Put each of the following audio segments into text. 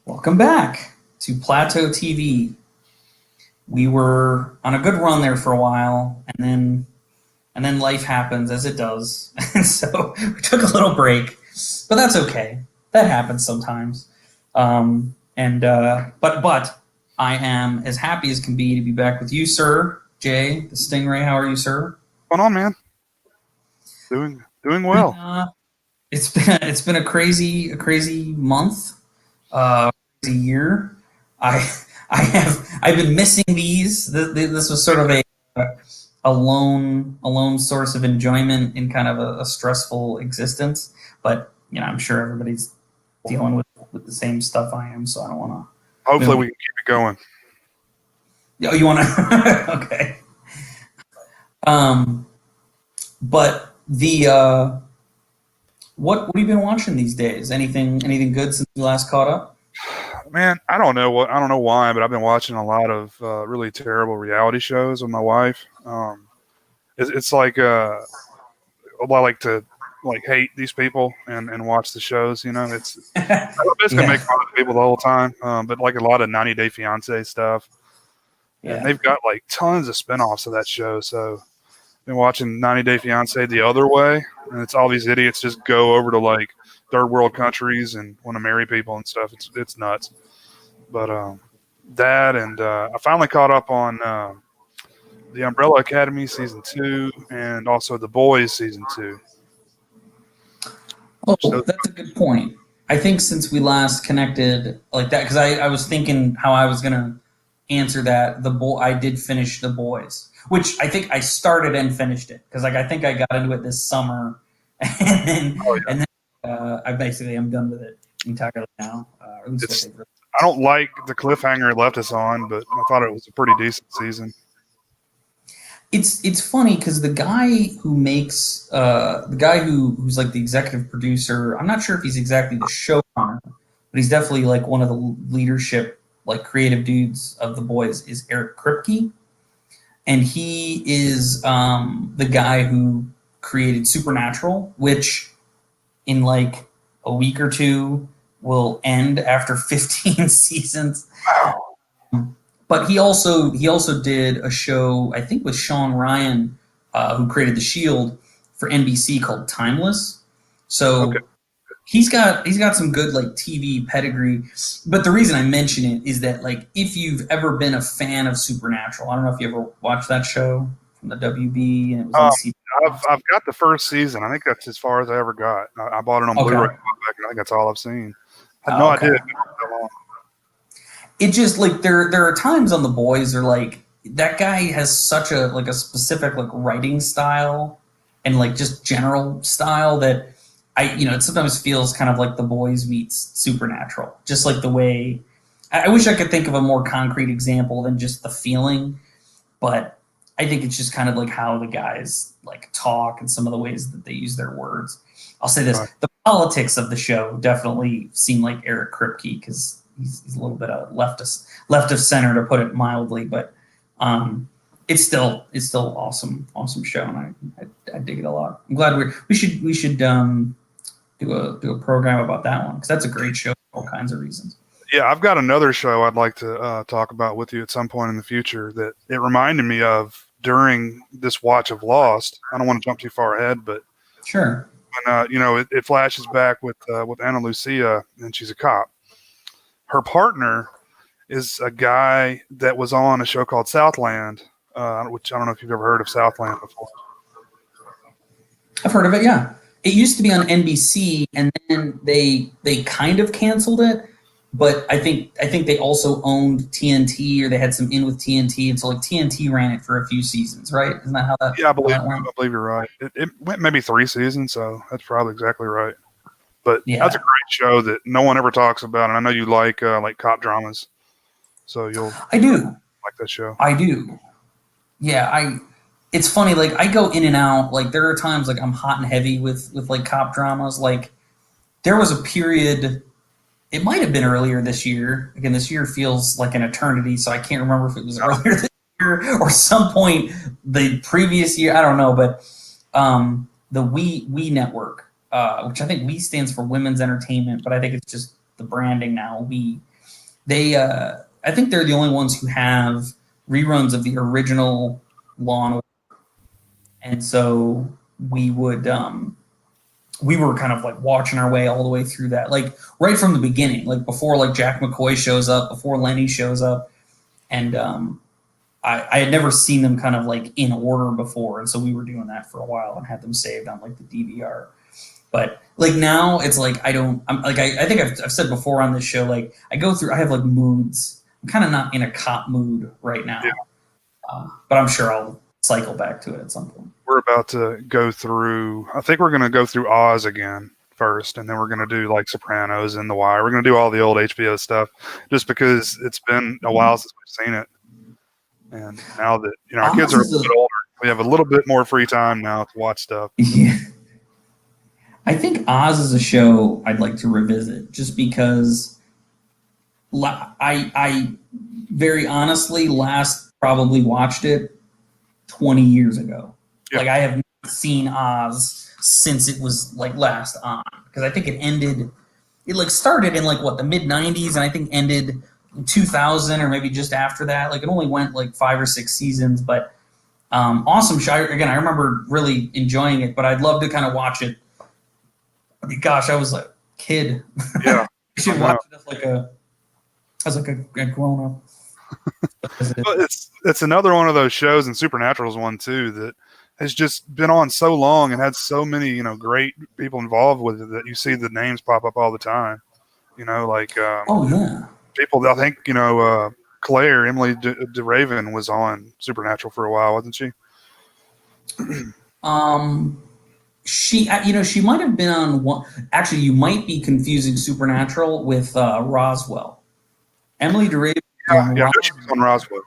Welcome back to Plateau TV. We were on a good run there for a while, and then life happens as it does, and so we took a little break, but that's okay. That happens sometimes. But I am as happy as can be to be back with you, sir. Jay, the Stingray. How are you, sir? What's going on, man? Doing well. It's been a crazy month. A year. I've been missing these. This was sort of a lone source of enjoyment in kind of a stressful existence. But I'm sure everybody's dealing with the same stuff I am. So I don't want to. Hopefully, we can keep it going. Oh, you want to? Okay. But the what have you been watching these days? Anything good since we last caught up? Man, I don't know why, but I've been watching a lot of really terrible reality shows with my wife. It's like I like to hate these people and watch the shows. It's basically make fun of people the whole time. But like a lot of 90 Day Fiance stuff, and they've got like tons of spinoffs of that show. So I've been watching 90 Day Fiance the other way, and it's all these idiots just go over to like third world countries and want to marry people and stuff. It's nuts. But that and I finally caught up on the Umbrella Academy season 2 and also The Boys season 2. Oh, that's a good point. I think since we last connected like that, because I was thinking how I was gonna answer that. I did finish The Boys, which I think I started and finished it because I think I got into it this summer, and then I basically am done with it entirely now. I don't like the cliffhanger it left us on, but I thought it was a pretty decent season. It's funny because the guy who makes who's like the executive producer, I'm not sure if he's exactly the showrunner, but he's definitely like one of the leadership like creative dudes of The Boys is Eric Kripke, and he is the guy who created Supernatural, which in like a week or two will end after 15 seasons. But he also did a show, I think, with Sean Ryan, who created The Shield for NBC called Timeless. So he's got some good like TV pedigree. But the reason I mention it is that like if you've ever been a fan of Supernatural, I don't know if you ever watched that show from the WB and it was on CBS. I've got the first season. I think that's as far as I ever got. I bought it on Blu-ray. I think that's all I've seen. I had no idea. It just like there are times on The Boys where like that guy has such a like a specific like writing style and like just general style that it sometimes feels kind of like The Boys meets Supernatural. Just like the way I wish I could think of a more concrete example than just the feeling, but I think it's just kind of like how the guys like talk and some of the ways that they use their words. I'll say this: the politics of the show definitely seem like Eric Kripke because he's a little bit of left of center, to put it mildly. But it's still awesome show, and I dig it a lot. I'm glad we should do a program about that one because that's a great show for all kinds of reasons. Yeah, I've got another show I'd like to talk about with you at some point in the future that it reminded me of during this watch of Lost. I don't want to jump too far ahead, but sure. When it flashes back with Ana Lucia, and she's a cop. Her partner is a guy that was on a show called Southland, which I don't know if you've ever heard of Southland before. I've heard of it, yeah. It used to be on NBC, and then they kind of canceled it. But I think they also owned TNT, or they had some in with TNT, and so like TNT ran it for a few seasons, right? Isn't that how that? Yeah, I believe you're right. It went maybe 3 seasons, so that's probably exactly right. But that's a great show that no one ever talks about, and I know you like cop dramas, so I do like that show. I do. Yeah, It's funny. Like I go in and out. Like there are times like I'm hot and heavy with like cop dramas. Like there was a period. It might have been earlier this year. Again, this year feels like an eternity, so I can't remember if it was earlier this year or some point the previous year. I don't know, but the We Network, which I think We stands for Women's Entertainment, but I think it's just the branding now. We they I think they're the only ones who have reruns of the original Law and Order, and so we would we were kind of like watching our way all the way through that, like right from the beginning, like before like Jack McCoy shows up, before Lenny shows up, and I had never seen them kind of like in order before, and so we were doing that for a while and had them saved on like the DVR. But like now, it's like I'm like I think I've said before on this show, like I have like moods. I'm kind of not in a cop mood right now, Yeah. but I'm sure I'll cycle back to it at some point. We're about to go through. I think we're going to go through Oz again first, and then we're going to do like Sopranos and The Wire. We're going to do all the old HBO stuff, just because it's been a while since we've seen it. And now that our kids are a little bit older, we have a little bit more free time now to watch stuff. Yeah. I think Oz is a show I'd like to revisit, just because I very honestly last probably watched it 20 years ago. Yeah. Like I have not seen Oz since it was like last on, because I think it like started in like the mid 90s, and I think ended in 2000 or maybe just after that. Like it only went like 5 or 6 seasons, but awesome show. Again, I remember really enjoying it, but I'd love to kind of watch it. Gosh, I was like a kid. Yeah. I should watch it as a grown up. But it's another one of those shows, and Supernatural's one too, that has just been on so long and had so many, great people involved with it, that you see the names pop up all the time. Oh yeah. People that I think, Claire, Emily DeRaven was on Supernatural for a while, wasn't she? She might have been on one. Actually, you might be confusing Supernatural with Roswell. Emily DeRaven. Yeah, she was on Roswell.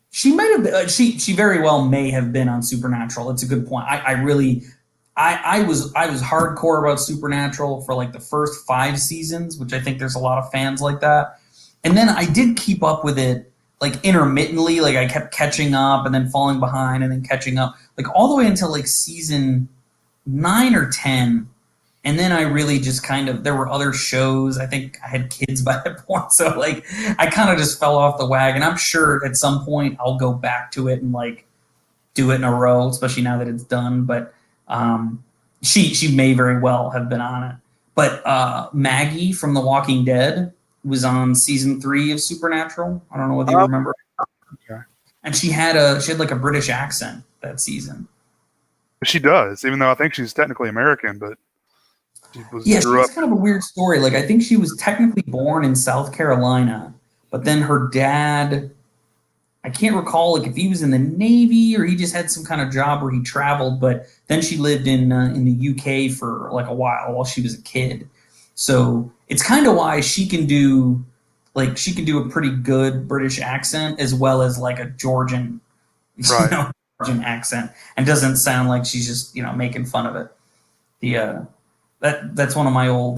She might have been. She very well may have been on Supernatural. It's a good point. I was hardcore about Supernatural for like the first 5 seasons, which I think there's a lot of fans like that. And then I did keep up with it like intermittently. Like I kept catching up and then falling behind and then catching up, like all the way until like season 9 or 10. And then I really just there were other shows. I think I had kids by that point. So like I kind of just fell off the wagon. I'm sure at some point I'll go back to it and like do it in a row, especially now that it's done. But she may very well have been on it. But Maggie from The Walking Dead was on season 3 of Supernatural. I don't know whether you remember. Okay. And she had like a British accent that season. She does, even though I think she's technically American, but she has kind of a weird story. Like I think she was technically born in South Carolina, but then her dad, I can't recall like if he was in the Navy or he just had some kind of job where he traveled, but then she lived in the UK for like a while she was a kid. So it's kind of why she can do a pretty good British accent as well as like a Georgian, right. Georgian accent, and doesn't sound like she's just making fun of it. That's one of my old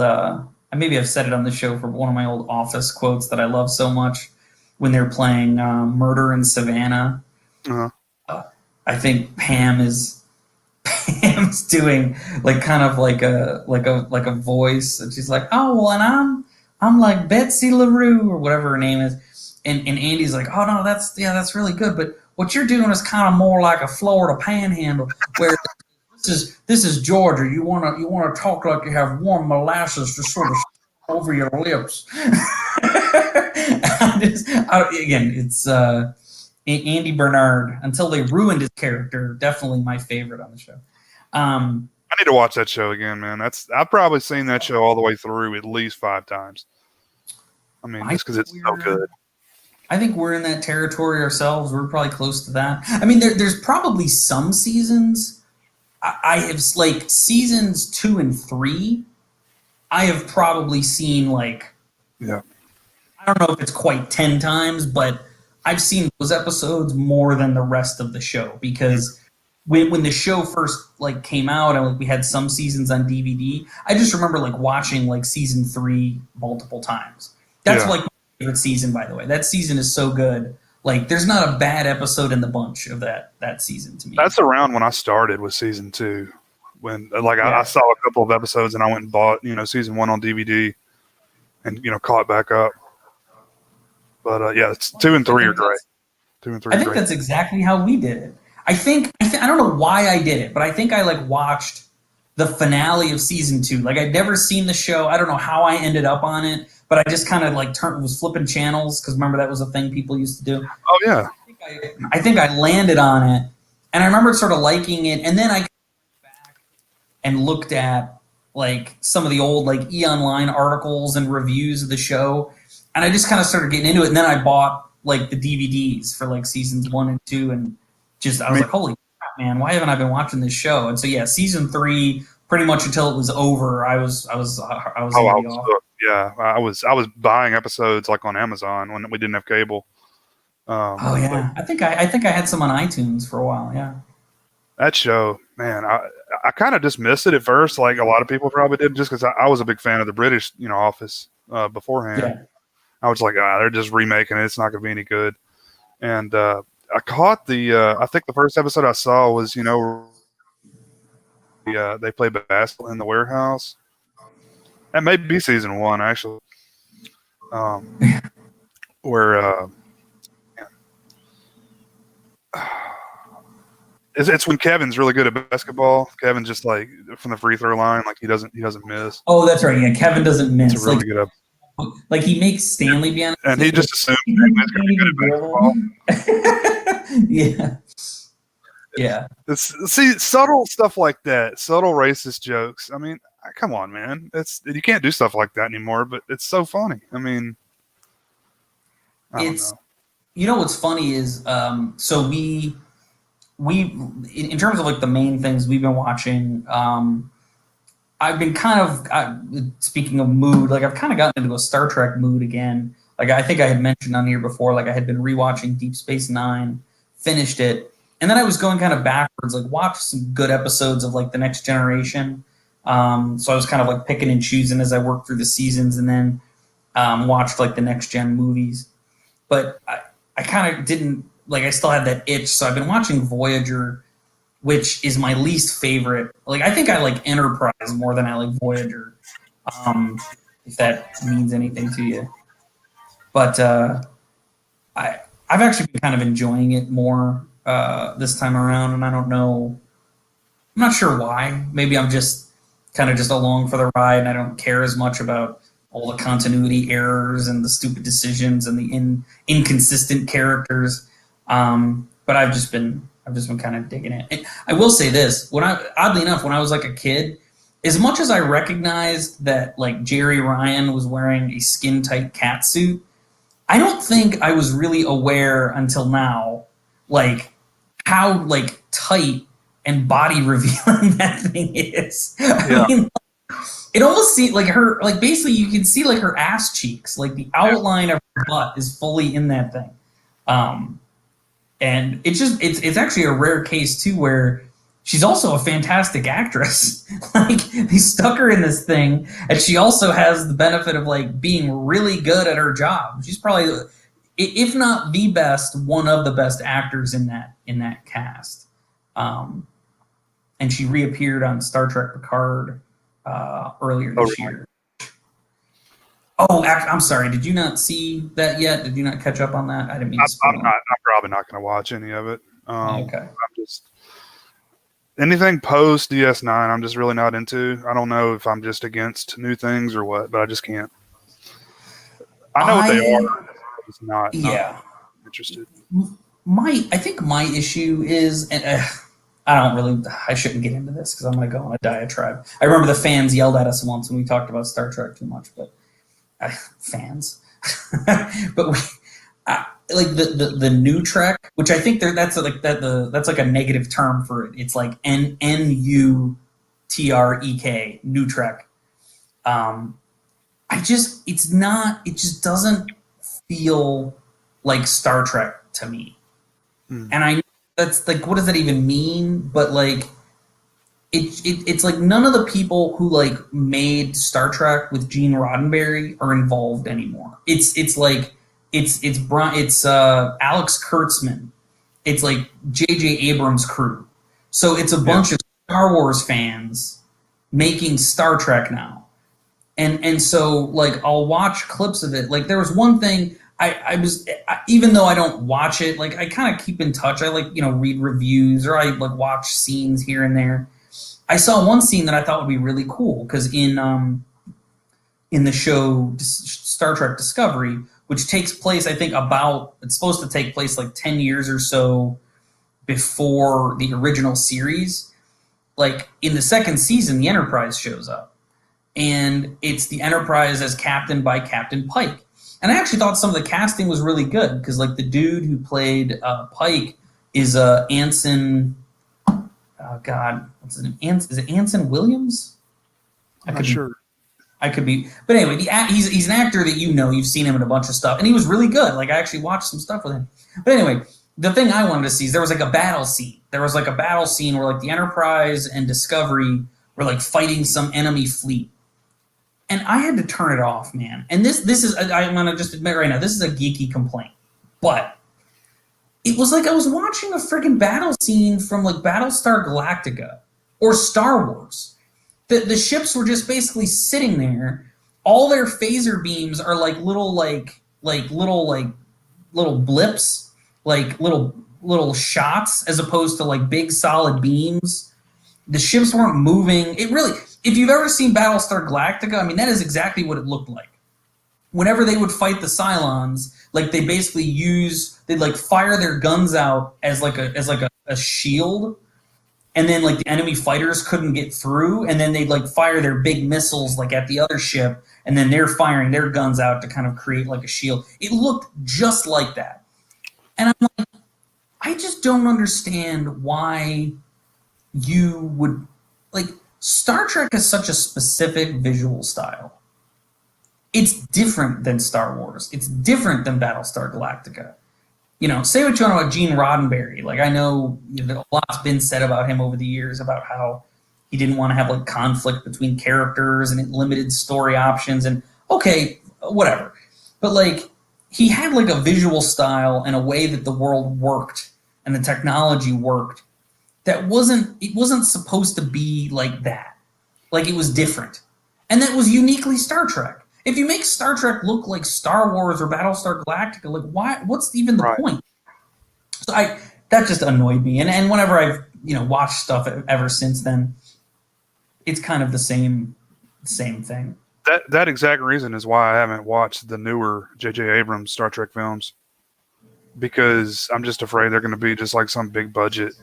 maybe I've said it on the show, for one of my old Office quotes that I love so much, when they're playing Murder in Savannah. Uh-huh. I think Pam's doing like kind of like a voice, and she's like, oh well, and I'm like Betsy LaRue or whatever her name is, and Andy's like, oh no, that's really good, but what you're doing is kind of more like a Florida Panhandle, where this is Georgia. You wanna talk like you have warm molasses just sort of over your lips. It's Andy Bernard. Until they ruined his character, definitely my favorite on the show. I need to watch that show again, man. I've probably seen that show all the way through at least 5 times. I mean, just because it's so good. I think we're in that territory ourselves. We're probably close to that. I mean, there's probably some seasons. I have like seasons 2 and 3. I have probably seen like, yeah, I don't know if it's quite 10 times, but I've seen those episodes more than the rest of the show, because when the show first like came out and like we had some seasons on DVD, I just remember like watching like season 3 multiple times. That's like my favorite season, by the way. That season is so good. Like there's not a bad episode in the bunch of that season to me. That's around when I started with season 2. When I saw a couple of episodes and I went and bought season 1 on DVD and caught back up. But yeah, it's 2 and 3 are great. 2 and 3 I are think great. that's exactly how we did it. I don't know why I did it, but I think I like watched the finale of season 2. Like I'd never seen the show. I don't know how I ended up on it, but I just kind of like was flipping channels because remember that was a thing people used to do. Oh yeah. I think I landed on it, and I remember sort of liking it, and then I back and looked at like some of the old like E-Online articles and reviews of the show, and I just kind of started getting into it, and then I bought like the DVDs for like seasons 1 and 2, and just I was like, holy crap, man, why haven't I been watching this show? And so yeah, season 3, pretty much until it was over, I was yeah, I was buying episodes like on Amazon when we didn't have cable. Oh yeah, I think I had some on iTunes for a while. Yeah, that show, man, I kind of dismissed it at first, like a lot of people probably did, just because I was a big fan of the British, Office beforehand. yeah. I was like, they're just remaking it. It's not going to be any good. And I caught I think the first episode I saw was, they play basketball in the warehouse. That may be season 1, actually. Where it's when Kevin's really good at basketball. Kevin's just like from the free throw line, like he doesn't miss. Oh, that's right. Yeah, Kevin doesn't miss. It's a really good like he makes Stanley be on it. And he just assumed he was going to be good at basketball. Yeah. Yeah. See, subtle stuff like that, subtle racist jokes. I mean, come on, man. You can't do stuff like that anymore, but it's so funny. I mean, I don't know. What's funny is, so we in terms of like the main things we've been watching, I've been kind of, speaking of mood, like I've kind of gotten into a Star Trek mood again. Like I think I had mentioned on here before, like I had been rewatching Deep Space Nine, finished it, and then I was going kind of backwards, like watched some good episodes of like The Next Generation. So I was kind of like picking and choosing as I worked through the seasons, and then watched like the next gen movies. But I kind of didn't, like I still had that itch, so I've been watching Voyager, which is my least favorite. Like I think I like Enterprise more than I like Voyager, if that means anything to you. But I've actually been kind of enjoying it more this time around, and I don't know. I'm not sure why. Maybe I'm just kind of just along for the ride, and I don't care as much about all the continuity errors and the stupid decisions and the inconsistent characters. But I've just been kind of digging it. And I will say this: oddly enough, when I was like a kid, as much as I recognized that like Jerry Ryan was wearing a skin tight cat suit, I don't think I was really aware until now, like how like tight and body revealing that thing is. Yeah. I mean, it almost seems like her, like basically you can see like her ass cheeks, like the outline of her butt is fully in that thing. And it's actually a rare case too where she's also a fantastic actress. Like they stuck her in this thing, and she also has the benefit of like being really good at her job. She's probably, if not the best, one of the best actors in that cast. And she reappeared on Star Trek Picard earlier this year. Oh, I'm sorry. Did you not see that yet? Did you not catch up on that? I didn't mean to I'm probably not going to watch any of it. Okay. I'm just anything post DS9. I'm just really not into. I don't know if I'm just against new things or what, but I just can't. I know what they are. I'm just not interested. I think my issue is, and I shouldn't get into this because I'm going to go on a diatribe. I remember the fans yelled at us once when we talked about Star Trek too much, but fans. But like the new Trek, which I think that's like a negative term for it. It's like NUTREK, new Trek. It just doesn't feel like Star Trek to me. And I know that's like, what does that even mean? But like, it's like none of the people who like made Star Trek with Gene Roddenberry are involved anymore. It's Alex Kurtzman. It's like J.J. Abrams' crew. So it's a bunch of Star Wars fans making Star Trek now. And so like I'll watch clips of it. Like there was one thing even though I don't watch it, like I kind of keep in touch. I like, read reviews, or I like watch scenes here and there. I saw one scene that I thought would be really cool because in the show Star Trek Discovery, which takes place, I think it's supposed to take place like 10 years or so before the original series. Like in the second season, the Enterprise shows up, and it's the Enterprise as captained by Captain Pike. And I actually thought some of the casting was really good because like the dude who played Pike is Anson. Oh God, what's his name? Is it Anson Williams? I'm not sure. I could be, but anyway, he's an actor that you've seen him in a bunch of stuff, and he was really good. Like I actually watched some stuff with him. But anyway, the thing I wanted to see is there was like a battle scene. There was like a battle scene where like the Enterprise and Discovery were like fighting some enemy fleet, and I had to turn it off, man. And this is, I'm gonna just admit right now, this is a geeky complaint, but it was like I was watching a freaking battle scene from like Battlestar Galactica or Star Wars. The ships were just basically sitting there. All their phaser beams are like little blips, like little shots, as opposed to like big solid beams. The ships weren't moving. It really, if you've ever seen Battlestar Galactica, I mean that is exactly what it looked like. Whenever they would fight the Cylons, like they basically they'd like fire their guns out as like a shield. And then like the enemy fighters couldn't get through, and then they'd like fire their big missiles like at the other ship, and then they're firing their guns out to kind of create like a shield. It looked just like that. And I'm like, I just don't understand why you would like Star Trek has such a specific visual style. It's different than Star Wars. It's different than Battlestar Galactica. Say what you want about Gene Roddenberry. Like I know a lot's been said about him over the years about how he didn't want to have like conflict between characters and it limited story options, and okay, whatever. But like he had like a visual style and a way that the world worked and the technology worked that wasn't supposed to be like that. Like it was different. And that was uniquely Star Trek. If you make Star Trek look like Star Wars or Battlestar Galactica, like why? What's even the point? So that just annoyed me. And whenever I've watched stuff ever since then, it's kind of the same thing. That exact reason is why I haven't watched the newer J.J. Abrams Star Trek films, because I'm just afraid they're going to be just like some big budget,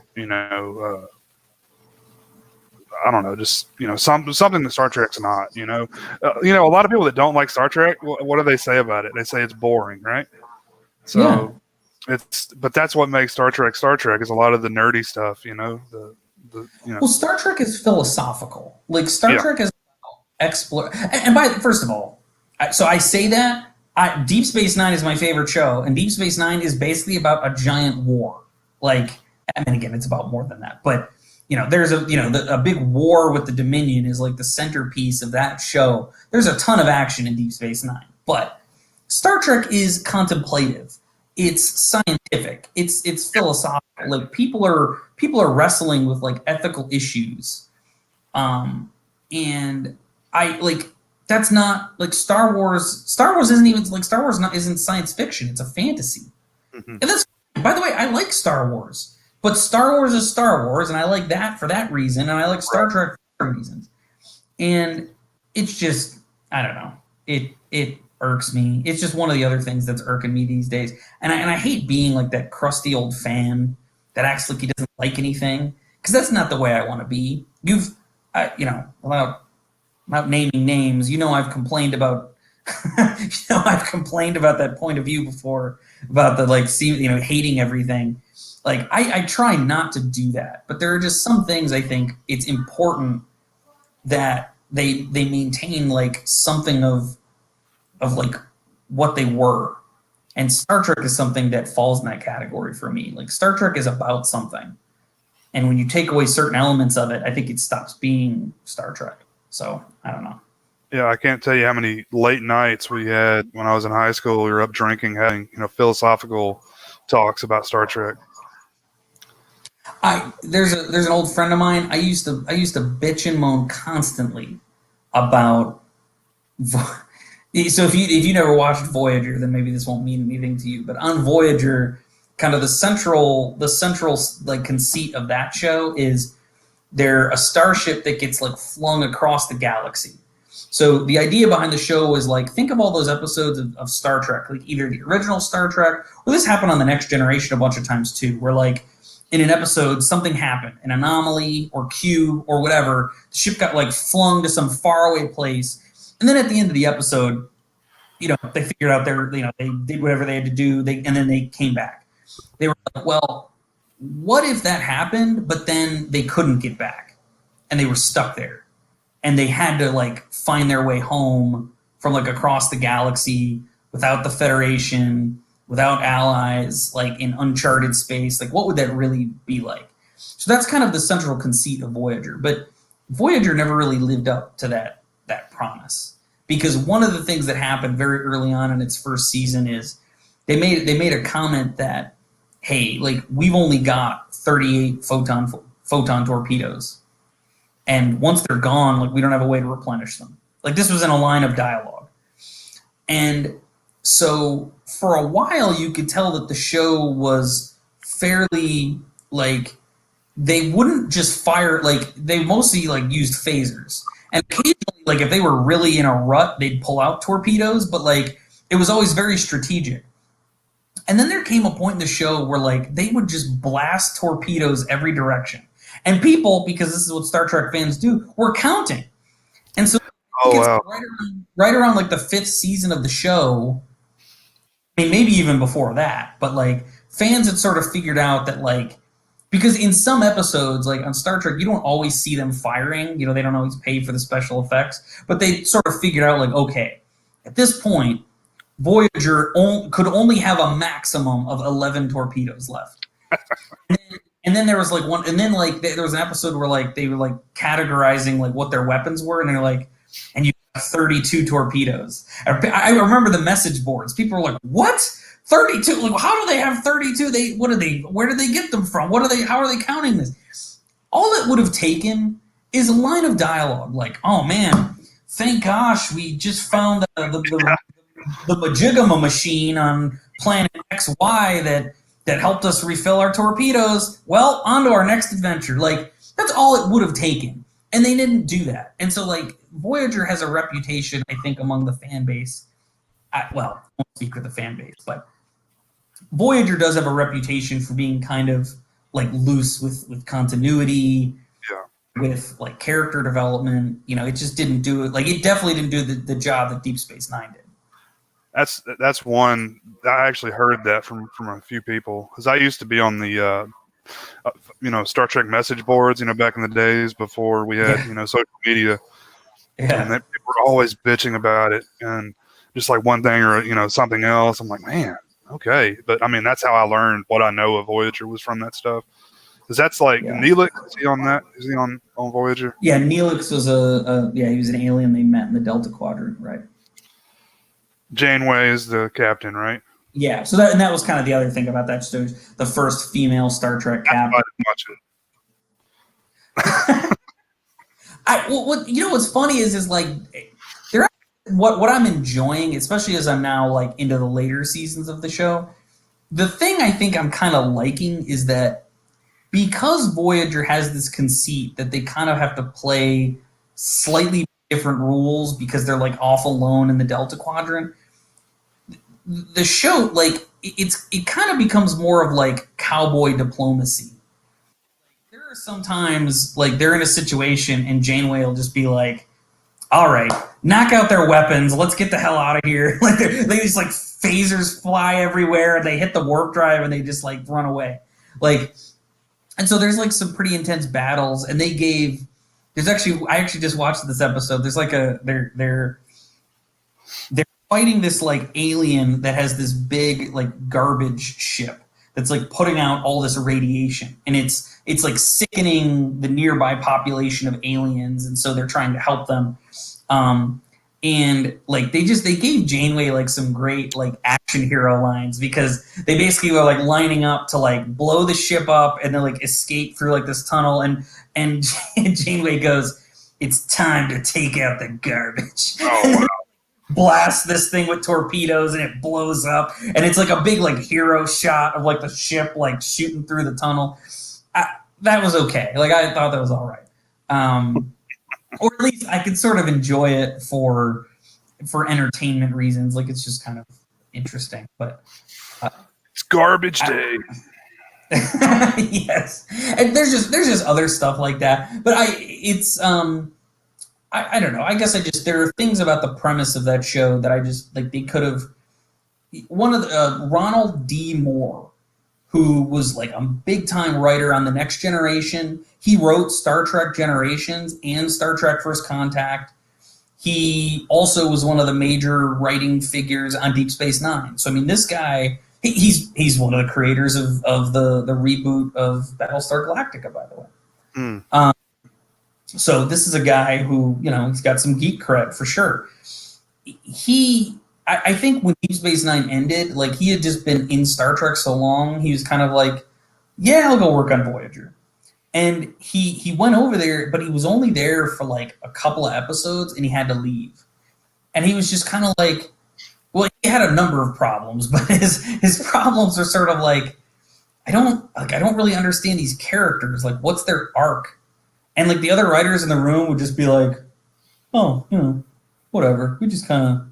I don't know, just something that Star Trek's not. A lot of people that don't like Star Trek, what do they say about it? They say it's boring, right? So but that's what makes Star Trek is a lot of the nerdy stuff. Well, Star Trek is philosophical. Like Star Trek is explore. And first of all, so I say that Deep Space Nine is my favorite show, and Deep Space Nine is basically about a giant war. Like, I mean, again, it's about more than that, but. There's a big war with the Dominion is like the centerpiece of that show. There's a ton of action in Deep Space Nine, but Star Trek is contemplative. It's scientific. It's philosophical. Like people are wrestling with like ethical issues, and I like that's not like Star Wars. Star Wars isn't even like Star Wars isn't science fiction. It's a fantasy, and that's by the way. I like Star Wars. But Star Wars is Star Wars, and I like that for that reason, and I like Star Trek for other reasons. And it's just, I don't know, it irks me. It's just one of the other things that's irking me these days. And I hate being like that crusty old fan that acts like he doesn't like anything, because that's not the way I want to be. Without naming names, I've complained about, I've complained about that point of view before, about the hating everything. Like I try not to do that, but there are just some things I think it's important that they maintain like something of like what they were. And Star Trek is something that falls in that category for me. Like Star Trek is about something. And when you take away certain elements of it, I think it stops being Star Trek. So I don't know. Yeah, I can't tell you how many late nights we had when I was in high school. We were up drinking, having philosophical talks about Star Trek. There's an old friend of mine. I used to bitch and moan constantly about So if you never watched Voyager, then maybe this won't mean anything to you. But on Voyager, kind of the central like conceit of that show is they're a starship that gets like flung across the galaxy. So the idea behind the show is like think of all those episodes of Star Trek, like either the original Star Trek, or this happened on the Next Generation a bunch of times too, where like in an episode something happened, an anomaly or cube or whatever, the ship got like flung to some faraway place, and then at the end of the episode, they figured out they did whatever they had to do, and then they came back. They were like, well, what if that happened, but then they couldn't get back and they were stuck there and they had to like find their way home from like across the galaxy without the Federation, without allies, like in uncharted space. Like, what would that really be like? So that's kind of the central conceit of Voyager. But Voyager never really lived up to that promise, because one of the things that happened very early on in its first season is they made a comment that, hey, like we've only got 38 photon torpedoes, and once they're gone, like we don't have a way to replenish them. Like this was in a line of dialogue, and so for a while you could tell that the show was fairly like they wouldn't just fire, like they mostly like used phasers, and occasionally like if they were really in a rut they'd pull out torpedoes, but like it was always very strategic. And then there came a point in the show where like they would just blast torpedoes every direction. And people, because this is what Star Trek fans do, were counting. And so Oh wow. right around like the fifth season of the show, I mean maybe even before that, but like fans had sort of figured out that like because in some episodes, like on Star Trek, you don't always see them firing. They don't always pay for the special effects, but they sort of figured out like, okay, at this point, Voyager could only have a maximum of 11 torpedoes left. And then there was like one, and then like there was an episode where like they were like categorizing like what their weapons were, and they're like, and you have 32 torpedoes. I remember the message boards. People were like, what? 32? Like, how do they have 32? Where did they get them from? How are they counting this? All it would have taken is a line of dialogue like, oh man, thank gosh, we just found the Majigama machine on planet XY that helped us refill our torpedoes. Well, on to our next adventure. Like, that's all it would have taken. And they didn't do that. And so, like, Voyager has a reputation, I think, among the fan base. I won't speak for the fan base, but Voyager does have a reputation for being kind of, like, loose with continuity, with, like, character development. It just didn't do it. Like, it definitely didn't do the job that Deep Space Nine did. That's one I actually heard that from a few people, because I used to be on the Star Trek message boards, back in the days before we had social media, and people were always bitching about it and just like one thing or something else. I'm like, man, okay, but I mean that's how I learned what I know of Voyager was from that stuff, because that's like Neelix. Is he on that? Is he on Voyager? Yeah, Neelix was he was an alien they met in the Delta Quadrant, right? Janeway is the captain, right? Yeah, so that was kind of the other thing about that show, the first female Star Trek captain. What's funny is like there. What I'm enjoying, especially as I'm now like into the later seasons of the show, the thing I think I'm kind of liking is that because Voyager has this conceit that they kind of have to play slightly different rules because they're like off alone in the Delta Quadrant. The show, like, it kind of becomes more of like cowboy diplomacy. There are sometimes like they're in a situation and Janeway will just be like, all right, knock out their weapons, let's get the hell out of here. Like they just like phasers fly everywhere and they hit the warp drive and they just like run away. Like, and so there's like some pretty intense battles, and I actually just watched this episode. There's like they're fighting this like alien that has this big like garbage ship that's like putting out all this radiation, and it's like sickening the nearby population of aliens, and so they're trying to help them. And like they gave Janeway like some great like action hero lines, because they basically were like lining up to like blow the ship up and then like escape through like this tunnel, and Janeway goes, "It's time to take out the garbage." Oh wow. blast this thing with torpedoes and it blows up, and it's like a big like hero shot of like the ship like shooting through the tunnel. That was okay. Like I thought that was all right, or at least I could sort of enjoy it for entertainment reasons. Like it's just kind of interesting, but it's garbage day. Yes, and there's just other stuff like that, but I don't know. I guess there are things about the premise of that show that I just like they could have. One of the Ronald D. Moore, who was like a big time writer on The Next Generation. He wrote Star Trek Generations and Star Trek First Contact. He also was one of the major writing figures on Deep Space Nine. So I mean, this guy, he's one of the creators of the reboot of Battlestar Galactica, by the way. So this is a guy who, he's got some geek cred for sure. I think when Deep Space Nine ended, like he had just been in Star Trek so long, he was kind of like, yeah, I'll go work on Voyager. And he went over there, but he was only there for like a couple of episodes and he had to leave. And he was just kind of like, well, he had a number of problems, but his problems are sort of like, I don't really understand these characters. Like, what's their arc? And like the other writers in the room would just be like, oh, whatever. We just kind of,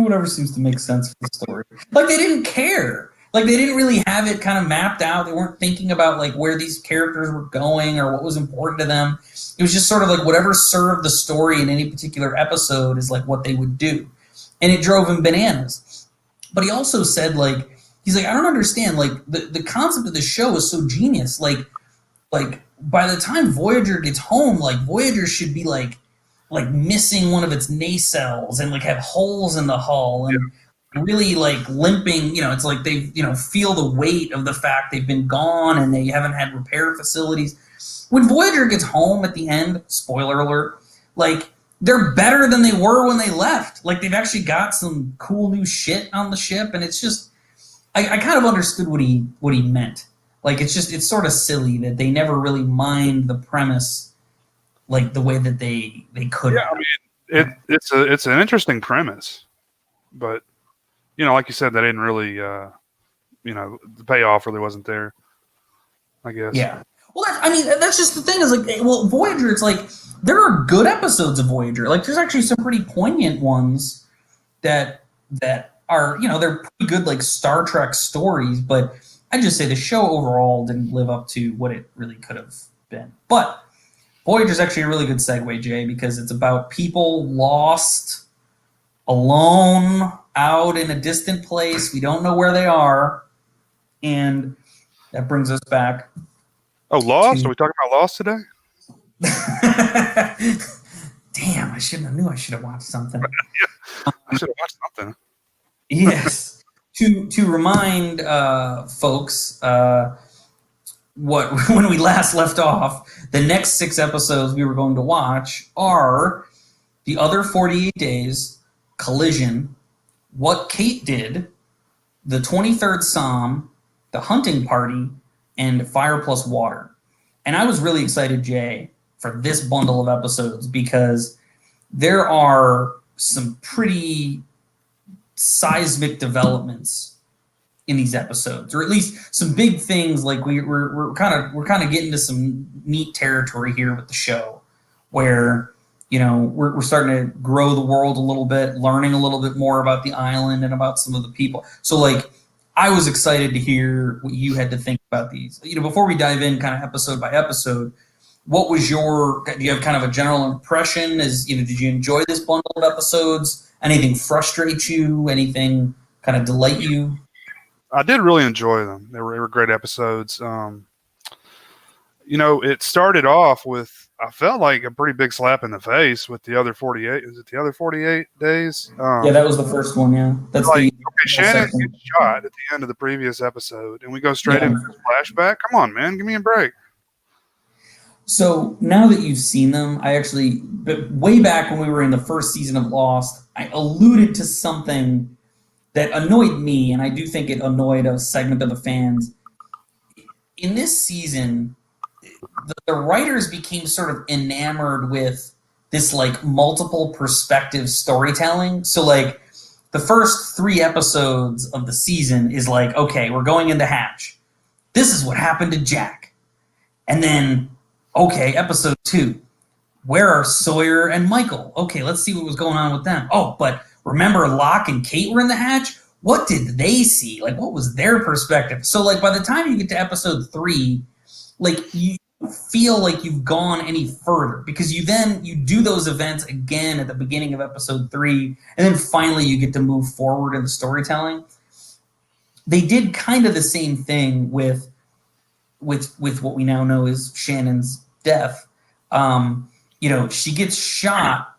whatever seems to make sense for the story. Like they didn't care. Like they didn't really have it kind of mapped out. They weren't thinking about like where these characters were going or what was important to them. It was just sort of like whatever served the story in any particular episode is like what they would do. And it drove him bananas. But he also said like, he's like, I don't understand. Like the concept of the show is so genius. Like by the time Voyager gets home, like Voyager should be like missing one of its nacelles and like have holes in the hull and really like limping. It's like they feel the weight of the fact they've been gone and they haven't had repair facilities. When Voyager gets home at the end, spoiler alert, like they're better than they were when they left. Like they've actually got some cool new shit on the ship, and it's just I kind of understood what he meant. Like it's sort of silly that they never really mined the premise like the way that they could. Yeah, I mean it's an interesting premise, but like you said, they didn't really the payoff really wasn't there, I guess. Yeah. Well, that's just the thing is like, well, Voyager, it's like there are good episodes of Voyager. Like there's actually some pretty poignant ones that are, they're pretty good like Star Trek stories, but I just say the show overall didn't live up to what it really could have been. But Voyager's actually a really good segue, Jay, because it's about people lost, alone, out in a distant place. We don't know where they are. And that brings us back. Oh, Lost? Are we talking about Lost today? Damn, I knew I should have watched something. Yeah, I should have watched something. Yes. To remind folks when we last left off, the next 6 episodes we were going to watch are The Other 48 Days, Collision, What Kate Did, The 23rd Psalm, The Hunting Party, and Fire Plus Water. And I was really excited, Jay, for this bundle of episodes because there are some pretty seismic developments in these episodes, or at least some big things. Like we're kind of getting to some neat territory here with the show, where we're starting to grow the world a little bit, learning a little bit more about the island and about some of the people. So like, I was excited to hear what you had to think about these. Before we dive in, kind of episode by episode, what was do you have kind of a general impression? Did you enjoy this bundle of episodes? Anything frustrate you? Anything kind of delight you? I did really enjoy them. They were great episodes. It started off with, I felt like a pretty big slap in the face with the other 48. Is it the other 48 days? Yeah, that was the first one. Yeah, that's like, okay, Shannon gets shot at the end of the previous episode, and we go straight into the flashback. Come on, man, give me a break. So now that you've seen them, but way back when we were in the first season of Lost, I alluded to something that annoyed me, and I do think it annoyed a segment of the fans. In this season, the writers became sort of enamored with this like multiple perspective storytelling. So like the first 3 episodes of the season is like, okay, we're going into Hatch. This is what happened to Jack. And then, okay, episode 2. Where are Sawyer and Michael? Okay, let's see what was going on with them. Oh, but remember Locke and Kate were in the Hatch? What did they see? Like, what was their perspective? So, like, by the time you get to episode 3, like, you feel like you've gone any further because you do those events again at the beginning of episode 3, and then finally you get to move forward in the storytelling. They did kind of the same thing with what we now know is Shannon's death. She gets shot,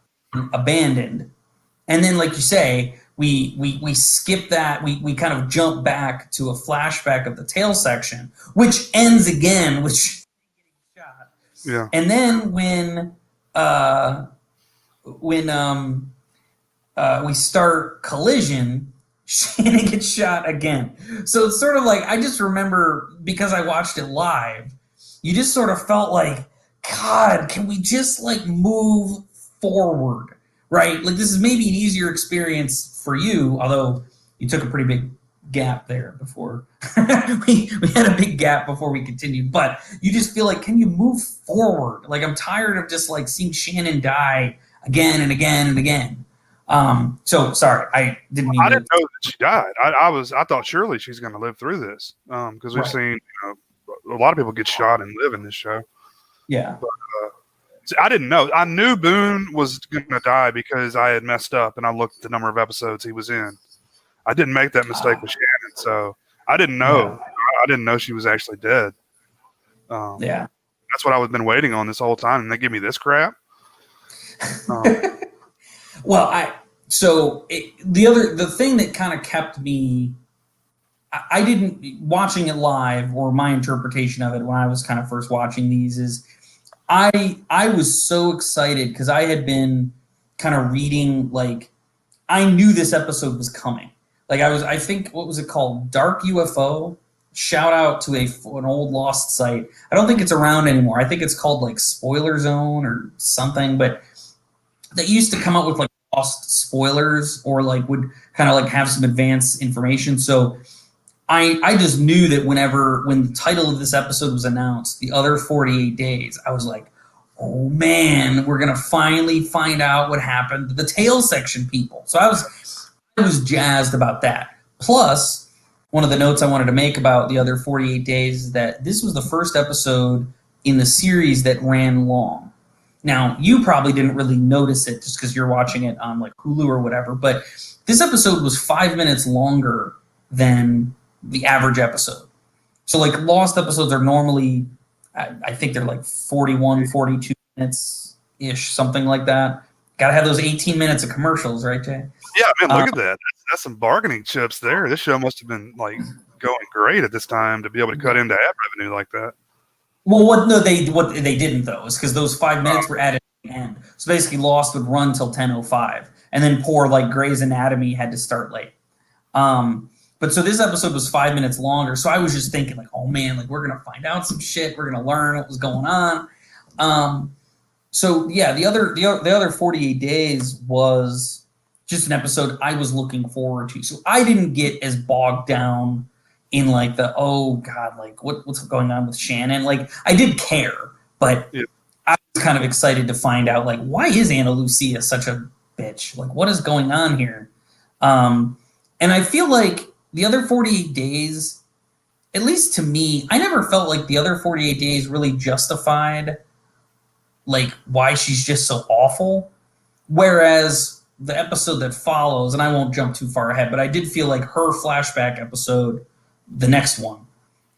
abandoned, and then, like you say, we skip that. We kind of jump back to a flashback of the tail section, which ends again with shot. Yeah. And then when we start Collision, Shannon gets shot again. So it's sort of like, I just remember, because I watched it live, you just sort of felt like, God, can we just like move forward, right? Like, this is maybe an easier experience for you, although you took a pretty big gap there before we had a big gap before we continued, but you just feel like, can you move forward? Like, I'm tired of just like seeing Shannon die again and again and again. So sorry, I didn't mean I didn't know that she died. I thought surely she's going to live through this, because we've seen a lot of people get shot and live in this show. Yeah. But, I didn't know. I knew Boone was going to die because I had messed up and I looked at the number of episodes he was in. I didn't make that mistake with Shannon, so I didn't know. Yeah. I didn't know she was actually dead. Yeah. That's what I was been waiting on this whole time, and they give me this crap. Well, the thing that kind of kept me, I didn't, watching it live, or my interpretation of it when I was kind of first watching these, is I was so excited because I had been kind of reading, like, I knew this episode was coming. Like, I think, what was it called? Dark UFO? Shout out to an old lost site. I don't think it's around anymore. I think it's called like Spoiler Zone or something, but they used to come up with like lost spoilers, or like would kind of like have some advanced information. So I just knew that when the title of this episode was announced, The Other 48 Days, I was like, oh man, we're gonna finally find out what happened to the tail section people. So I was jazzed about that. Plus, one of the notes I wanted to make about The Other 48 Days is that this was the first episode in the series that ran long. Now, you probably didn't really notice it just because you're watching it on like Hulu or whatever, but this episode was 5 minutes longer than the average episode. So like Lost episodes are normally, I think they're like 41, 42 minutes-ish, something like that. Got to have those 18 minutes of commercials, right, Jay? Yeah, man, look at that. That's some bargaining chips there. This show must have been like going great at this time to be able to cut into ad revenue like that. Well, what they didn't though is because those 5 minutes were added at the end. So basically, Lost would run till 10:05, and then poor like Grey's Anatomy had to start late. But so this episode was 5 minutes longer. So I was just thinking like, oh man, like we're gonna find out some shit. We're gonna learn what was going on. So yeah, the other 48 Days was just an episode I was looking forward to. So I didn't get as bogged down in like the, oh God, like what's going on with Shannon? Like I did care, but yeah. I was kind of excited to find out like, why is Ana Lucia such a bitch? Like what is going on here? And I feel like The Other 48 Days, at least to me, I never felt like The Other 48 Days really justified like why she's just so awful. Whereas the episode that follows, and I won't jump too far ahead, but I did feel like her flashback episode, the next one,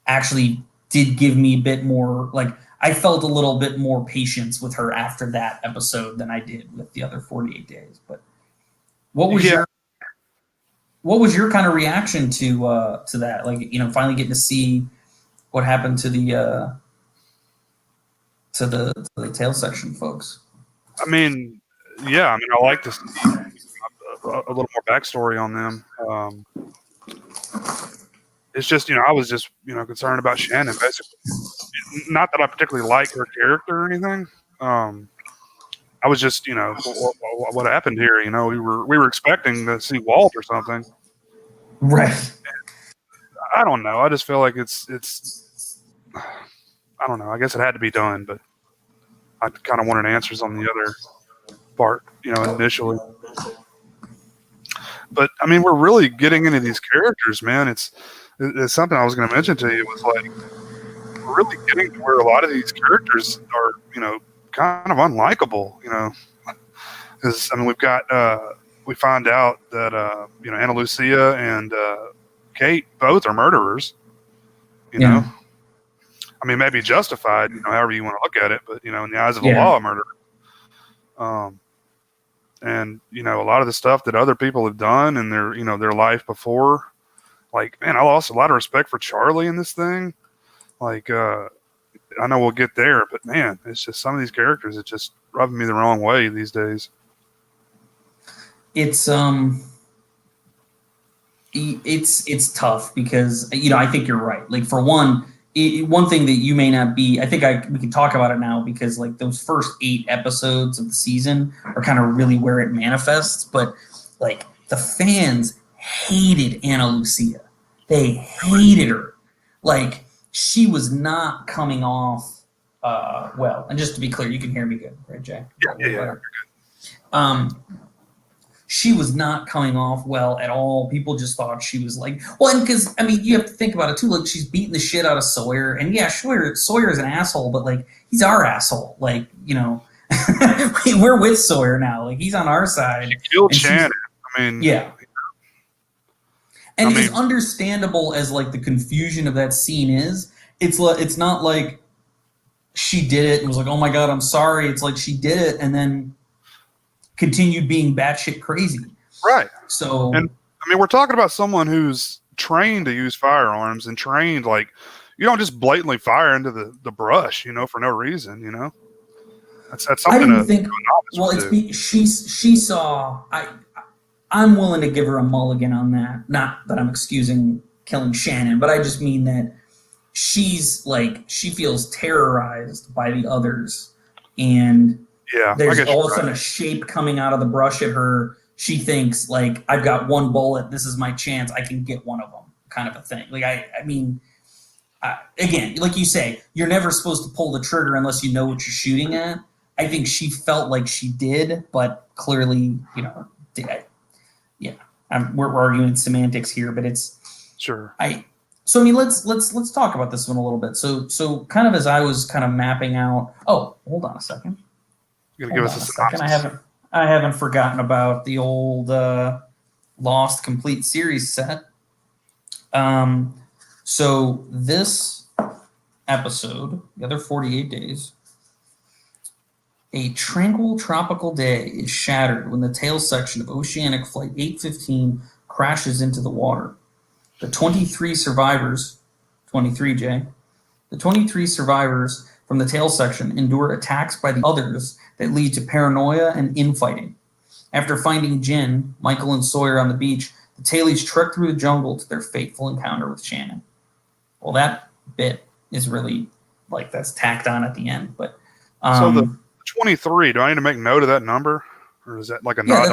actually did give me a bit more, like I felt a little bit more patience with her after that episode than I did with The Other 48 Days. But what was your kind of reaction to that? Like, you know, finally getting to see what happened to the tail section folks. I mean, yeah, I mean, I like to see a little more backstory on them. It's just, you know, I was just, you know, concerned about Shannon, basically. Not that I particularly like her character or anything, I was just, what happened here? We were expecting to see Walt or something. Right. I don't know. I just feel like it's. I don't know. I guess it had to be done, but I kind of wanted answers on the other part, initially. But I mean, we're really getting into these characters, man. It's something I was going to mention to you. Was like we're really getting to where a lot of these characters are, kind of unlikable, because I mean, we find out that Ana Lucia and Kate both are murderers. Yeah. I mean, maybe justified, however you want to look at it, but in the eyes of the law, a murderer. And a lot of the stuff that other people have done in their life before, like, man, I lost a lot of respect for Charlie in this thing. Like, I know we'll get there, but man, it's just some of these characters, it's just rubbing me the wrong way these days. It's tough because I think you're right. Like, for one thing that you may not be, I think we can talk about it now, because like those first 8 episodes of the season are kind of really where it manifests. But like the fans hated Ana Lucia. They hated her. Like, she was not coming off well. And just to be clear, you can hear me good, right, Jay? Yeah, you're good. She was not coming off well at all. People just thought she was like, well, and because, I mean, you have to think about it too. Like, she's beating the shit out of Sawyer. And yeah, Sawyer's an asshole, but like, he's our asshole. Like, we're with Sawyer now. Like, he's on our side. She killed Shannon. I mean, yeah. And as understandable as like the confusion of that scene is, it's not like she did it and was like, oh my God, I'm sorry. It's like she did it and then continued being batshit crazy. Right. So, and I mean, we're talking about someone who's trained to use firearms and trained, like, you don't just blatantly fire into the brush, for no reason, That's something I didn't think. Well, she saw. I'm willing to give her a mulligan on that. Not that I'm excusing killing Shannon, but I just mean that she's like, she feels terrorized by the others, and there's all of a sudden a shape coming out of the brush at her. She thinks like, I've got one bullet. This is my chance. I can get one of them, kind of a thing. Like, I mean, again, like you say, you're never supposed to pull the trigger unless you know what you're shooting at. I think she felt like she did, but clearly, we're arguing semantics here, but it's sure. So I mean, let's talk about this one a little bit. So kind of as I was kind of mapping out. Oh, hold on a second. You're gonna give us a second. I haven't forgotten about the old Lost complete series set. So this episode, the other 48 days. A tranquil tropical day is shattered when the tail section of Oceanic Flight 815 crashes into the water. The 23 survivors, 23, Jay, the 23 survivors from the tail section endure attacks by the others that lead to paranoia and infighting. After finding Jin, Michael, and Sawyer on the beach, the tailies trek through the jungle to their fateful encounter with Shannon. Well, that bit is really like that's tacked on at the end, but so the 23. Do I need to make note of that number, or is that like a nod?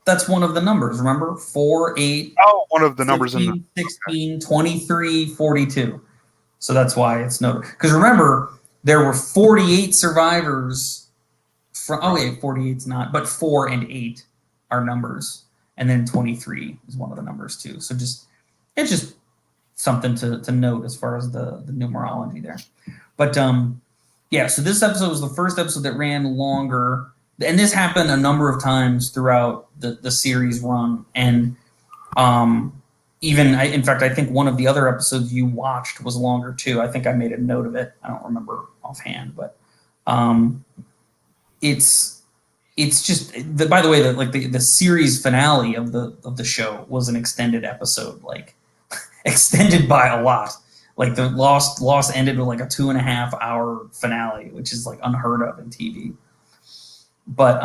That's one of the numbers. Remember, 4, 8. Oh, one of the 16, numbers in the 16, 23, 42. So that's why it's noted. Because remember, there were 48 survivors. 48's not, but 4 and 8 are numbers, and then 23 is one of the numbers too. So it's just something to note as far as the numerology there. But yeah, so this episode was the first episode that ran longer, and this happened a number of times throughout the series run. And in fact, I think one of the other episodes you watched was longer too. I think I made a note of it. I don't remember offhand, but it's just by the way, that like the series finale of the show was an extended episode, like extended by a lot. Like the Lost ended with like a 2.5 hour finale, which is like unheard of in TV. But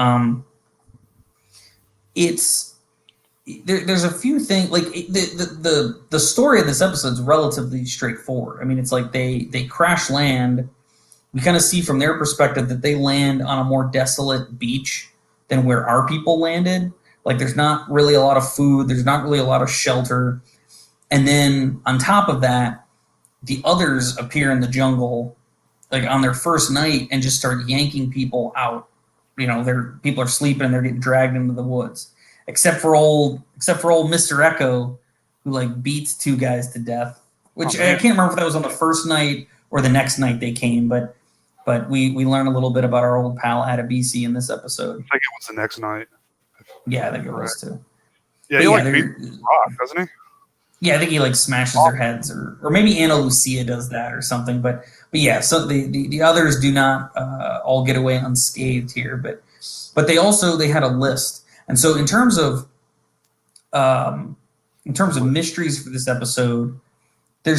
there's a few things like the story of this episode is relatively straightforward. I mean, it's like they crash land we kind of see from their perspective that they land on a more desolate beach than where our people landed. Like there's not really a lot of food, there's not really a lot of shelter. And then on top of that, the others appear in the jungle like on their first night and just start yanking people out. You know, people are sleeping and they're getting dragged into the woods. Except for old Mr. Echo, who like beats two guys to death. Which I can't remember if that was on the first night or the next night they came, but we learn a little bit about our old pal Adebisi in this episode. I think it was the next night. Yeah, I think it was too. Yeah, he like beats rock, doesn't he? Yeah, I think he like smashes their heads, or maybe Ana Lucia does that or something. But yeah, so the others do not all get away unscathed here, but they had a list, and so in terms of mysteries for this episode, there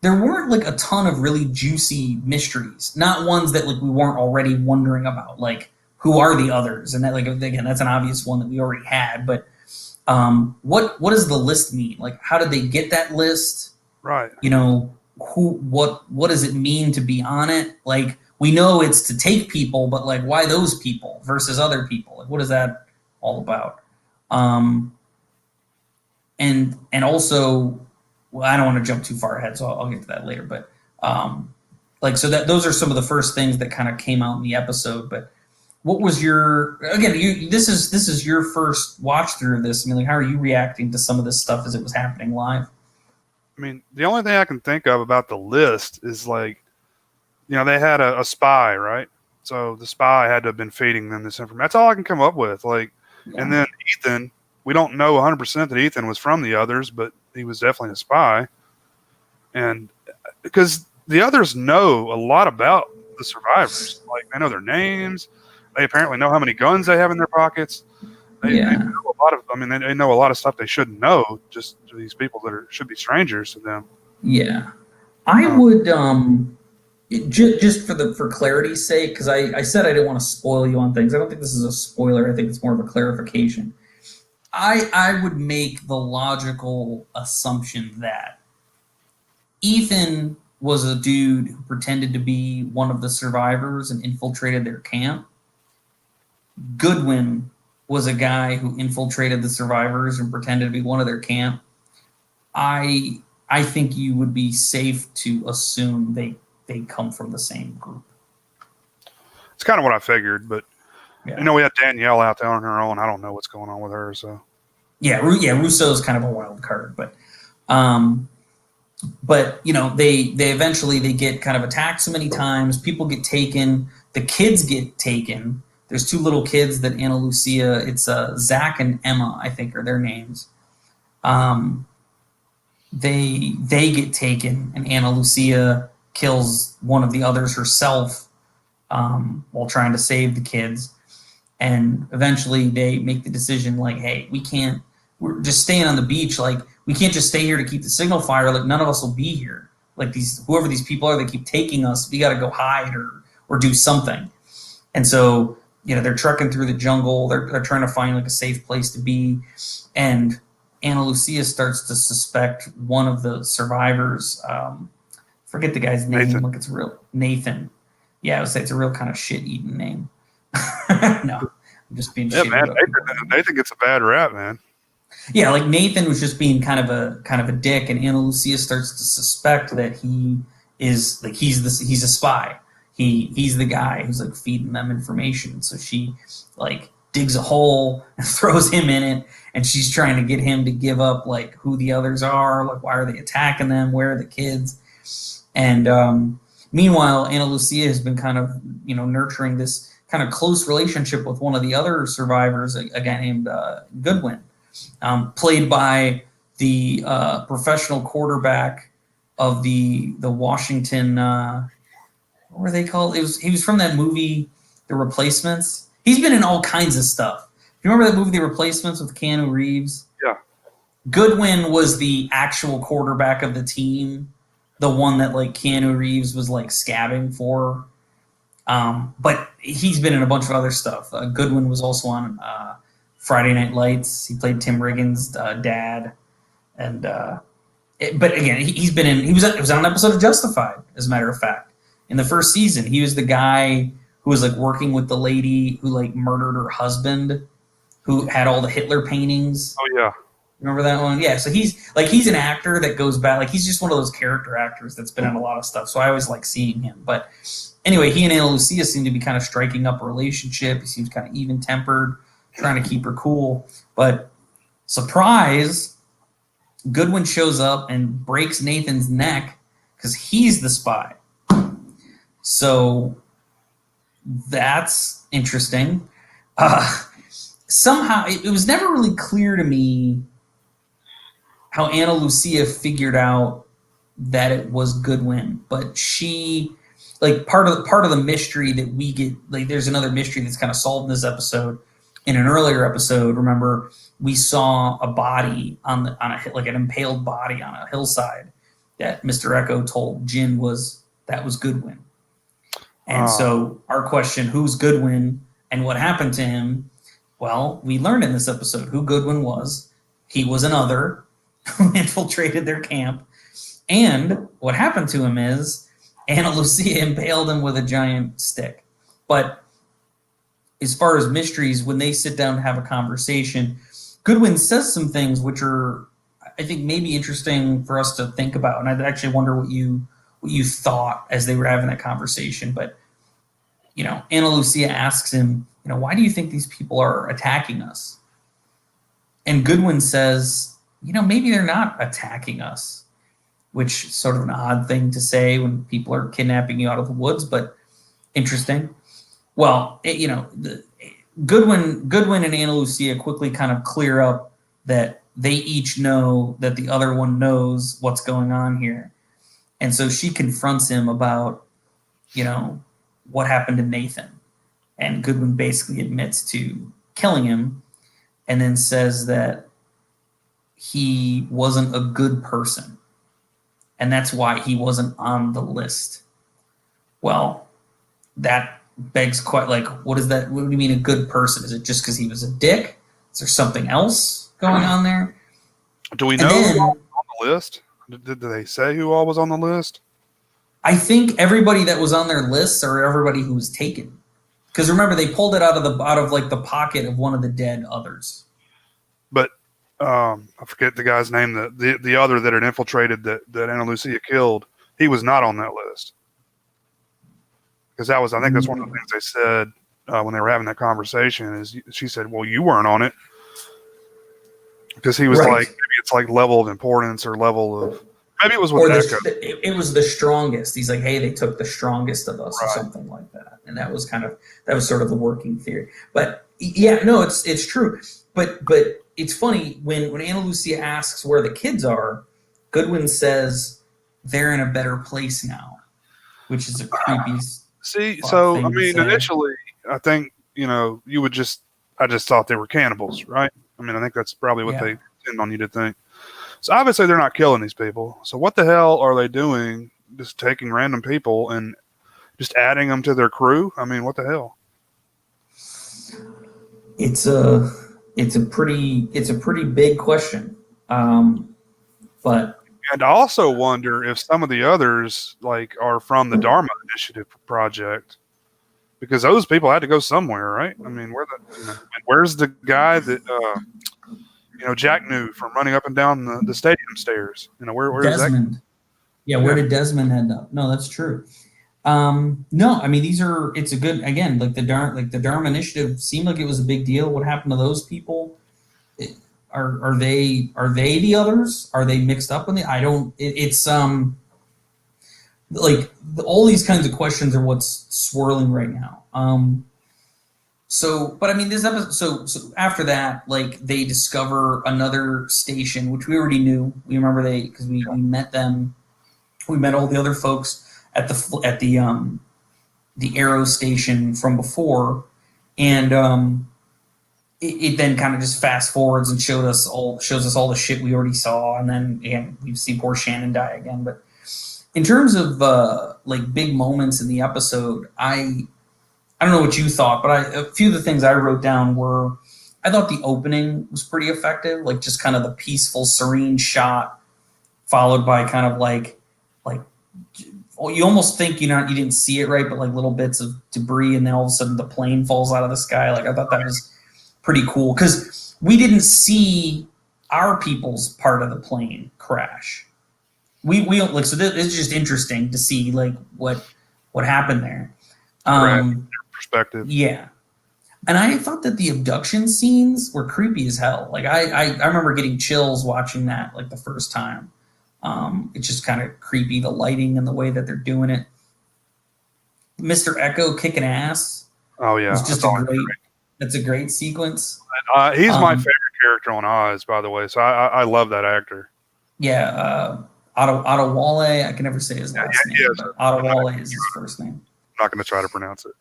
weren't like a ton of really juicy mysteries, not ones that like we weren't already wondering about, like who are the others, and that like again that's an obvious one that we already had, but. What does the list mean? Like, how did they get that list? Right. You know, what does it mean to be on it? Like, we know it's to take people, but like, why those people versus other people? Like, what is that all about? And also, well, I don't want to jump too far ahead, so I'll get to that later. But like, so that those are some of the first things that kind of came out in the episode, but. What was your this is your first watch through of this? I mean, like, how are you reacting to some of this stuff as it was happening live? I mean, the only thing I can think of about the list is like, you know, they had a spy, right? So the spy had to have been feeding them this information. That's all I can come up with. Like, yeah. And then Ethan, we don't know 100% that Ethan was from the others, but he was definitely a spy. And because the others know a lot about the survivors, like they know their names. They apparently know how many guns they have in their pockets. They know a lot of. I mean, they know a lot of stuff they shouldn't know. Just to these people that should be strangers to them. Yeah, I would just for clarity's sake, because I said I didn't want to spoil you on things. I don't think this is a spoiler. I think it's more of a clarification. I would make the logical assumption that Ethan was a dude who pretended to be one of the survivors and infiltrated their camp. Goodwin was a guy who infiltrated the survivors and pretended to be one of their camp. I think you would be safe to assume they come from the same group. It's kind of what I figured, but yeah. You know, we had Danielle out there on her own. I don't know what's going on with her. So yeah, Russo's kind of a wild card, but you know, they eventually they get kind of attacked so many times. People get taken. The kids get taken. There's two little kids that Ana Lucia, it's Zach and Emma, I think are their names. They get taken, and Ana Lucia kills one of the others herself while trying to save the kids. And eventually they make the decision like, hey, we're just staying on the beach. Like, we can't just stay here to keep the signal fire. Like, none of us will be here. Like, whoever these people are, they keep taking us. We got to go hide or do something. And so, you know, they're trekking through the jungle. They're trying to find like a safe place to be. And Ana Lucia starts to suspect one of the survivors. Forget the guy's name. Nathan. Look, it's real Nathan. Yeah, I would say it's a real kind of shit-eating name. No, I'm just being shitty. Man, Nathan gets a bad rap, man. Yeah, like Nathan was just being kind of a dick, and Ana Lucia starts to suspect that he is like he's a spy. He's the guy who's like feeding them information. So she like digs a hole and throws him in it, and she's trying to get him to give up like who the others are, like why are they attacking them, where are the kids, and meanwhile Ana Lucia has been kind of, you know, nurturing this kind of close relationship with one of the other survivors, a guy named Goodwin, played by the professional quarterback of the Washington. What were they called? He was from that movie, The Replacements. He's been in all kinds of stuff. You remember that movie, The Replacements, with Keanu Reeves? Yeah. Goodwin was the actual quarterback of the team, the one that like Keanu Reeves was like scabbing for. But he's been in a bunch of other stuff. Goodwin was also on Friday Night Lights. He played Tim Riggins' dad, and but again, he was on an episode of Justified, as a matter of fact. In the first season, he was the guy who was like working with the lady who like murdered her husband, who had all the Hitler paintings. Oh yeah. Remember that one? Yeah. So he's an actor that goes back. Like he's just one of those character actors that's been in a lot of stuff. So I always like seeing him. But anyway, he and Ana Lucia seem to be kind of striking up a relationship. He seems kind of even tempered, trying to keep her cool. But surprise, Goodwin shows up and breaks Nathan's neck because he's the spy. So that's interesting. Somehow it was never really clear to me how Ana Lucia figured out that it was Goodwin, but she, like, part of the mystery that we get, like, there's another mystery that's kind of solved in this episode. In an earlier episode, remember, we saw a body on a like an impaled body on a hillside that Mr. Echo told Jin was Goodwin. And so our question, who's Goodwin and what happened to him? Well, we learned in this episode who Goodwin was. He was an other who infiltrated their camp. And what happened to him is Ana Lucia impaled him with a giant stick. But as far as mysteries, when they sit down to have a conversation, Goodwin says some things which are, I think, maybe interesting for us to think about. And I actually wonder what you thought as they were having that conversation. But, you know, Ana Lucia asks him, you know, why do you think these people are attacking us? And Goodwin says, you know, maybe they're not attacking us, which is sort of an odd thing to say when people are kidnapping you out of the woods, but interesting. Well, Goodwin and Ana Lucia quickly kind of clear up that they each know that the other one knows what's going on here. And so she confronts him about, you know, what happened to Nathan. And Goodwin basically admits to killing him and then says that he wasn't a good person. And that's why he wasn't on the list. Well, that begs quite, like, what is that? What do you mean a good person? Is it just because he was a dick? Is there something else going on there? Do we know who all was on the list? Did they say who all was on the list? I think everybody that was on their lists or everybody who was taken. Because remember, they pulled it out of the pocket of one of the dead others. But I forget the guy's name. The other that had infiltrated that Ana Lucia killed. He was not on that list. Because I think that's one of the things they said when they were having that conversation. Is she said, "Well, you weren't on it," because he was like, maybe it's like level of importance or level of, maybe it was with Echo. It was the strongest. He's like, hey, they took the strongest of us or something like that, and that was sort of the working theory. But yeah, no, it's true. But it's funny when Ana Lucia asks where the kids are, Goodwin says they're in a better place now, which is a creepy. See, so I mean, initially, I think, you know, I just thought they were cannibals, right? I mean, I think that's probably what they intend on you to think. So obviously, they're not killing these people. So what the hell are they doing? Just taking random people and just adding them to their crew? I mean, what the hell? It's a pretty big question, but. And I also wonder if some of the others are from the Dharma Initiative project, because those people had to go somewhere, right? I mean, where's the guy that Jack knew from running up and down the stadium stairs? You know, where Desmond? Is that? Yeah, where did Desmond end up? No, that's true. No, I mean it's a good, again, the Dharma Initiative seemed like it was a big deal. What happened to those people? Are they the others? Are they mixed up in the? I don't. It's all these kinds of questions are what's swirling right now. But I mean, this episode. So after that, they discover another station, which we already knew. We remember because we met them. We met all the other folks at the Arrow station from before, and it then kind of just fast forwards and shows us all the shit we already saw, and then again we see poor Shannon die again. But in terms of big moments in the episode, I don't know what you thought, but a few of the things I wrote down were, I thought the opening was pretty effective, just kind of the peaceful, serene shot, followed by kind of you almost think you didn't see it right, but like little bits of debris, and then all of a sudden the plane falls out of the sky. Like I thought that was pretty cool because we didn't see our people's part of the plane crash. We like, so it's just interesting to see like what happened there. Perspective. Yeah. And I thought that the abduction scenes were creepy as hell. Like I remember getting chills watching that like the first time. It's just kind of creepy, the lighting and the way that they're doing it. Mr. Echo kicking ass. Oh yeah, it's just that's a great sequence. He's my favorite character on Oz, by the way. So I love that actor. Yeah, Ottawale. I can never say his last name. But Ottawale is his first name. I'm not going to try to pronounce it.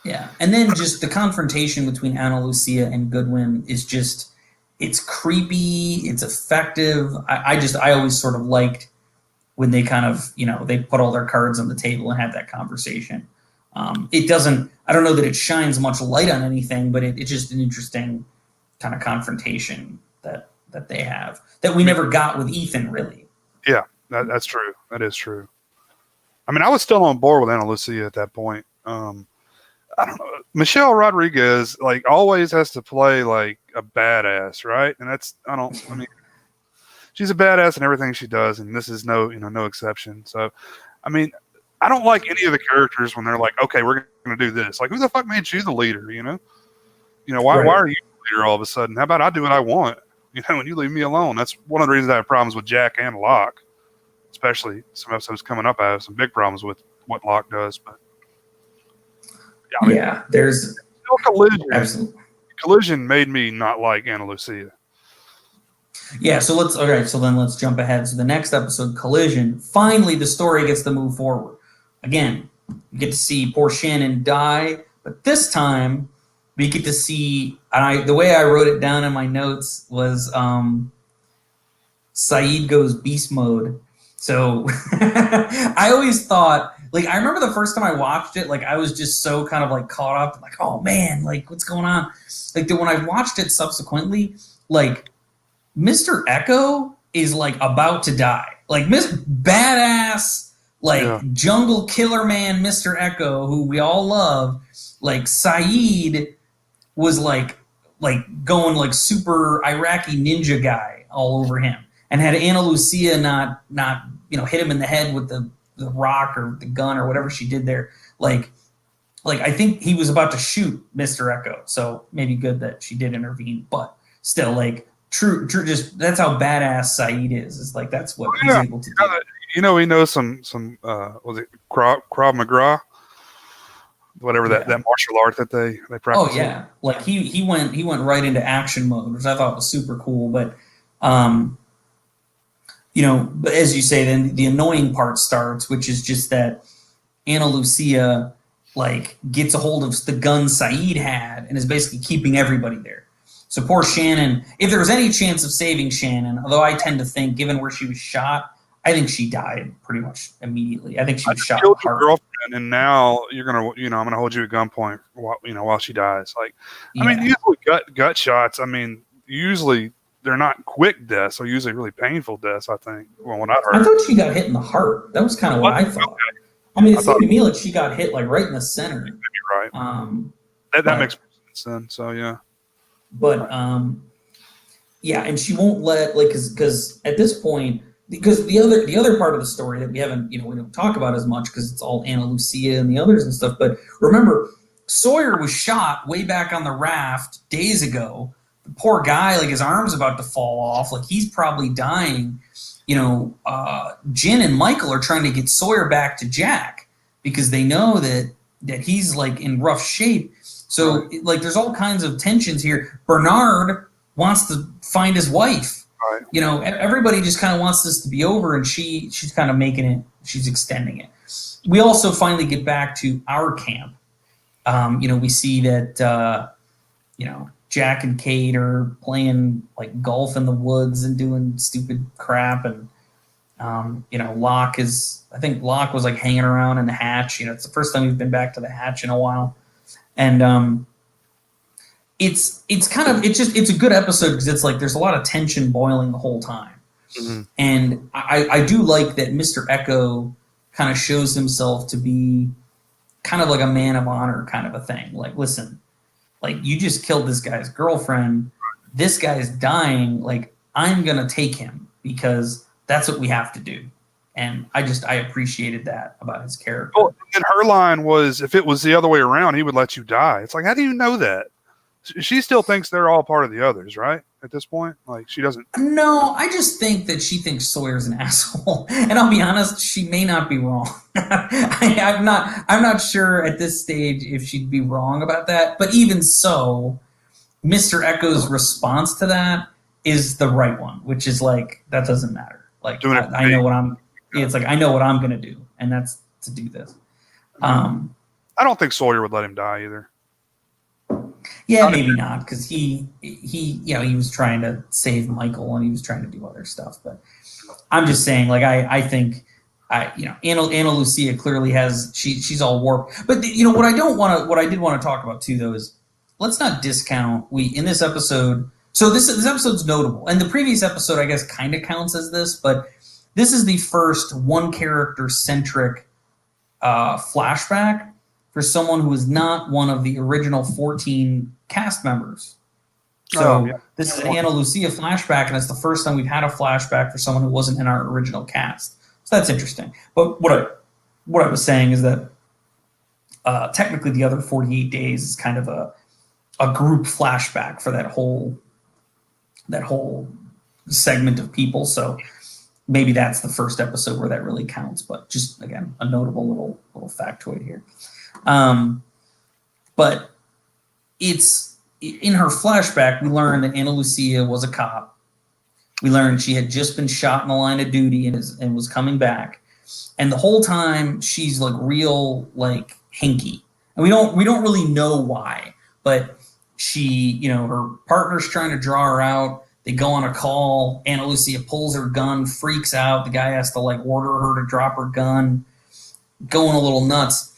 Yeah, and then just the confrontation between Ana Lucia and Goodwin is just, it's creepy, it's effective. I always sort of liked when they kind of, they put all their cards on the table and had that conversation. It doesn't, I don't know that it shines much light on anything, but it's just an interesting kind of confrontation that they have that we never got with Ethan, really. Yeah, that's true. That is true. I mean, I was still on board with Ana Lucia at that point. I don't know. Michelle Rodriguez like always has to play like a badass, right? And I mean, she's a badass in everything she does, and this is no exception. So, I mean, I don't like any of the characters when they're like, okay, we're going to do this. Like, who the fuck made you the leader? Why are you the leader all of a sudden? How about I do what I want? When you leave me alone. That's one of the reasons I have problems with Jack and Locke, especially some episodes coming up. I have some big problems with what Locke does, but. I mean, yeah, there's Collision. Absolutely. Collision made me not like Ana Lucia. Yeah, so let's jump ahead. So the next episode, Collision, finally the story gets to move forward. Again, we get to see poor Shannon die, but this time we get to see, and the way I wrote it down in my notes was Saeed goes beast mode. So I always thought, like, I remember the first time I watched it, like, I was just so kind of, like, caught up, like, oh, man, like, what's going on? Like, when I watched it subsequently, like, Mr. Echo is, like, about to die. Like, badass, like, jungle killer man Mr. Echo, who we all love, like, Saeed was, like going, like, super Iraqi ninja guy all over him. And had Ana Lucia not hit him in the head with the rock or the gun or whatever she did there, like I think he was about to shoot Mr. Echo. So maybe good that she did intervene, but still, like, true, just that's how badass Saeed is. It's like that's what he's able to do. He knows some was it Krav Maga, whatever that martial art that they practice. Oh yeah, like he went right into action mode, which I thought was super cool. But but as you say, then the annoying part starts, which is just that Ana Lucia, like, gets a hold of the gun Saeed had and is basically keeping everybody there. So poor Shannon, if there was any chance of saving Shannon, although I tend to think, given where she was shot, I think she died pretty much immediately. I think she was shot. Killed your girlfriend, and now you're gonna, I'm gonna hold you at gunpoint while she dies. Like, I mean, usually gut shots. I mean, usually. They're not quick deaths. They're usually really painful deaths, I think. Well, when I heard, I thought she got hit in the heart. That was kind of what I thought. Okay. I mean, it seemed to me like she got hit like right in the center. Maybe right. That makes sense then. So yeah. But and she won't let, like, because at this point, because the other part of the story that we haven't, we don't talk about as much because it's all Ana Lucia and the others and stuff. But remember, Sawyer was shot way back on the raft days ago. The poor guy, like, his arm's about to fall off. Like, he's probably dying. Jin and Michael are trying to get Sawyer back to Jack because they know that he's, like, in rough shape. So, like, there's all kinds of tensions here. Bernard wants to find his wife. Right. Everybody just kind of wants this to be over, and she's kind of making it. She's extending it. We also finally get back to our camp. We see that, Jack and Kate are playing, like, golf in the woods and doing stupid crap. And, Locke was, like, hanging around in the hatch. It's the first time we've been back to the hatch in a while. And it's a good episode because it's like there's a lot of tension boiling the whole time. Mm-hmm. And I do like that Mr. Echo kind of shows himself to be kind of like a man of honor kind of a thing. Like, listen, like, you just killed this guy's girlfriend. This guy's dying. Like, I'm going to take him because that's what we have to do. And I appreciated that about his character. Well, and her line was, if it was the other way around, he would let you die. It's like, how do you know that? She still thinks they're all part of the others, right? At this point, like, she doesn't. No, I just think that she thinks Sawyer's an asshole, and I'll be honest, she may not be wrong. I'm not sure at this stage if she'd be wrong about that. But even so, Mr. Echo's response to that is the right one, which is like, that doesn't matter. Like, I know what I'm. It's like, I know what I'm going to do, and that's to do this. I don't think Sawyer would let him die either. Yeah, maybe not, because he was trying to save Michael and he was trying to do other stuff. But I'm just saying, like, I think Ana Lucia clearly has she's all warped. But what I did want to talk about too, though, is let's not discount in this episode. So this episode's notable, and the previous episode I guess kind of counts as this, but this is the first one character centric flashback for someone who is not one of the original 14 cast members. So This is an Ana Lucia flashback, and it's the first time we've had a flashback for someone who wasn't in our original cast. So that's interesting. But what I was saying is that technically the other 48 days is kind of a group flashback for that whole segment of people. So maybe that's the first episode where that really counts. But just, again, a notable little factoid here. But it's in her flashback, we learn that Ana Lucia was a cop. We learned she had just been shot in the line of duty and was coming back. And the whole time she's like real, like, hinky. And we don't really know why, but she, her partner's trying to draw her out. They go on a call. Ana Lucia pulls her gun, freaks out. The guy has to, like, order her to drop her gun, going a little nuts.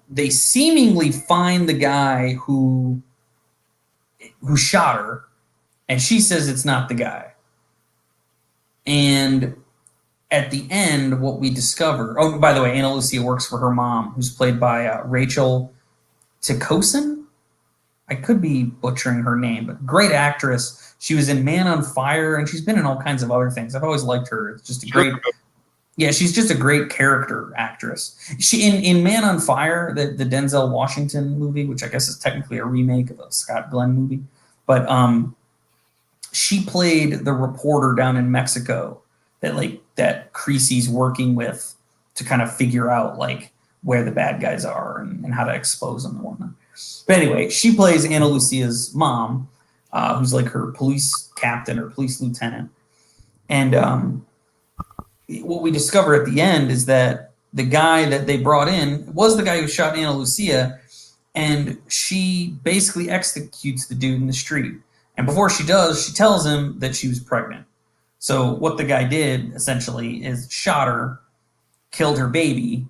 They seemingly find the guy who shot her, and she says it's not the guy. And at the end, what we discover... Oh, by the way, Ana Lucia works for her mom, who's played by Rachel Ticosin. I could be butchering her name, but great actress. She was in Man on Fire, and she's been in all kinds of other things. I've always liked her. It's just a great... Yeah, she's just a great character actress. She in Man on Fire, the Denzel Washington movie, which I guess is technically a remake of a Scott Glenn movie, but she played the reporter down in Mexico that Creasy's working with to kind of figure out, like, where the bad guys are and how to expose them and whatnot. But anyway, she plays Ana Lucia's mom, who's like her police captain or police lieutenant, and what we discover at the end is that the guy that they brought in was the guy who shot Ana Lucia, and she basically executes the dude in the street. And before she does, she tells him that she was pregnant. So what the guy did, essentially, is shot her, killed her baby,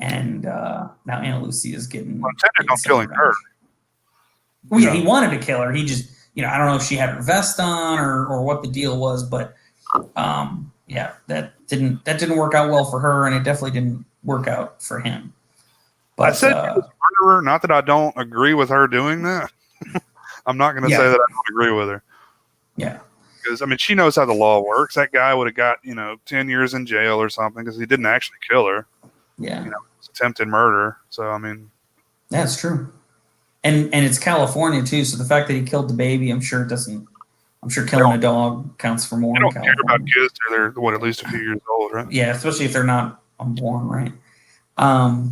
and now Ana Lucia's getting... Well, technically not killing her. Well, yeah, he wanted to kill her. He just, I don't know if she had her vest on or what the deal was, but... yeah, that didn't work out well for her, and it definitely didn't work out for him. But, I said she was a murderer, not that I don't agree with her doing that. I'm not going to say that I don't agree with her. Yeah. Because, I mean, she knows how the law works. That guy would have got, 10 years in jail or something because he didn't actually kill her. Yeah. It's attempted murder. So, I mean. That's true. And it's California, too, so the fact that he killed the baby, I'm sure killing a dog counts for more. They don't care about kids till they're, at least a few years old, right? Yeah, especially if they're not unborn, right? All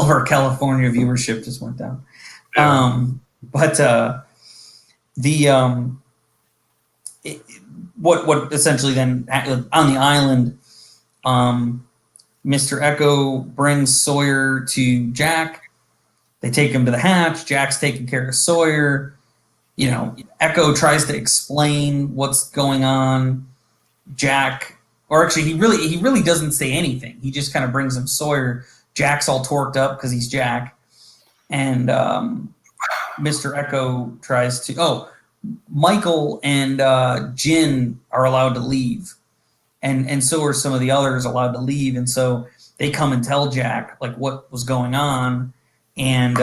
of our California viewership just went down. Yeah. What essentially then on the island, Mr. Echo brings Sawyer to Jack. They take him to the hatch. Jack's taking care of Sawyer. Echo tries to explain what's going on. Jack, or actually, he really doesn't say anything. He just kind of brings him Sawyer. Jack's all torqued up because he's Jack, and Mr. Echo tries to. Oh, Michael and Jin are allowed to leave, and so are some of the others allowed to leave, and so they come and tell Jack like what was going on, and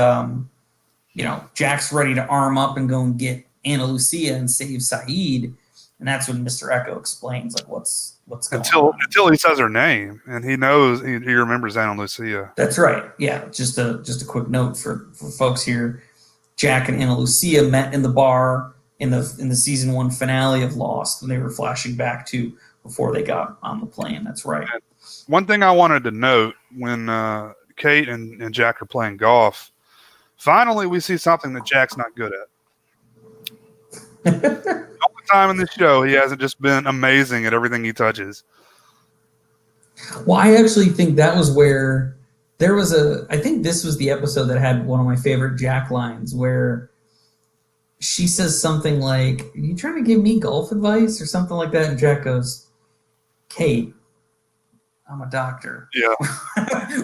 Jack's ready to arm up and go and get Ana Lucia and save Saeed, and that's when Mr. Echo explains like what's going on. Until he says her name, and he knows he remembers Ana Lucia. That's right. Yeah, just a quick note for folks here. Jack and Ana Lucia met in the bar in the season 1 finale of Lost, and they were flashing back to before they got on the plane. That's right. And one thing I wanted to note when Kate and Jack are playing golf, finally we see something that Jack's not good at. The only time in this show he hasn't just been amazing at everything he touches. Well, I actually think that was where there was I think this was the episode that had one of my favorite Jack lines where she says something like, "Are you trying to give me golf advice?" or something like that, and Jack goes, "Kate, I'm a doctor." Yeah.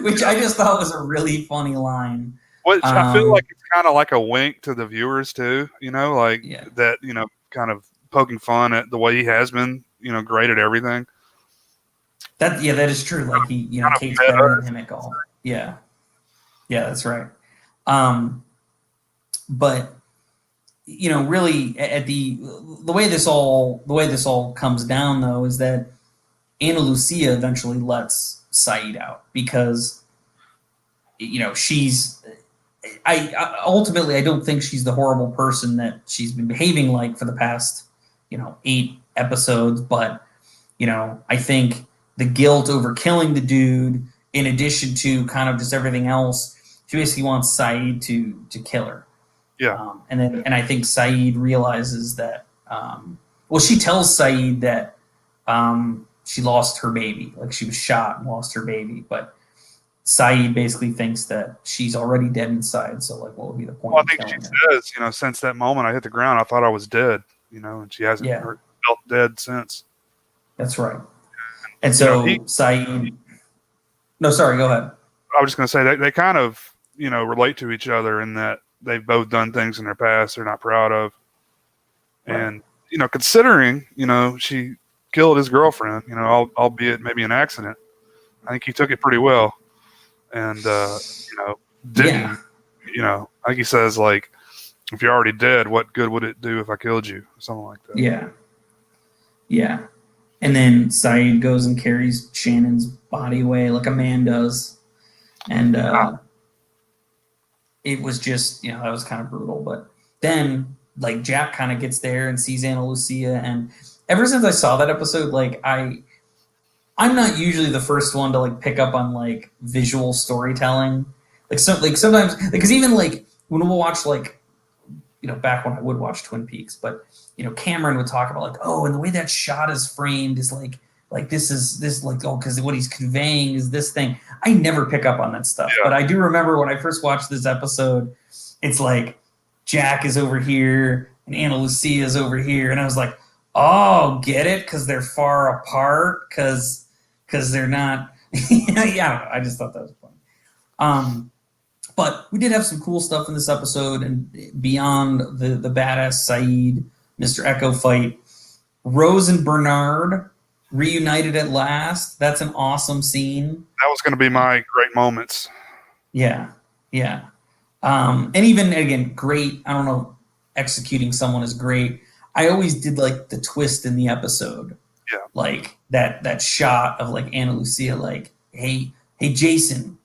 Which I just thought was a really funny line. Which I feel like it's kind of like a wink to the viewers too, that, kind of poking fun at the way he has been, great at everything. That is true. Like Kate's better than him at golf. Yeah, that's right. But really, at the way this all comes down though is that Ana Lucia eventually lets Saeed out because she's. I ultimately I don't think she's the horrible person that she's been behaving like for the past 8 episodes, but I think the guilt over killing the dude, in addition to kind of just everything else, she basically wants Saeed to kill her. Yeah. And I think Saeed realizes that. She tells Saeed that she lost her baby, like she was shot and lost her baby, but Saeed basically thinks that she's already dead inside. So like, what would be the point? Well, I think she says, since that moment I hit the ground, I thought I was dead. And she hasn't felt dead since. That's right. And so Saeed. No, sorry. Go ahead. I was just going to say they kind of, relate to each other in that they've both done things in their past they're not proud of. Right. And, considering, she killed his girlfriend, albeit maybe an accident, I think he took it pretty well. And, didn't, I think he says, like, if you're already dead, what good would it do if I killed you? Or something like that. Yeah. Yeah. And then Saeed goes and carries Shannon's body away like a man does. And it was just, that was kind of brutal. But then, like, Jack kind of gets there and sees Ana Lucia. And ever since I saw that episode, like, I'm not usually the first one to like pick up on like visual storytelling. Sometimes because even like when we'll watch like back when I would watch Twin Peaks, but Cameron would talk about like, oh, and the way that shot is framed is like this like, oh, because what he's conveying is this thing. I never pick up on that stuff. Yeah. But I do remember when I first watched this episode, it's like Jack is over here and Ana Lucia is over here, and I was like, oh, get it? Because they're far apart, because they're not. I just thought that was funny. But we did have some cool stuff in this episode, and beyond the badass Saeed, Mr. Echo fight, Rose and Bernard reunited at last. That's an awesome scene. That was going to be my great moments. Yeah. And even, again, great, I don't know, executing someone is great. I always did like the twist in the episode. Yeah. Like that shot of like Ana Lucia, like, hey Jason,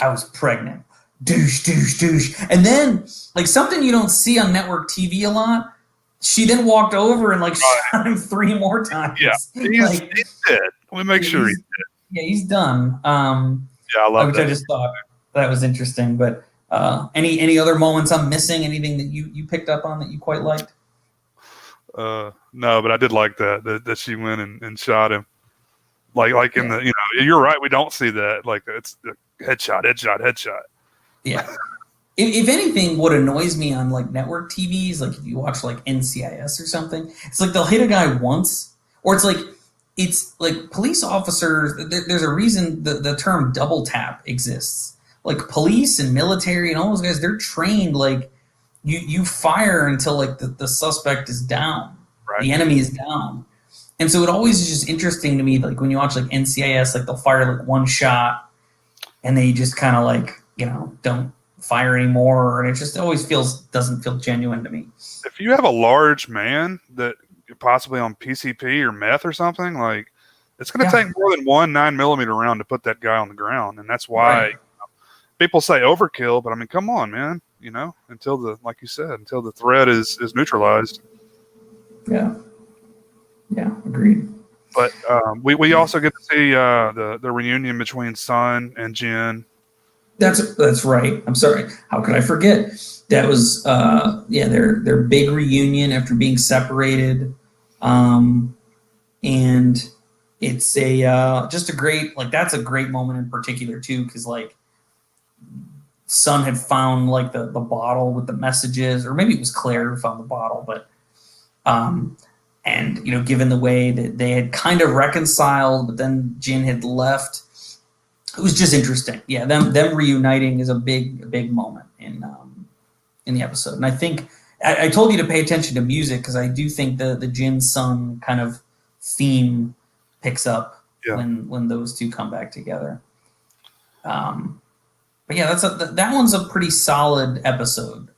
I was pregnant. Douche, douche, douche. And then like something you don't see on network TV a lot, she then walked over and like shot him 3 more times. Yeah. He's dead. Let me make sure he's dead. Yeah, he's done. I love that. I just thought that was interesting. But any other moments I'm missing? Anything that you picked up on that you quite liked? No, but I did like that she went and shot him. Like in the, you're right. We don't see that. Like it's the headshot. Yeah. If anything, what annoys me on like network TVs, like if you watch like NCIS or something, it's like they'll hit a guy once, or it's like police officers. There's a reason the term double tap exists. Like police and military and all those guys, they're trained like you fire until like the suspect is down, right. The enemy is down. And so it always is just interesting to me, like when you watch like NCIS, like they'll fire like one shot and they just kind of like, don't fire anymore. And it just always doesn't feel genuine to me. If you have a large man that possibly on PCP or meth or something, like it's going to Yeah. take more than one 9mm round to put that guy on the ground. And that's why Right. people say overkill, but I mean, come on, man, until like you said, until the threat is neutralized. Yeah. Yeah. Agreed. But we also get to see the reunion between Sun and Jin. That's right. I'm sorry. How could I forget? That was their big reunion after being separated, and it's a just a great that's a great moment in particular too, because like Sun had found like the bottle with the messages, or maybe it was Claire who found the bottle, but and given the way that they had kind of reconciled, but then Jin had left, it was just interesting. Yeah, them reuniting is a big moment in the episode, and I think I told you to pay attention to music because I do think the Jin Sun kind of theme picks up when those two come back together. But yeah, that one's a pretty solid episode.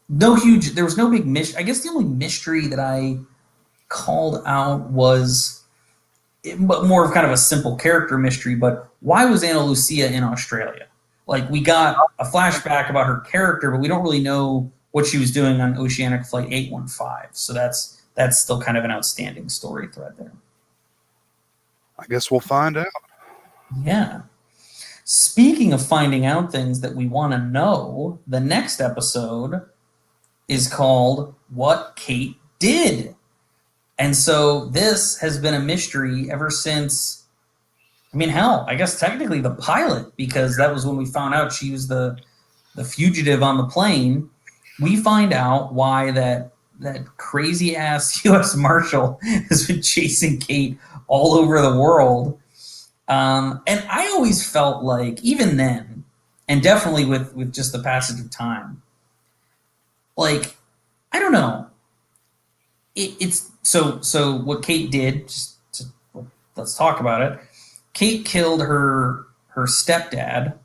There was no big mystery. I guess the only mystery that I called out was more of kind of a simple character mystery, but why was Ana Lucia in Australia? Like, we got a flashback about her character, but we don't really know what she was doing on Oceanic Flight 815. So that's still kind of an outstanding story thread there. I guess we'll find out. Yeah. Speaking of finding out things that we want to know, the next episode is called What Kate Did. And so this has been a mystery ever since, I guess technically the pilot, because that was when we found out she was the fugitive on the plane. We find out why that crazy ass U.S. Marshal has been chasing Kate all over the world. And I always felt like, even then, and definitely with just the passage of time, like, I don't know. It's so what Kate did, let's talk about it. Kate killed her stepdad,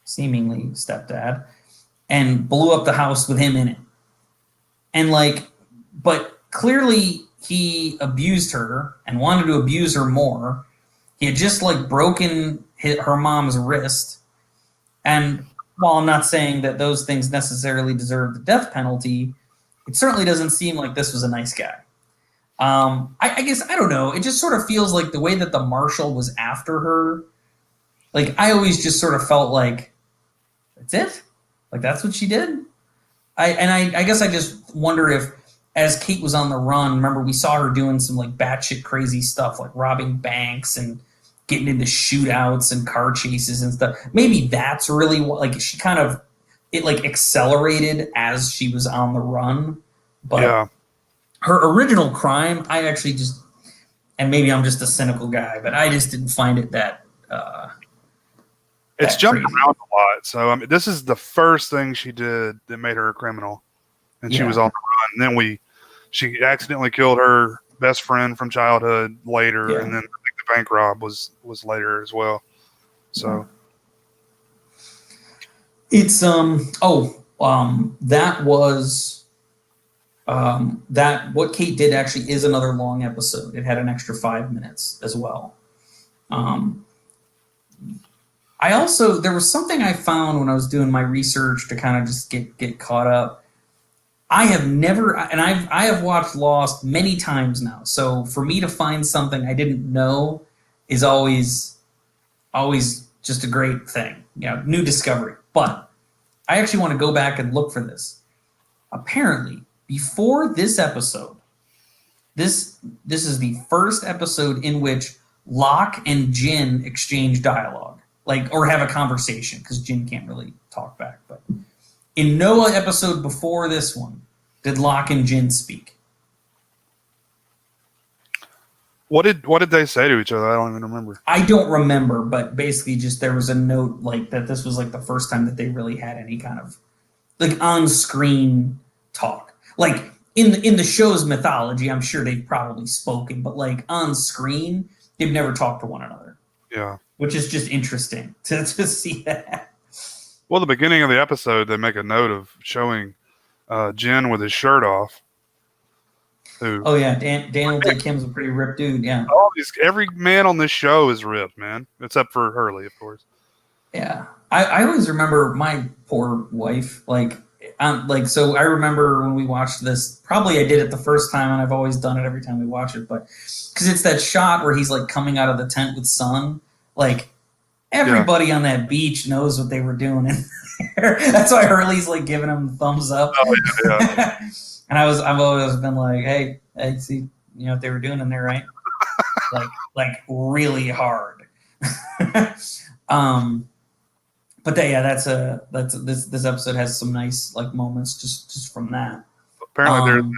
seemingly stepdad, and blew up the house with him in it. And but clearly he abused her and wanted to abuse her more. He had just broken her mom's wrist. And while I'm not saying that those things necessarily deserve the death penalty, it certainly doesn't seem like this was a nice guy. I guess, I don't know. It just sort of feels like the way that the marshal was after her. Like, I always just sort of felt like, that's it? Like, that's what she did? I guess I just wonder if, as Kate was on the run, remember we saw her doing some batshit crazy stuff, like robbing banks and getting into shootouts and car chases and stuff. Maybe that's really what, she kind of, it accelerated as she was on the run. But yeah. Her original crime, I actually just, and maybe I'm just a cynical guy, but I just didn't find it that it's jumped crazy around a lot. So this is the first thing she did that made her a criminal, and she was on the run. And then she accidentally killed her best friend from childhood later, and then I think the bank rob was later as well. So it's that was that what Kate did actually is another long episode. It had an extra 5 minutes as well. I also, there was something I found when I was doing my research to kind of just get caught up. I have never, and I have watched Lost many times now. So for me to find something I didn't know is always just a great thing, new discovery. But I actually want to go back and look for this. Apparently, before this episode, this is the first episode in which Locke and Jin exchange dialogue, or have a conversation, because Jin can't really talk back. But in no episode before this one did Locke and Jin speak. What did they say to each other? I don't even remember. I don't remember, but basically just there was a note that this was the first time that they really had any kind of on-screen talk. in the show's mythology, I'm sure they've probably spoken, but like on screen, they've never talked to one another. Yeah. Which is just interesting to see that. Well, the beginning of the episode, they make a note of showing Jin with his shirt off. Who? Oh yeah, Daniel Day Kim's a pretty ripped dude. Yeah. Every man on this show is ripped, man, except for Hurley, of course. Yeah, I always remember my poor wife. So I remember when we watched this. Probably I did it the first time, and I've always done it every time we watch it. But because it's that shot where he's like coming out of the tent with sun, like everybody on that beach knows what they were doing in there. That's why Hurley's like giving him the thumbs up. Oh, yeah. And I've always been like, hey, see, you know what they were doing in there, right? like really hard. But this episode has some nice like moments just from that. Apparently,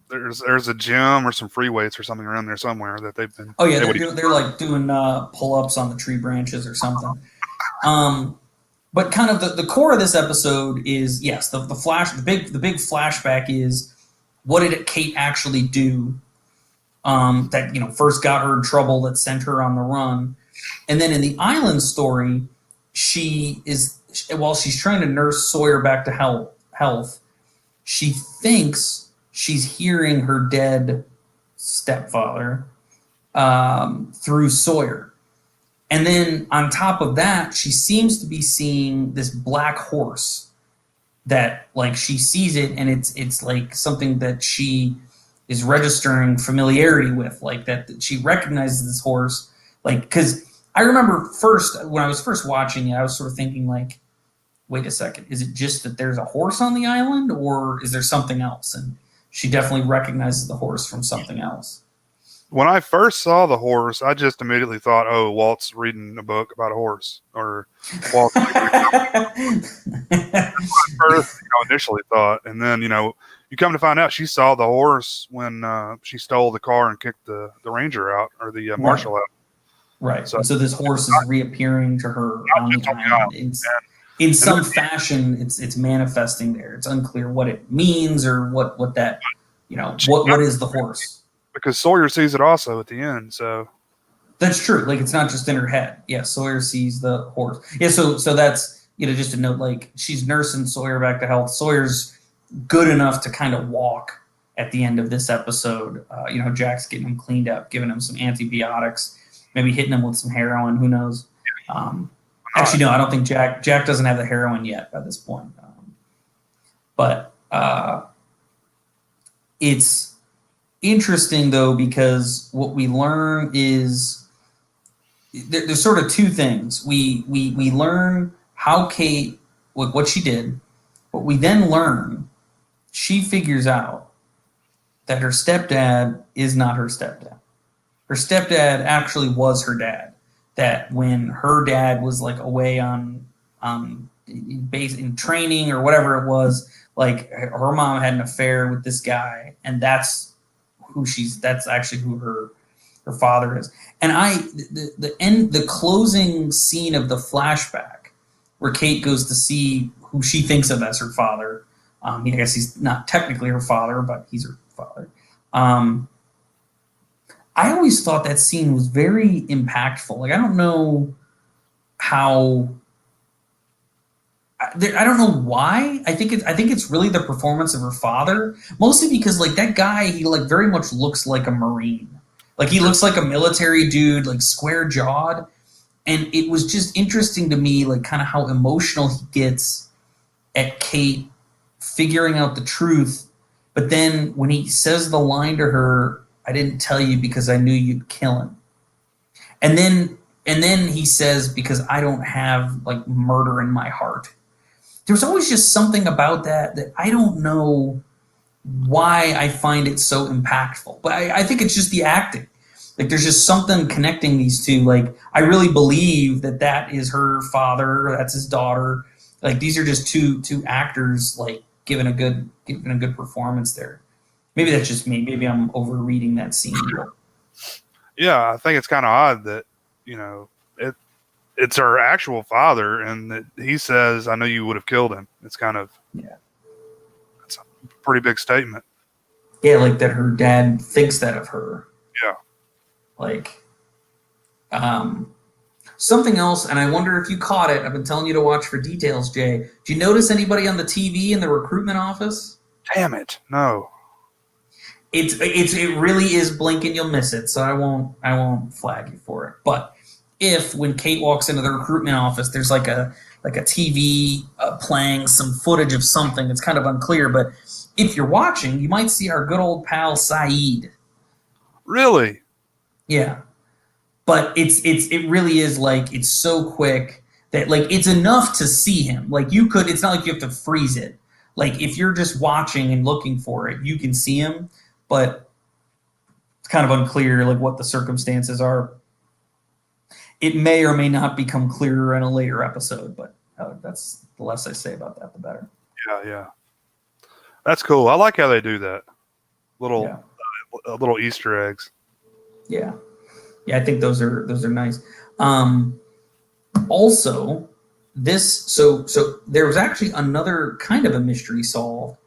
there's a gym or some free weights or something around there somewhere that they've been. Oh yeah, they're like doing pull-ups on the tree branches or something. But kind of the core of this episode is yes, the big flashback is what did Kate actually do that first got her in trouble, that sent her on the run, and then in the island story, while she's trying to nurse Sawyer back to health, she thinks she's hearing her dead stepfather through Sawyer. And then on top of that, she seems to be seeing this black horse that like she sees it, and it's like something that she is registering familiarity with, like that she recognizes this horse, like because I remember when I was first watching it, I was sort of thinking like, wait a second, is it just that there's a horse on the island, or is there something else? And she definitely recognizes the horse from something else. When I first saw the horse, I just immediately thought, oh, Walt's reading a book about a horse, or Walt's That's what I first initially thought. And then, you come to find out she saw the horse when she stole the car and kicked the ranger out, or the marshal out. Right. So this horse is reappearing to her on the island. In some fashion, it's manifesting there. It's unclear what it means or what that, what is the horse. Because Sawyer sees it also at the end, so that's true. Like it's not just in her head. Yeah, Sawyer sees the horse. Yeah, so that's just a note. Like she's nursing Sawyer back to health. Sawyer's good enough to kind of walk at the end of this episode. Jack's getting him cleaned up, giving him some antibiotics, maybe hitting him with some heroin. Who knows? Actually, no, I don't think Jack doesn't have the heroin yet by this point. But it's interesting though, because what we learn is there's sort of two things. We learn how Kate, what she did, but we then learn she figures out that her stepdad is not her stepdad. Her stepdad actually was her dad. That when her dad was like away on base in training or whatever it was, like her mom had an affair with this guy, and that's actually who her father is. And the closing scene of the flashback where Kate goes to see who she thinks of as her father. I guess he's not technically her father, but he's her father. I always thought that scene was very impactful. Like I don't know how. I don't know why. I think it's really the performance of her father, mostly because like that guy, he like very much looks like a Marine. Like he looks like a military dude, like square jawed. And it was just interesting to me, like kind of how emotional he gets at Kate figuring out the truth. But then when he says the line to her, I didn't tell you because I knew you'd kill him. And then he says, because I don't have like murder in my heart. There's always just something about that I don't know why I find it so impactful. But I think it's just the acting. Like there's just something connecting these two. Like I really believe that is her father, that's his daughter. Like these are just two actors like giving a good performance there. Maybe that's just me. Maybe I'm overreading that scene. Yeah, I think it's kind of odd that it's her actual father, and that he says, "I know you would have killed him." It's kind of it's a pretty big statement. Yeah, like that her dad thinks that of her. Yeah. Like, um, something else, and I wonder if you caught it. I've been telling you to watch for details, Jay. Did you notice anybody on the TV in the recruitment office? Damn it. No. It really is blink and you'll miss it. So I won't flag you for it. But if when Kate walks into the recruitment office, there's like a TV playing some footage of something. It's kind of unclear, but if you're watching, you might see our good old pal Saeed. Really? Yeah, but it really is like it's so quick that like it's enough to see him. Like you could, it's not like you have to freeze it. Like if you're just watching and looking for it, you can see him, but it's kind of unclear like what the circumstances are. It may or may not become clearer in a later episode, but that's the less I say about that, the better. Yeah, yeah. That's cool. I like how they do that. Little Yeah, little Easter eggs. yeah, yeah. I think those are nice. Um, Also, this so there was actually another kind of a mystery solved.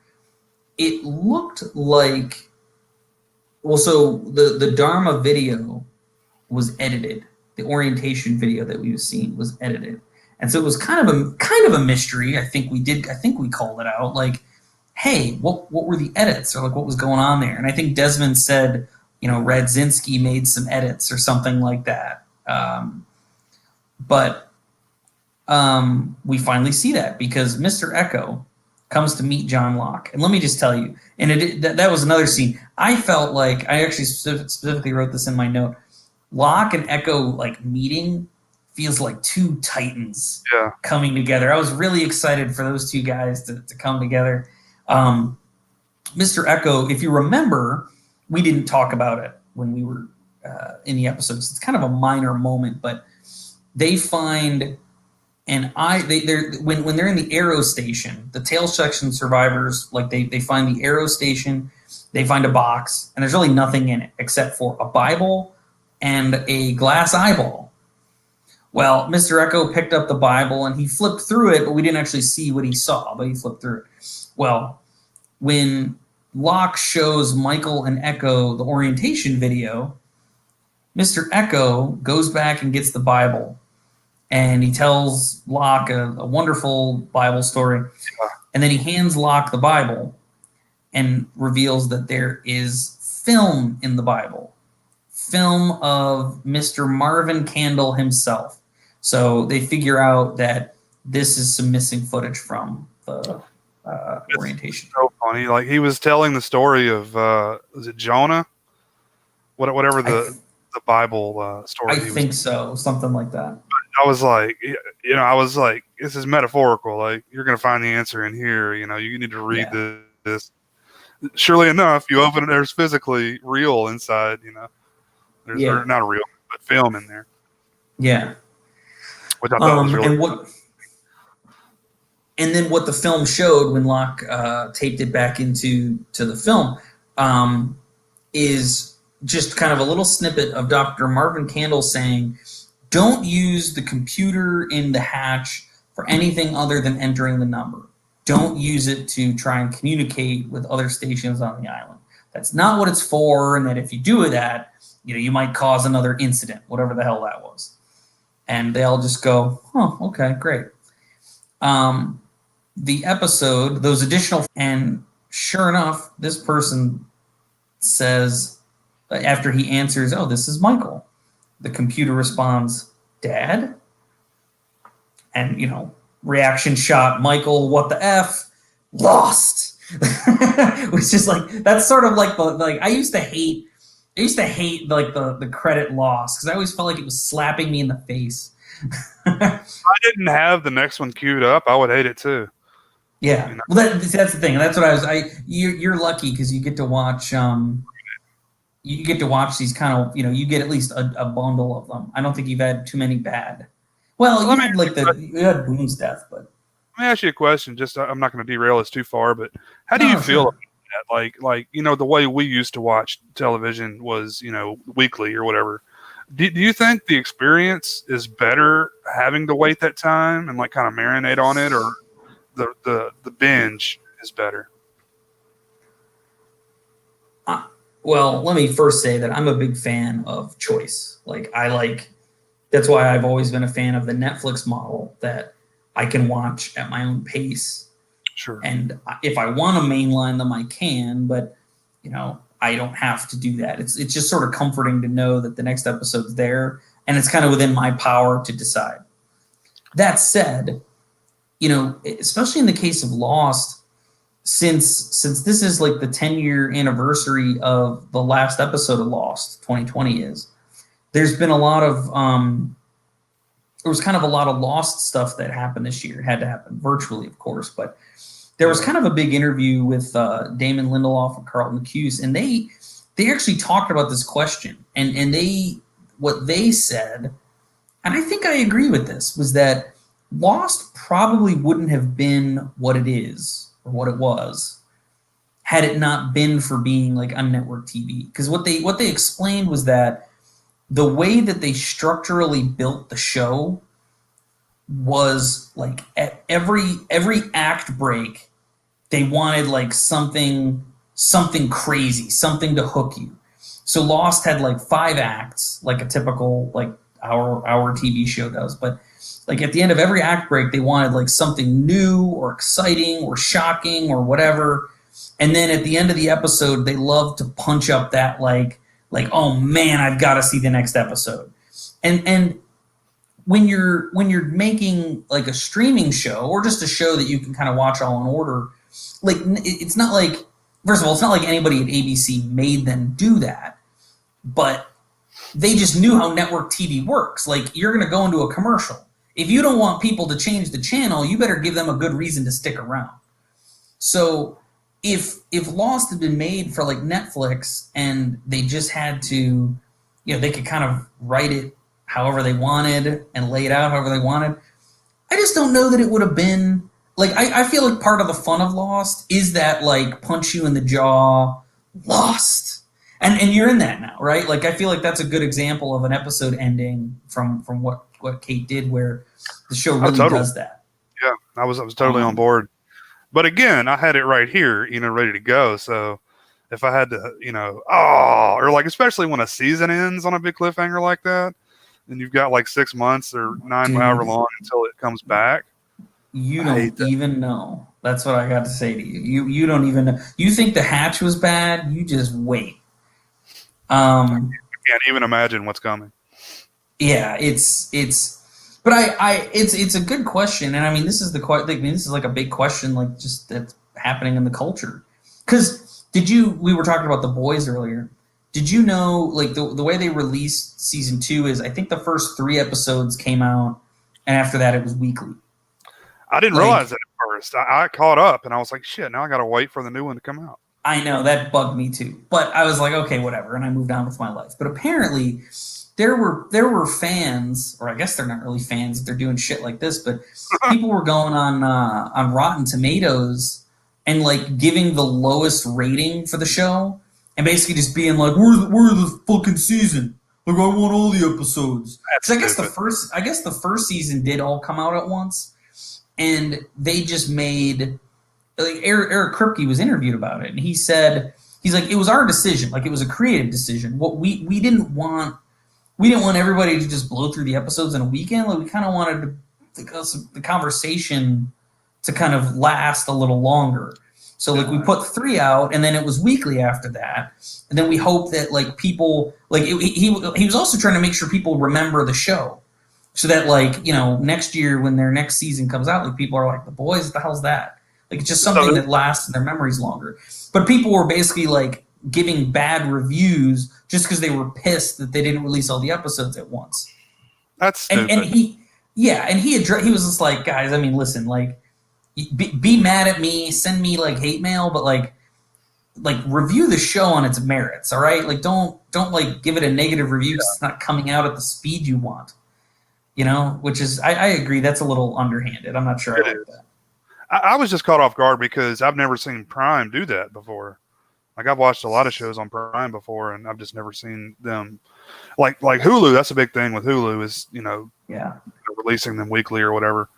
It looked like so the Dharma video was edited. The orientation video that we was seeing was edited, and so it was kind of a mystery. I think we called it out. Like, hey, what were the edits, or like what was going on there? And I think Desmond said, Radzinski made some edits or something like that. But we finally see that because Mr. Echo comes to meet John Locke. And let me just tell you, and that was another scene. I felt like I actually specifically wrote this in my note. Locke and Echo like meeting feels like two titans coming together. I was really excited for those two guys to come together. Mr. Echo, if you remember, we didn't talk about it when we were in the episodes. It's kind of a minor moment, but they find when they're in the Aero Station, the tail section survivors, like they find the Aero Station, they find a box, and there's really nothing in it except for a Bible and a glass eyeball. Well, Mr. Echo picked up the Bible and he flipped through it, but we didn't actually see what he saw, but he flipped through it. Well, when Locke shows Michael and Echo the orientation video, Mr. Echo goes back and gets the Bible. And he tells Locke a wonderful Bible story. And then he hands Locke the Bible and reveals that there is film in the Bible. Film of Mr. Marvin Candle himself. So they figure out that this is some missing footage from the orientation. So funny. Like he was telling the story of, was it Jonah? Whatever the Bible story. I think so. Something like that. I was like, this is metaphorical. Like, you're going to find the answer in here. You need to read this. Surely enough, you open it, there's physically real inside, There's not a real, but film in there. Yeah. Which I thought was really and then what the film showed when Locke taped it back into the film is just kind of a little snippet of Dr. Marvin Candle saying, don't use the computer in the hatch for anything other than entering the number. Don't use it to try and communicate with other stations on the island. That's not what it's for, and that if you do that, you might cause another incident, whatever the hell that was. And they all just go, oh, okay, great. The episode, those additional, and sure enough, this person says, after he answers, oh, this is Michael. The computer responds, Dad? And, reaction shot, Michael, what the F? Lost. Which is like, that's sort of like I used to hate like the credit lost because I always felt like it was slapping me in the face. I didn't have the next one queued up. I would hate it too. Yeah. Well, that's the thing. That's what you're lucky because you get to watch, these kind of, you get at least a bundle of them. I don't think you've had too many bad. Well, you had Boone's death, but. Let me ask you a question. Just, I'm not going to derail this too far, but how do you feel about that? Like, the way we used to watch television was, weekly or whatever. Do you think the experience is better having to wait that time and like kind of marinate on it, or the binge is better? Well, let me first say that I'm a big fan of choice. That's why I've always been a fan of the Netflix model, that I can watch at my own pace. Sure. And if I want to mainline them, I can, but I don't have to do that. It's just sort of comforting to know that the next episode's there, and it's kind of within my power to decide. That said, especially in the case of Lost, since this is like the 10-year anniversary of the last episode of Lost, 2020 is, there's been a lot of there was kind of a lot of Lost stuff that happened this year. It had to happen virtually, of course, but there was kind of a big interview with Damon Lindelof and Carlton Cuse, and they actually talked about this question, and what they said, and I think I agree with this, was that Lost probably wouldn't have been what it is or what it was had it not been for being like on network TV. Because what they explained was that the way that they structurally built the show was like at every act break, they wanted like something crazy, something to hook you. So Lost had like 5 acts, like a typical like our TV show does, but like at the end of every act break, they wanted like something new or exciting or shocking or whatever. And then at the end of the episode, they love to punch up that like, oh man, I've got to see the next episode. And when you're making like a streaming show or just a show that you can kind of watch all in order, like it's not like, first of all, it's not like anybody at ABC made them do that, but they just knew how network TV works. Like, you're going to go into a commercial. If you don't want people to change the channel, you better give them a good reason to stick around. So if Lost had been made for like Netflix and they just had to, they could kind of write it however they wanted and lay it out however they wanted, I just don't know that it would have been like, I feel like part of the fun of Lost is that like punch you in the jaw, Lost. And you're in that now, right? Like, I feel like that's a good example of an episode ending from what Kate did, where the show really does that. Yeah, I was totally on board. But again, I had it right here, ready to go. So if I had to, or like, especially when a season ends on a big cliffhanger like that, and you've got like 6 months or 9, however long until it comes back. You don't even know. That's what I got to say to you. You don't even know. You think The Hatch was bad? You just wait. I can't even imagine what's coming. Yeah, but it's a good question, and I mean, this is like a big question, like just that's happening in the culture. Because we were talking about The Boys earlier. Did you know, like the way they released season 2 is, I think the first 3 episodes came out, and after that it was weekly. I didn't realize that at first. I caught up, and I was like, shit, now I got to wait for the new one to come out. I know, that bugged me too. But I was like, okay, whatever, and I moved on with my life. But apparently there were fans, or I guess they're not really fans if they're doing shit like this, but people were going on Rotten Tomatoes and like giving the lowest rating for the show and basically just being like, where's the fucking season? Like, I want all the episodes. Because I guess the first season did all come out at once, and they just made, like, Eric Kripke was interviewed about it, and he's like, it was our decision, like it was a creative decision. What we didn't want everybody to just blow through the episodes in a weekend. Like, we kind of wanted the conversation to kind of last a little longer. So like, we put 3 out, and then it was weekly after that, and then we hope that like people like he was also trying to make sure people remember the show, so that like, next year when their next season comes out, like, people are like, The Boys, what the hell's that? Like, it's just something that lasts in their memories longer. But people were basically like giving bad reviews just because they were pissed that they didn't release all the episodes at once. That's stupid. And he was just like, guys, I mean, listen, like, be mad at me, send me like hate mail, but like review the show on its merits, all right? Like, don't like give it a negative review because it's not coming out at the speed you want. Which is, I agree, that's a little underhanded. I'm not sure I like that. I was just caught off guard because I've never seen Prime do that before. Like, I've watched a lot of shows on Prime before, and I've just never seen them like Hulu. That's a big thing with Hulu is, releasing them weekly or whatever.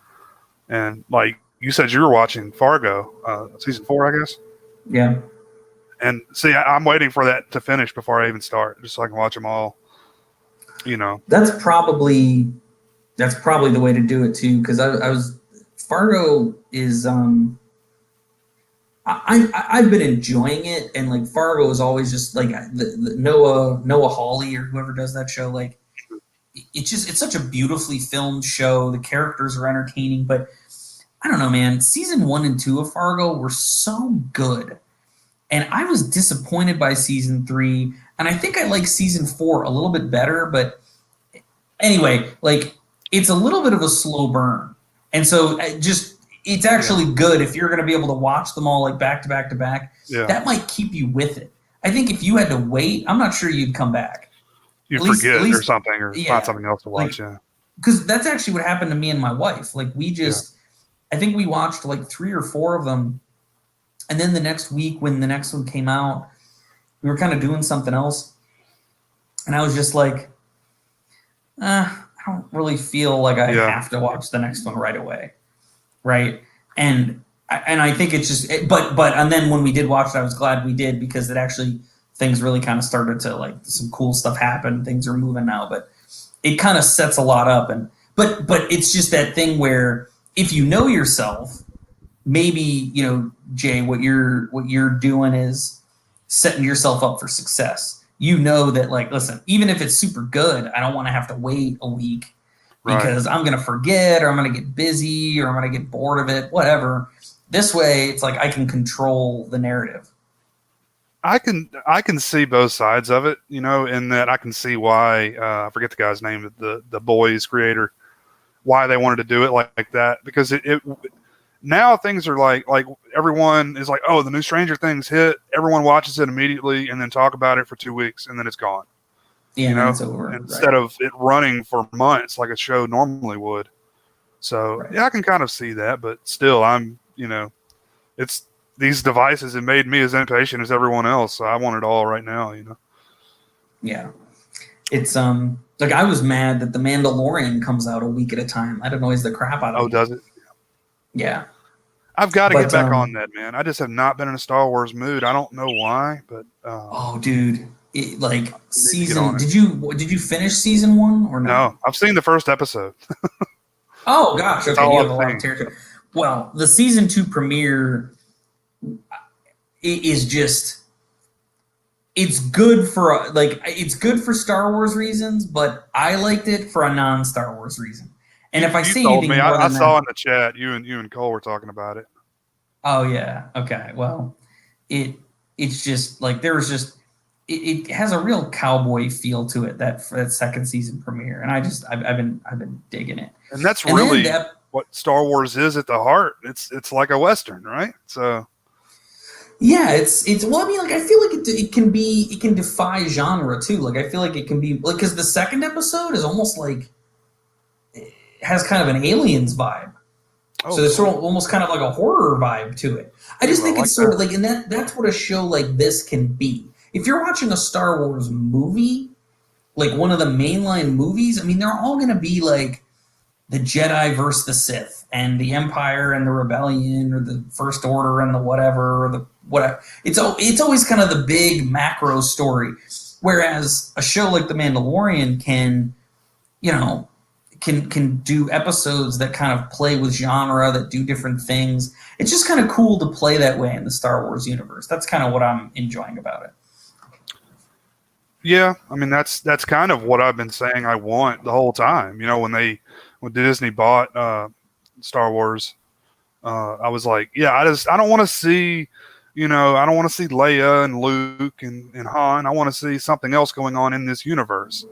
And like you said, you were watching Fargo, season 4, I guess. Yeah. And see, I'm waiting for that to finish before I even start, just so I can watch them all. You know, That's probably the way to do it too. Because I was Fargo is I've been enjoying it, and like Fargo is always just like the Noah Hawley or whoever does that show. Like it's such a beautifully filmed show. The characters are entertaining, but I don't know, man. Season 1 and 2 of Fargo were so good, and I was disappointed by season 3. And I think I like season 4 a little bit better, but anyway, like it's a little bit of a slow burn, and so it's actually good if you're going to be able to watch them all like back to back to back. Yeah. That might keep you with it. I think if you had to wait, I'm not sure you'd come back. You forget or something, or find something else to watch. Like, because that's actually what happened to me and my wife. Like I think we watched like 3 or 4 of them, and then the next week when the next one came out, we were kind of doing something else, and I was just like, I don't really feel like I have to watch the next one right away, right? And I think it's just, and then when we did watch it, I was glad we did, because it actually, things really kind of started to, like, some cool stuff happen. Things are moving now, but it kind of sets a lot up. And but it's just that thing where if you know yourself, maybe, you know, Jay, what you're doing is setting yourself up for success. You know that, like, listen, even if it's super good, I don't want to have to wait a week because I'm going to forget, or I'm going to get busy, or I'm going to get bored of it, whatever. This way, it's like I can control the narrative. I can see both sides of it, you know, in that I can see why, I forget the guy's name, the Boys creator, why they wanted to do it like that, because it now things are like everyone is like, oh, the new Stranger Things hit, everyone watches it immediately and then talk about it for 2 weeks and then it's gone. Yeah, you know, it's over, instead of it running for months like a show normally would. So yeah, I can kind of see that, but still, it's these devices have made me as impatient as everyone else. So I want it all right now, you know? Yeah. It's like, I was mad that The Mandalorian comes out a week at a time. That annoys the crap out of me. Oh, does it? Yeah. I've got to get back on that, man. I just have not been in a Star Wars mood. I don't know why, but oh, dude. Did you finish season 1 or no? No, I've seen the first episode. Oh gosh, okay, you have a lot of territory. Well, the season 2 premiere is just, it's good for Star Wars reasons, but I liked it for a non-Star Wars reason. And if I say anything more than I saw in the chat you and Cole were talking about it. Oh yeah, okay. Well, it's just like it has a real cowboy feel to it, that second season premiere, and I've been digging it. And that's really what Star Wars is at the heart. It's like a Western, right? So yeah, it's well, I mean, like, I feel like it can defy genre too. Like, I feel like it can be, like, because the second episode is almost like, it has kind of an Aliens vibe. Oh, so there's sort of almost kind of like a horror vibe to it. I just think it's sort of like, and that's what a show like this can be. If you're watching a Star Wars movie, like one of the mainline movies, I mean, they're all going to be like the Jedi versus the Sith, and the Empire and the Rebellion, or the First Order and the whatever, or the whatever. It's always kind of the big macro story. Whereas a show like The Mandalorian can do episodes that kind of play with genre, that do different things. It's just kind of cool to play that way in the Star Wars universe. That's kind of what I'm enjoying about it. Yeah, I mean, that's kind of what I've been saying I want the whole time. You know, when Disney bought Star Wars, I was like, yeah, I don't want to see, I don't want to see Leia and Luke and Han. I want to see something else going on in this universe.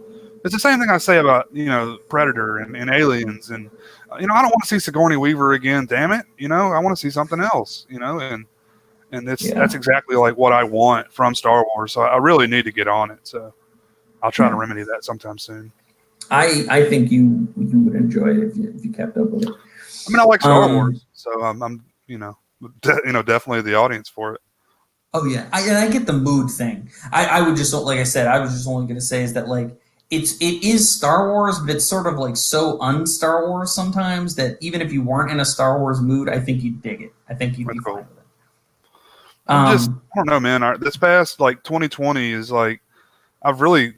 It's the same thing I say about, Predator and Aliens, and I don't want to see Sigourney Weaver again. Damn it, I want to see something else. And that's exactly like what I want from Star Wars. So I really need to get on it. So I'll try to remedy that sometime soon. I think you would enjoy it if you kept up with it. I mean, I like Star Wars, so I'm definitely the audience for it. Oh yeah, I get the mood thing. I would just, like I said, I was just only going to say is that, like, it is Star Wars, but it's sort of like so un-Star Wars sometimes that even if you weren't in a Star Wars mood, I think you'd dig it. I think you'd be fine with it. I Um, don't know, man. This past like 2020 is like I've really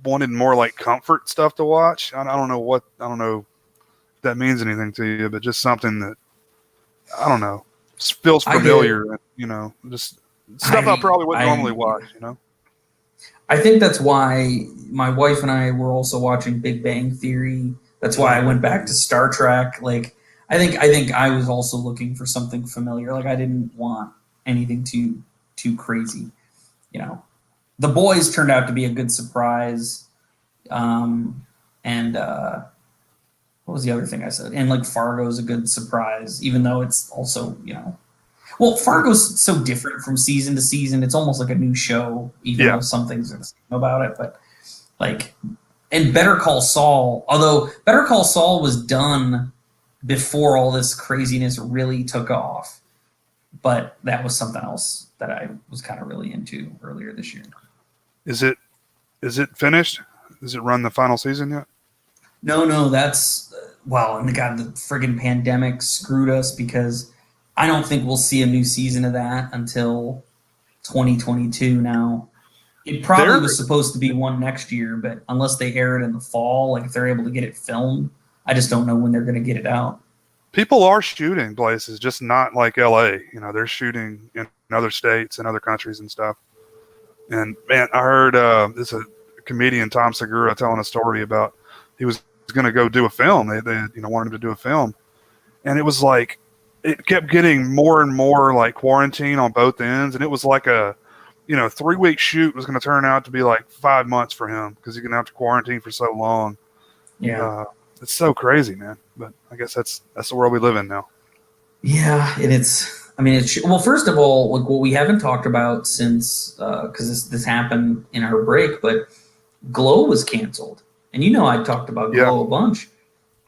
wanted more like comfort stuff to watch. I don't know if that means anything to you, but just something that I don't know feels I get it. familiar. Just stuff I probably wouldn't normally watch. I think that's why my wife and I were also watching Big Bang Theory. That's why I went back to Star Trek. Like I think I was also looking for something familiar. Like I didn't want anything too crazy. You know, The Boys turned out to be a good surprise. And what was the other thing I said? And like Fargo's a good surprise, even though it's also well, Fargo's so different from season to season. It's almost like a new show, even though some things are the same about it. But like, and Better Call Saul, although Better Call Saul was done before all this craziness really took off, but that was something else that I was kind of really into earlier this year. Is it finished? Has it run the final season yet? No, that's well, and God, the friggin' pandemic screwed us because I don't think we'll see a new season of that until 2022 now. It probably There, was supposed to be one next year, but unless they air it in the fall, like if they're able to get it filmed, I just don't know when they're going to get it out. people are shooting places, just not like LA. They're shooting in other states and other countries and stuff. And man, I heard this a comedian Tom Segura telling a story about he was going to go do a film. They wanted him to do a film, and it was like it kept getting more and more like quarantine on both ends, and it was like a 3-week shoot was going to turn out to be like 5 months for him because he's going to have to quarantine for so long. Yeah. It's so crazy, man. But I guess that's the world we live in now. Yeah, and well, first of all, like what we haven't talked about since because this happened in our break, but Glow was canceled, and I talked about Yeah. Glow a bunch.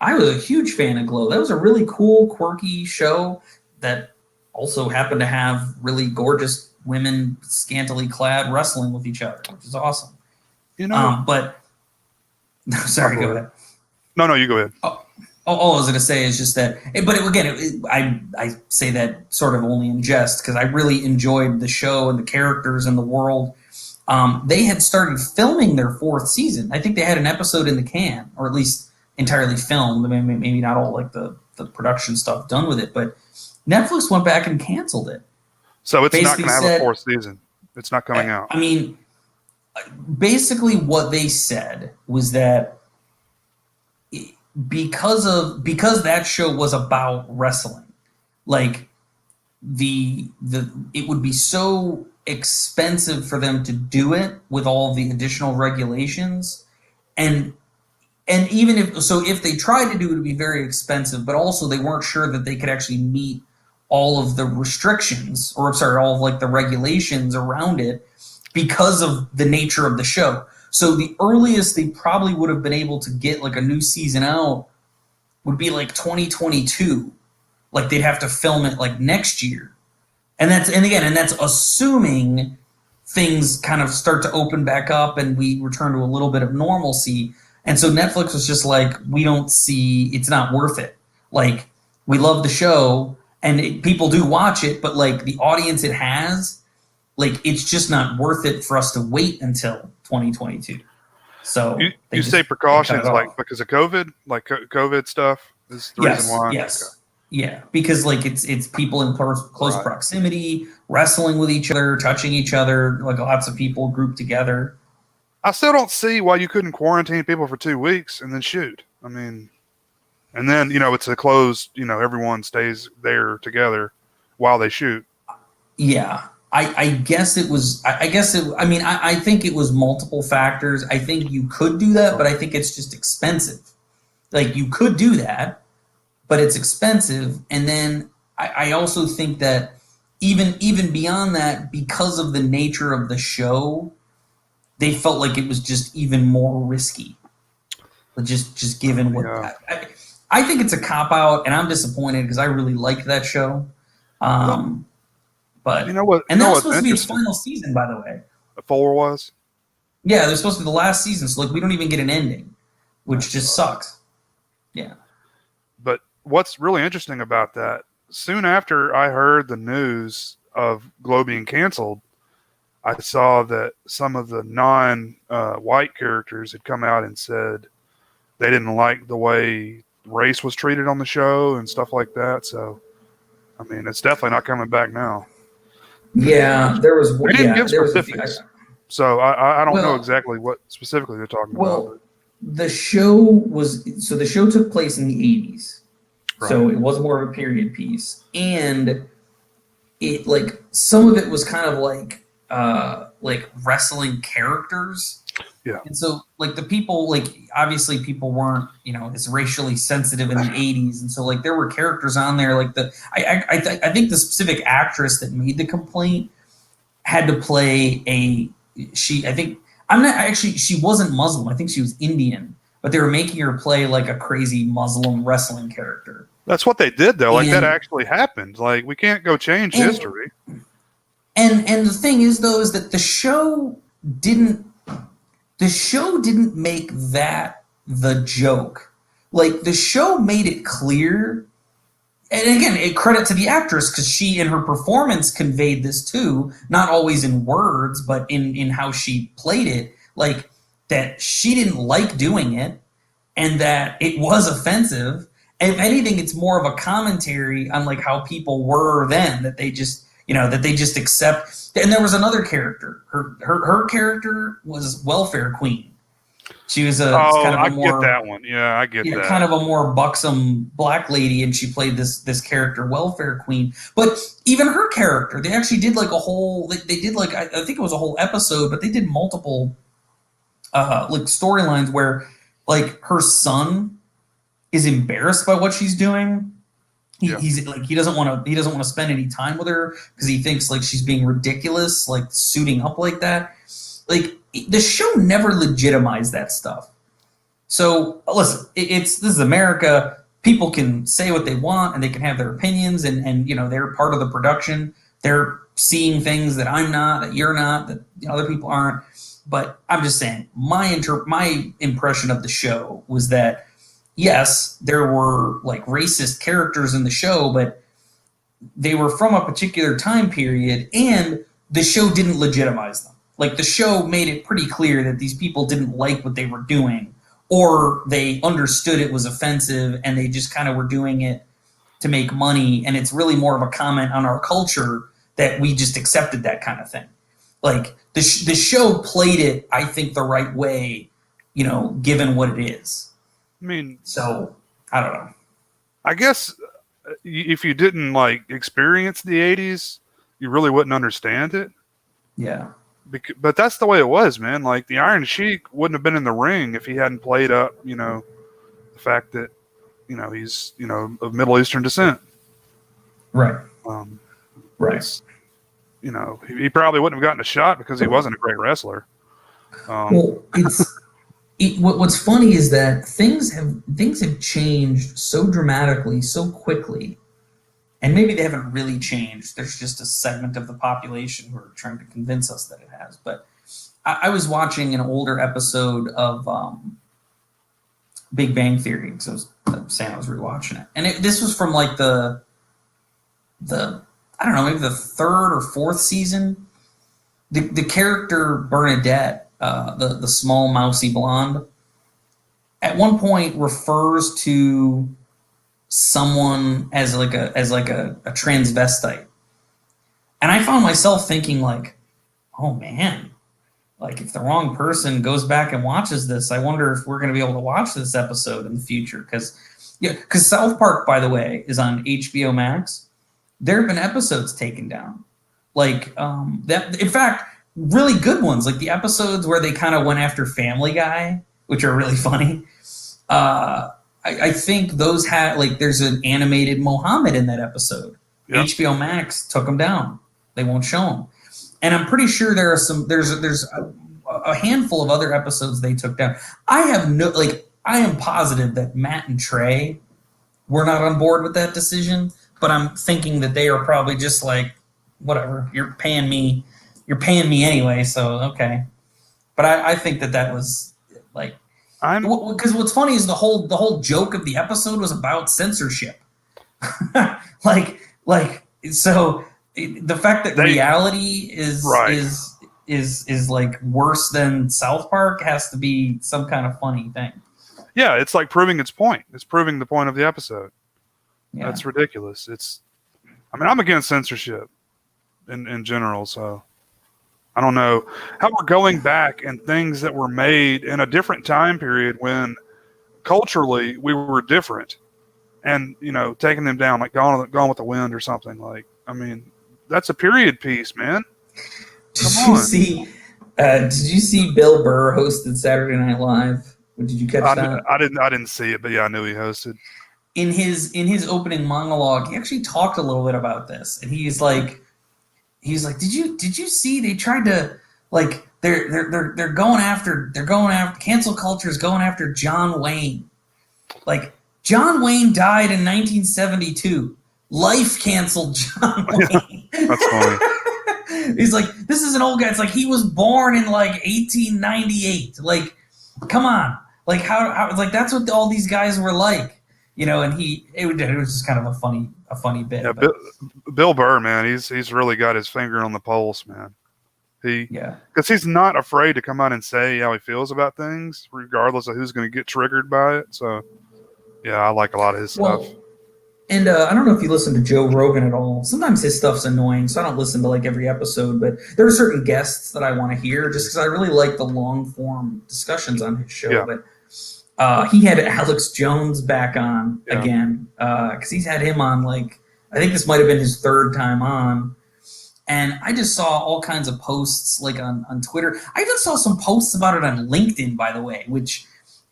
I was a huge fan of Glow. That was a really cool, quirky show that also happened to have really gorgeous women scantily clad wrestling with each other, which is awesome. But sorry, go ahead. No, you go ahead. All I was going to say is just that, I say that sort of only in jest because I really enjoyed the show and the characters and the world. They had started filming their 4th season. I think they had an episode in the can, or at least entirely filmed. Maybe not all like the production stuff done with it, but Netflix went back and canceled it. So it's not going to have a 4th season. It's not coming out. I mean, basically what they said was that because that show was about wrestling, like it would be so expensive for them to do it with all the additional regulations, and even if they tried to do it, it'd be very expensive, but also they weren't sure that they could actually meet all of the restrictions, or I'm sorry, all of like the regulations around it because of the nature of the show. So the earliest they probably would have been able to get like a new season out would be like 2022. Like they'd have to film it like next year. And that's assuming things kind of start to open back up and we return to a little bit of normalcy. And so Netflix was just like, it's not worth it. Like, we love the show and people do watch it, but like the audience it has, like it's just not worth it for us to wait until 2022. So you say precautions like because of COVID, like COVID stuff is the reason why. Yes. Okay. Yeah, because like it's people in close proximity, wrestling with each other, touching each other, like lots of people grouped together. I still don't see why you couldn't quarantine people for 2 weeks and then shoot. I mean, and then it's a closed. Everyone stays there together while they shoot. Yeah, I guess it was. I think it was multiple factors. I think you could do that, but I think it's just expensive. Like you could do that, but it's expensive. And then I also think that even beyond that, because of the nature of the show, they felt like it was just even more risky. Just given what I think it's a cop out, and I'm disappointed because I really liked that show. But you know what? And that was supposed to be its final season, by the way. 4 was. Yeah, they're supposed to be the last season, so like we don't even get an ending, which just sucks. Yeah. But what's really interesting about that? Soon after I heard the news, of Glow being canceled, I saw that some of the non-white characters had come out and said they didn't like the way race was treated on the show and stuff like that. So, I mean, it's definitely not coming back now. Yeah, there was. They didn't Yeah, give there was a specifics, so I don't know well, exactly what specifically they're talking about. well, the show took place in the 80s, But, so right. it was more of a period piece, and it like some of it was kind of like wrestling characters. Yeah. And so like the people, like obviously people weren't, as racially sensitive in the 80s, and so like there were characters on there like I think the specific actress that made the complaint had to play she wasn't Muslim. I think she was Indian, but they were making her play like a crazy Muslim wrestling character. That's what they did, though. Like, that And actually happened. Like, we can't go change history. and the thing is though is that didn't the show didn't make that the joke. Like the show made it clear, and again, a credit to the actress because she in her performance conveyed this too, not always in words, but in how she played it, like that she didn't like doing it and that it was offensive. And if anything, it's more of a commentary on like how people were then, that they just accept. And there was another character. Her character was Welfare Queen. She was kind of I a more, get that one. Yeah, I get that. kind of a more buxom black lady, and she played this character, Welfare Queen. But even her character, they actually did like a whole. They did like I think it was a whole episode, but they did multiple like storylines where like her son is embarrassed by what she's doing. He's like he doesn't want to spend any time with her because he thinks like she's being ridiculous, like suiting up like that. Like the show never legitimized that stuff. So listen, this is America. People can say what they want and they can have their opinions, and they're part of the production. They're seeing things that I'm not, that you're not, that other people aren't. But I'm just saying my impression of the show was that yes, there were like racist characters in the show, but they were from a particular time period, and the show didn't legitimize them. Like the show made it pretty clear that these people didn't like what they were doing, or they understood it was offensive and they just kind of were doing it to make money. And it's really more of a comment on our culture that we just accepted that kind of thing. Like the show played it, I think, the right way, given what it is. I mean, so I don't know. I guess if you didn't like experience the 80s, you really wouldn't understand it. Yeah. But that's the way it was, man. Like the Iron Sheik wouldn't have been in the ring if he hadn't played up, the fact that, he's, of Middle Eastern descent. Right. Right. He probably wouldn't have gotten a shot because he wasn't a great wrestler. Well, what's funny is that things have changed so dramatically, so quickly, and maybe they haven't really changed. There's just a segment of the population who are trying to convince us that it has. But I was watching an older episode of Big Bang Theory because I was saying I was rewatching it, and this was from like the I don't know, maybe the third or fourth season. The character Bernadette, the small mousy blonde, at one point refers to someone as like a transvestite, and I found myself thinking like, oh man, like if the wrong person goes back and watches this, I wonder if we're going to be able to watch this episode in the future. Because South Park, by the way, is on HBO Max. There have been episodes taken down, like that. In fact, really good ones, like the episodes where they kind of went after Family Guy, which are really funny. I think those had like there's an animated Mohammed in that episode. Yep. HBO Max took them down; they won't show them. And I'm pretty sure there's a handful of other episodes they took down. I am positive that Matt and Trey were not on board with that decision. But I'm thinking that they are probably just like, whatever, you're paying me anyway, so okay. But I think that was like, because what's funny is the whole joke of the episode was about censorship. like so the fact that reality is like worse than South Park has to be some kind of funny thing. Yeah, it's like proving its point. It's proving the point of the episode. Yeah. That's ridiculous. I'm against censorship in general, so I don't know how we're going back and things that were made in a different time period when culturally we were different, and taking them down, like Gone with the Wind or something. Like, I mean, that's a period piece, man. Did you see Bill Burr hosted Saturday Night Live? Did you catch that? I didn't see it, but yeah, I knew he hosted. In his opening monologue, he actually talked a little bit about this, and he's like, did you see they tried to, like, they're going after cancel culture is going after John Wayne. Like, John Wayne died in 1972. Life canceled John Wayne. That's funny. He's like, this is an old guy. It's like he was born in like 1898. Like, come on. Like, how like that's what all these guys were like. And it was just kind of a funny bit. Yeah, Bill Burr, man, he's really got his finger on the pulse, man. Because he's not afraid to come out and say how he feels about things, regardless of who's going to get triggered by it. So, yeah, I like a lot of his stuff. And I don't know if you listen to Joe Rogan at all. Sometimes his stuff's annoying, so I don't listen to like every episode. But there are certain guests that I want to hear just because I really like the long form discussions on his show. Yeah. But he had Alex Jones back on again because he's had him on, like, I think this might have been his third time on. And I just saw all kinds of posts like on Twitter. I even saw some posts about it on LinkedIn, by the way, which,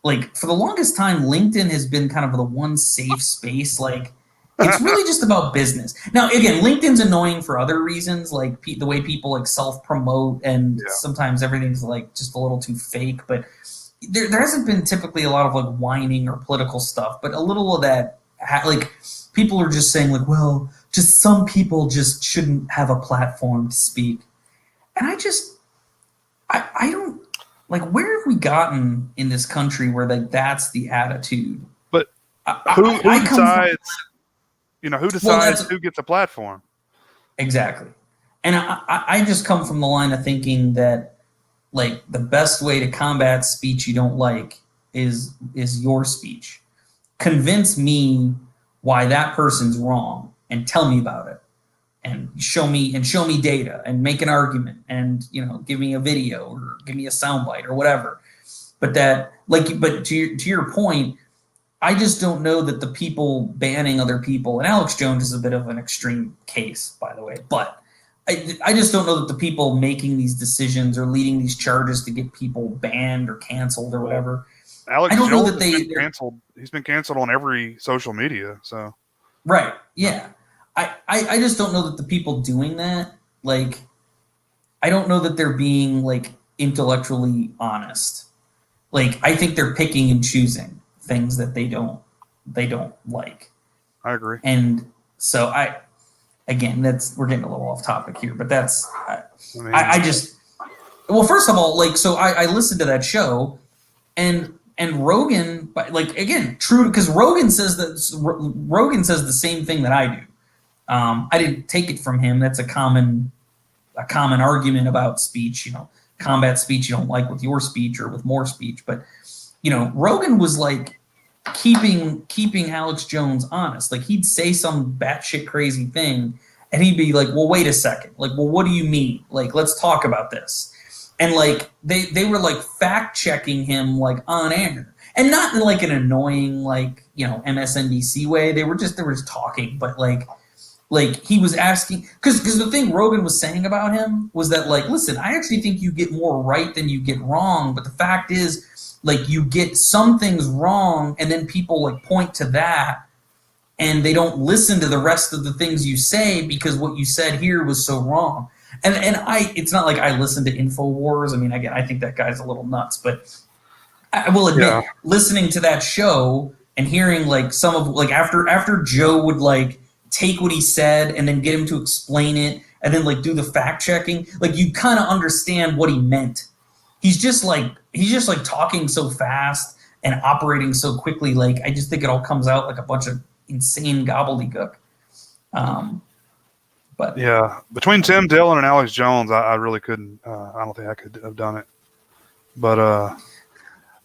like, for the longest time, LinkedIn has been kind of the one safe space. Like, it's really just about business. Now, again, LinkedIn's annoying for other reasons, like the way people like self-promote, and sometimes everything's like just a little too fake. But there hasn't been typically a lot of like whining or political stuff, but a little of that, like, people are just saying like, well, just some people just shouldn't have a platform to speak. And I don't, like, where have we gotten in this country where like that's the attitude? But who decides? Who decides who gets a platform? Exactly. And I just come from the line of thinking that, like, the best way to combat speech you don't like is your speech. Convince me why that person's wrong and tell me about it, and show me data and make an argument, and give me a video or give me a soundbite or whatever. But to your point, I just don't know that the people banning other people, and Alex Jones is a bit of an extreme case, by the way, but I just don't know that the people making these decisions or leading these charges to get people banned or canceled or whatever. Alex Jones has been canceled. He's been canceled on every social media. So, right, yeah. I just don't know that the people doing that, like, I don't know that they're being, like, intellectually honest. Like, I think they're picking and choosing things that they don't like. I agree. And so we're getting a little off topic here, but that's well, first of all, like, so I listened to that show, and Rogan, like, again, true, because Rogan says the same thing that I do. I didn't take it from him. That's a common argument about speech, combat speech you don't like with your speech or with more speech. But Rogan was like keeping Alex Jones honest. Like, he'd say some batshit crazy thing, and he'd be like, well, wait a second. Like, well, what do you mean? Like, let's talk about this. And like they were like fact checking him, like, on air, and not in like an annoying, like, MSNBC way. They were just talking, but like he was asking, because the thing Rogan was saying about him was that, like, listen, I actually think you get more right than you get wrong, but the fact is, like, you get some things wrong, and then people like point to that, and they don't listen to the rest of the things you say because what you said here was so wrong. And it's not like I listen to InfoWars. I mean, again, I think that guy's a little nuts, but I will admit, listening to that show and hearing like some of, like, after Joe would like take what he said and then get him to explain it and then like do the fact checking, like, you kind of understand what he meant. He's just like talking so fast and operating so quickly. Like, I just think it all comes out like a bunch of insane gobbledygook. But yeah, between Tim Dillon and Alex Jones, I really couldn't. I don't think I could have done it. But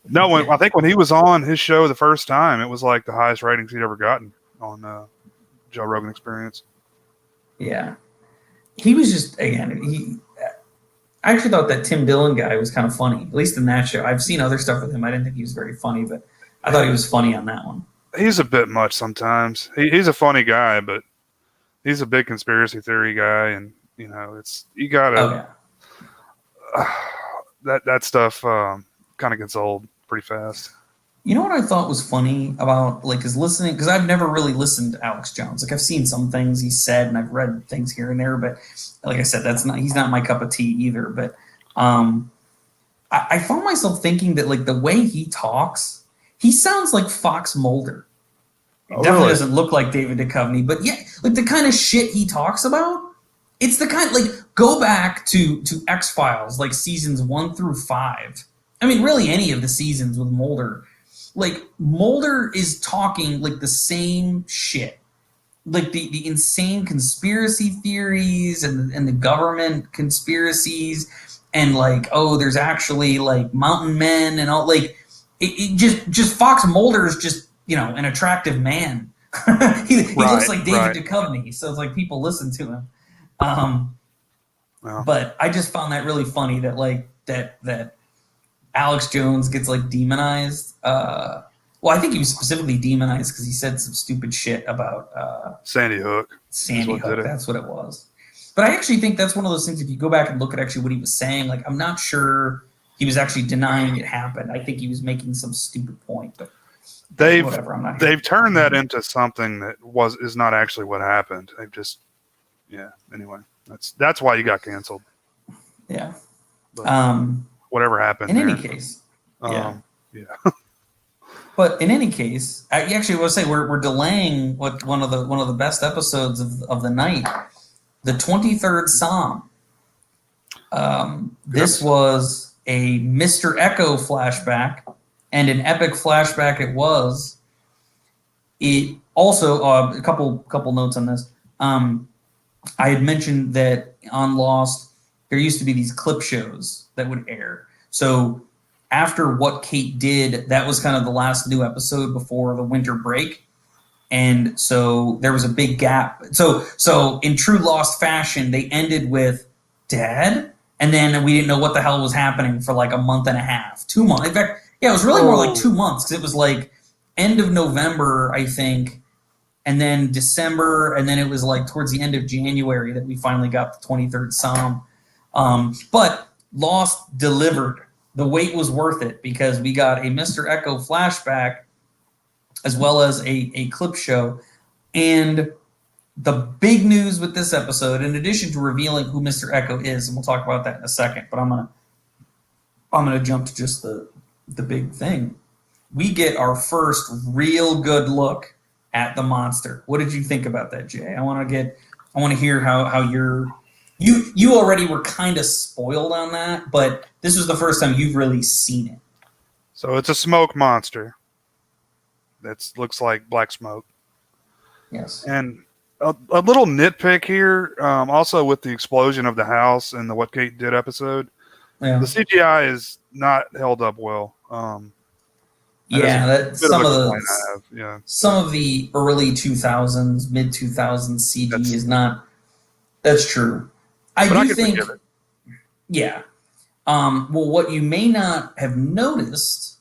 no, I think when he was on his show the first time, it was like the highest ratings he'd ever gotten on Joe Rogan Experience. yeah, he was just again. I actually thought that Tim Dillon guy was kind of funny, at least in that show. I've seen other stuff with him. I didn't think he was very funny, but I thought he was funny on that one. He's a bit much sometimes. He's a funny guy, but he's a big conspiracy theory guy, and it's you gotta. Oh yeah. That stuff kind of gets old pretty fast. You know what I thought was funny about is listening, because I've never really listened to Alex Jones. Like I've seen some things he said and I've read things here and there, but like I said, he's not my cup of tea either. But I found myself thinking that the way he talks, he sounds like Fox Mulder. It definitely doesn't look like David Duchovny, but yeah, the kind of shit he talks about, it's the kind go back to X-Files, seasons 1 through 5. I mean, really any of the seasons with Mulder. Mulder is talking the same shit, the insane conspiracy theories and the government conspiracies, and there's actually mountain men and all. It just Fox Mulder is just an attractive man. he looks like David Duchovny, so it's people listen to him. But I just found that really funny that that Alex Jones gets demonized. Well, I think he was specifically demonized because he said some stupid shit about Sandy Hook. Sandy Hook, that's what it was. But I actually think that's one of those things, if you go back and look at actually what he was saying, I'm not sure he was actually denying it happened. I think he was making some stupid point. But they've turned that into something that is not actually what happened. They've just anyway, that's why you got canceled. Yeah. But, whatever happened. In any case, yeah. But in any case, I actually will say we're delaying one of the best episodes of the night, the 23rd Psalm. This was a Mr. Echo flashback, and an epic flashback it was. It also a couple notes on this. I had mentioned that on Lost there used to be these clip shows that would air. So after What Kate Did, that was kind of the last new episode before the winter break. And so there was a big gap. So in true Lost fashion, they ended with Dad, and then we didn't know what the hell was happening for a month and a half, 2 months. In fact, yeah, it was really more 2 months, because it was end of November, I think, and then December, and then it was towards the end of January that we finally got the 23rd Psalm. But Lost delivered. The wait was worth it, because we got a Mr. Echo flashback as well as a clip show. And the big news with this episode, in addition to revealing who Mr. Echo is, and we'll talk about that in a second, but I'm gonna jump to just the big thing. We get our first real good look at the monster. What did you think about that, Jay? I want to hear how you already were kind of spoiled on that, but this was the first time you've really seen it. So it's a smoke monster that looks like black smoke. Yes. And a little nitpick here, also with the explosion of the house in the What Kate Did episode, the CGI is not held up well. Some of the early 2000s, mid 2000s CG is not. That's true. I do think. Yeah. Well, what you may not have noticed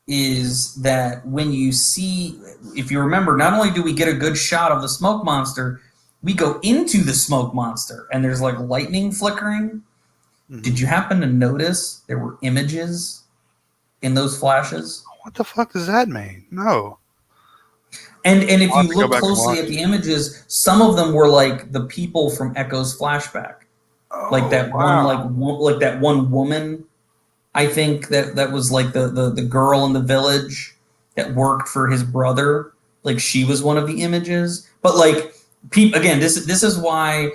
is that when you see, if you remember, not only do we get a good shot of the smoke monster, we go into the smoke monster, and there's lightning flickering. Mm-hmm. Did you happen to notice there were images in those flashes? What the fuck does that mean? No. And if you look closely at the images, some of them were the people from Echo's flashback. That one woman, I think that was the girl in the village that worked for his brother. She was one of the images. But again, this is why,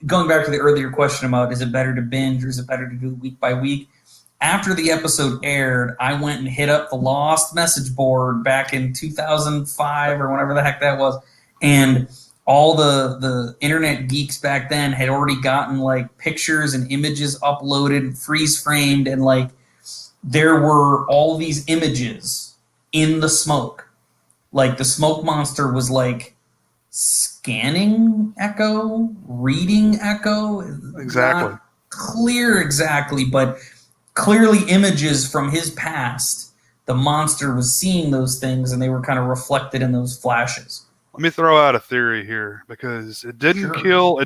going back to the earlier question about is it better to binge or is it better to do week by week? After the episode aired, I went and hit up the Lost message board back in 2005 or whenever the heck that was, and all the internet geeks back then had already gotten like pictures and images uploaded, freeze framed, and like there were all these images in the smoke. Like the smoke monster was like scanning Echo, reading Echo. Exactly. Not clear exactly, but clearly images from his past. The monster was seeing those things, and they were kind of reflected in those flashes. Let me throw out a theory here, because it didn't Sure. kill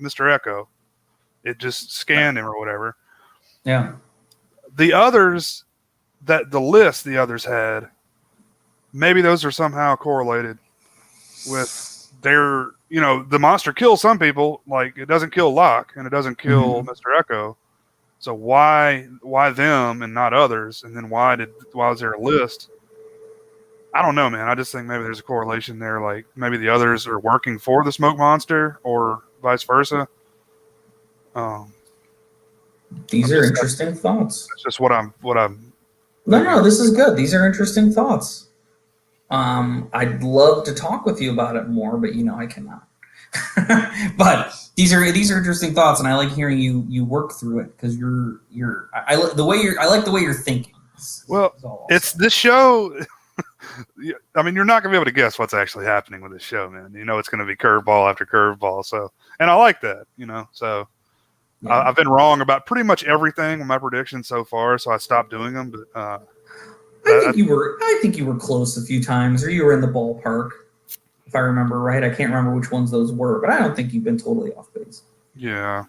Mr. Echo. It just scanned him or whatever. Yeah. The others, the list the others had, maybe those are somehow correlated with their, the monster kills some people, like it doesn't kill Locke and it doesn't kill Mr. Echo. So why them and not others? And then why was there a list? I don't know, man. I just think maybe there's a correlation there. Like maybe the others are working for the smoke monster or vice versa. These are interesting thoughts. That's just what I'm. No, this is good. These are interesting thoughts. I'd love to talk with you about it more, but I cannot. But these are interesting thoughts, and I like hearing you work through it, because I like the way you're thinking. Well, it's this show. I mean, you're not gonna be able to guess what's actually happening with this show, man. It's gonna be curveball after curveball. So, and I like that, So yeah. I've been wrong about pretty much everything in my predictions so far, so I stopped doing them. But I think you were close a few times, or you were in the ballpark, if I remember right. I can't remember which ones those were, but I don't think you've been totally off base. Yeah.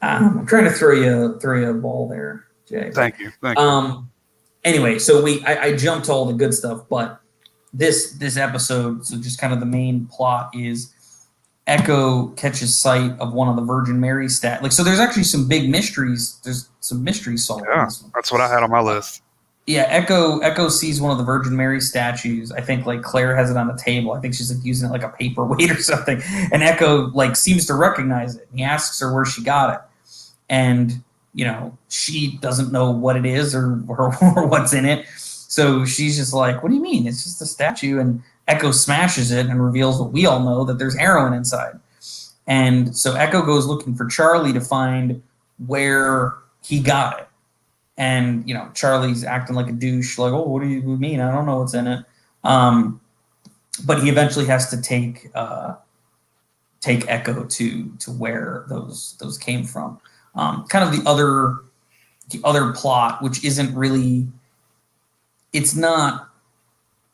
I'm trying to throw you a ball there, Jay. Thank you. Anyway, so I jumped to all the good stuff, but this episode, so just kind of the main plot is Echo catches sight of one of the Virgin Mary so there's actually some big mysteries. There's some mysteries solved. Yeah, that's what I had on my list. Yeah, Echo sees one of the Virgin Mary statues. I think like Claire has it on the table. I think she's like using it like a paperweight or something. And Echo like seems to recognize it. He asks her where she got it, and she doesn't know what it is or what's in it. So she's just like, "What do you mean? It's just a statue." And Echo smashes it and reveals what we all know, that there's heroin inside. And so Echo goes looking for Charlie to find where he got it. And, Charlie's acting like a douche, like, "Oh, what do you mean? I don't know what's in it." But he eventually has to take Echo to where those came from. Kind of the other plot, which isn't really, it's not,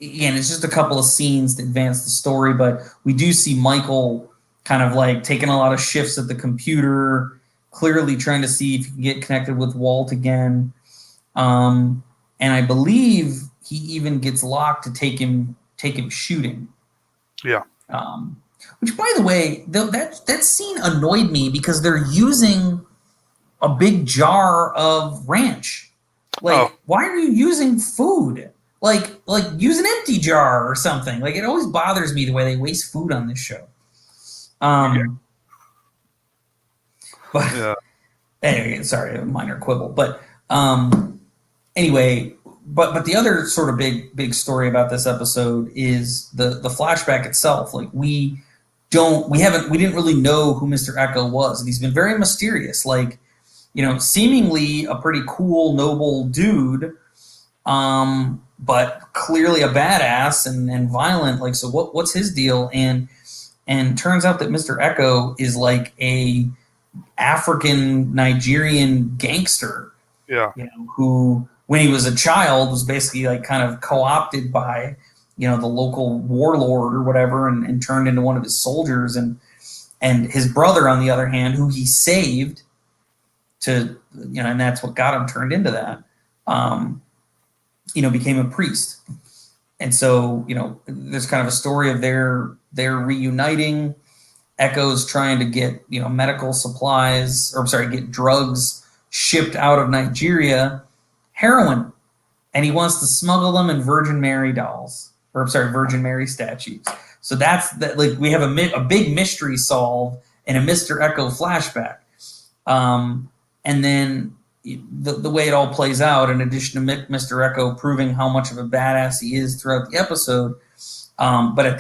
again, it's just a couple of scenes to advance the story, but we do see Michael kind of like taking a lot of shifts at the computer, clearly trying to see if he can get connected with Walt again. And I believe he even gets Locke to take him shooting. Yeah. Which, by the way, that scene annoyed me, because they're using a big jar of ranch. Like, Why are you using food? Like use an empty jar or something. Like, it always bothers me the way they waste food on this show. But yeah. Anyway, sorry, a minor quibble. But anyway, but the other sort of big story about this episode is the flashback itself. Like, we didn't really know who Mr. Echo was, and he's been very mysterious. Like, seemingly a pretty cool, noble dude, but clearly a badass and violent. Like, so what's his deal? And turns out that Mr. Echo is like a African Nigerian gangster. Yeah. Who, when he was a child, was basically like kind of co-opted by, the local warlord or whatever, and turned into one of his soldiers. And his brother, on the other hand, who he saved to, and that's what got him turned into that, became a priest. And so, there's kind of a story of their reuniting. Echo's trying to get, medical supplies, get drugs shipped out of Nigeria, heroin. And he wants to smuggle them in Virgin Mary Virgin Mary statues. So that's that. Like, we have a big mystery solved in a Mr. Echo flashback. And then the way it all plays out, in addition to Mr. Echo proving how much of a badass he is throughout the episode, but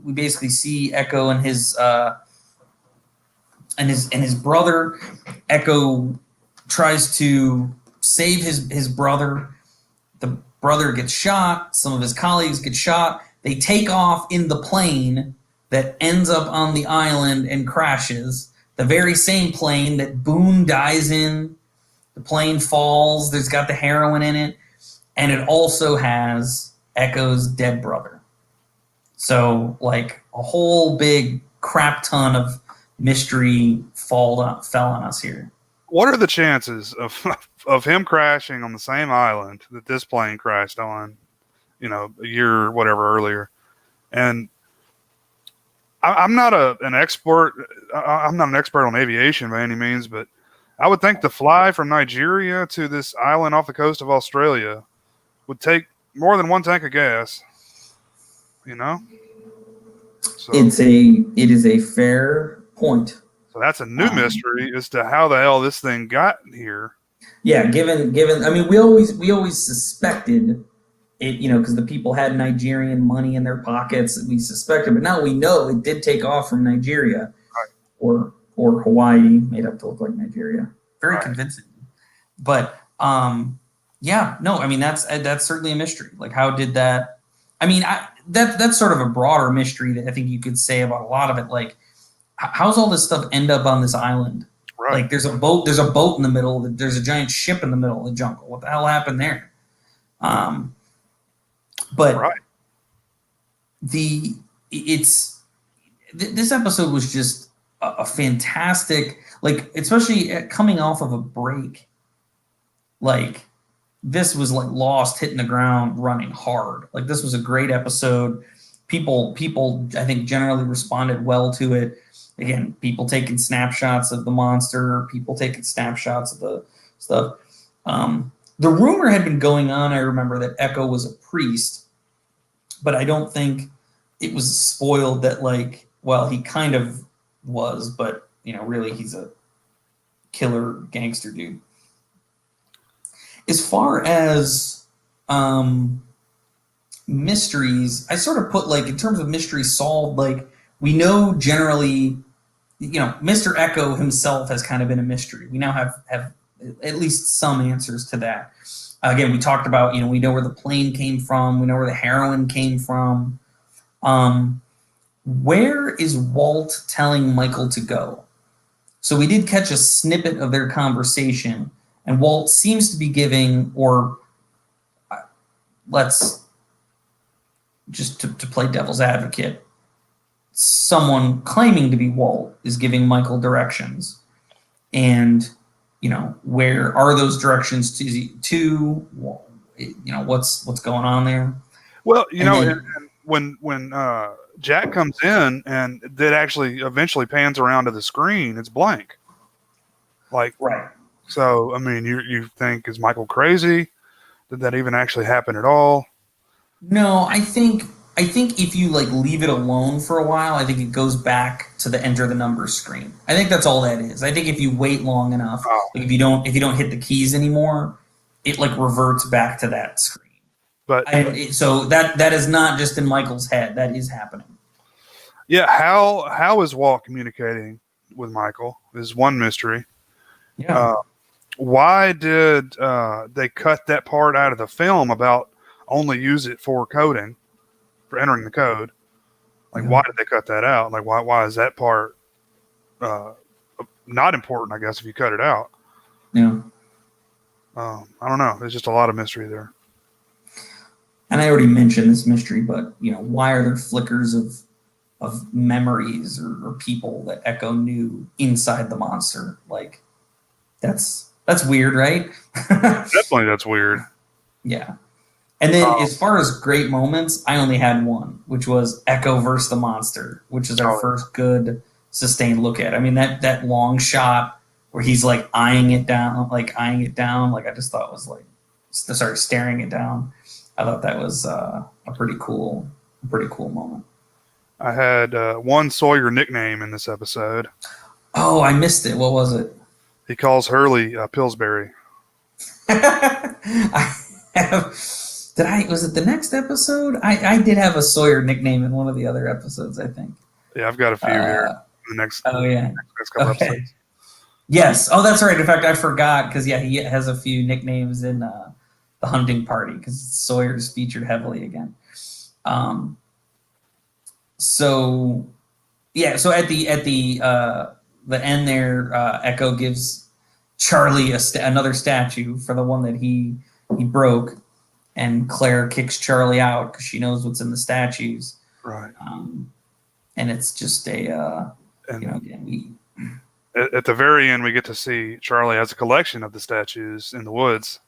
we basically see Echo and his brother. Echo tries to save his brother. The brother gets shot. Some of his colleagues get shot. They take off in the plane that ends up on the island and crashes. The very same plane that Boone dies in. The plane falls. There's got the heroin in it. And it also has Echo's dead brother. So, like, a whole big crap ton of mystery fell on us here. What are the chances of him crashing on the same island that this plane crashed on, a year or whatever earlier? And I'm not an expert. I'm not an expert on aviation by any means, but I would think to fly from Nigeria to this island off the coast of Australia would take more than one tank of gas. So it is a fair point. So that's a new mystery as to how the hell this thing got here. Yeah, given I mean, we always suspected it, because the people had Nigerian money in their pockets. We suspected, but now we know it did take off from Nigeria, right, or Hawaii, made up to look like Nigeria. Very right. Convincing. But yeah, no, I mean that's certainly a mystery. Like, how did that? I mean, that's sort of a broader mystery that I think you could say about a lot of it. Like, how's all this stuff end up on this island? Right. Like, there's a boat in the middle. There's a giant ship in the middle of the jungle. What the hell happened there? But right. This episode was just a fantastic, like, especially coming off of a break. Like, this was like Lost hitting the ground running hard. Like, this was a great episode. People I think generally responded well to it. Again, people taking snapshots of the monster, people taking snapshots of the stuff. The rumor had been going on, I remember, that Echo was a priest, but I don't think it was spoiled that, like, well, he kind of was, but, really he's a killer gangster dude. As far as mysteries, I sort of put, like, in terms of mysteries solved, like, we know generally, Mr. Echo himself has kind of been a mystery. We now have at least some answers to that. Again, we talked about, we know where the plane came from. We know where the heroin came from. Where is Walt telling Michael to go? So we did catch a snippet of their conversation, and Walt seems to be giving, or let's just to play devil's advocate, someone claiming to be Walt is giving Michael directions. And, where are those directions to what's going on there? Well, and when Jack comes in and that actually eventually pans around to the screen, it's blank. Like, right. So, I mean, you think, is Michael crazy? Did that even actually happen at all? No, I think if you, like, leave it alone for a while, I think it goes back to the enter the numbers screen. I think that's all that is. I think if you wait long enough, like, if you don't hit the keys anymore, it, like, reverts back to that screen. But so that is not just in Michael's head. That is happening. Yeah, how is Walt communicating with Michael is one mystery. Yeah. Why did they cut that part out of the film about only use it for coding, for entering the code? Like, why did they cut that out? Like, why is that part not important, I guess, if you cut it out? Yeah. I don't know. There's just a lot of mystery there. And I already mentioned this mystery, but, why are there flickers of memories or people that Echo knew inside the monster? Like, that's weird, right? Definitely, that's weird. Yeah. And then as far as great moments, I only had one, which was Echo versus the monster, which is our first good sustained look at. I mean, that long shot where he's, like, eyeing it down. Like, I just thought was, like, staring it down. I thought that was a pretty cool moment. I had one Sawyer nickname in this episode. Oh, I missed it. What was it? He calls Hurley Pillsbury. I have. Was it the next episode? I did have a Sawyer nickname in one of the other episodes, I think. Yeah, I've got a few here. The Oh yeah. next couple episodes. Yes. Oh, that's right. In fact, I forgot because yeah, he has a few nicknames in the hunting party because Sawyer's featured heavily again. So yeah, so at the end there, Echo gives Charlie another statue for the one that he broke, and Claire kicks Charlie out because she knows what's in the statues. Right. And it's just a again at the very end we get to see Charlie has a collection of the statues in the woods.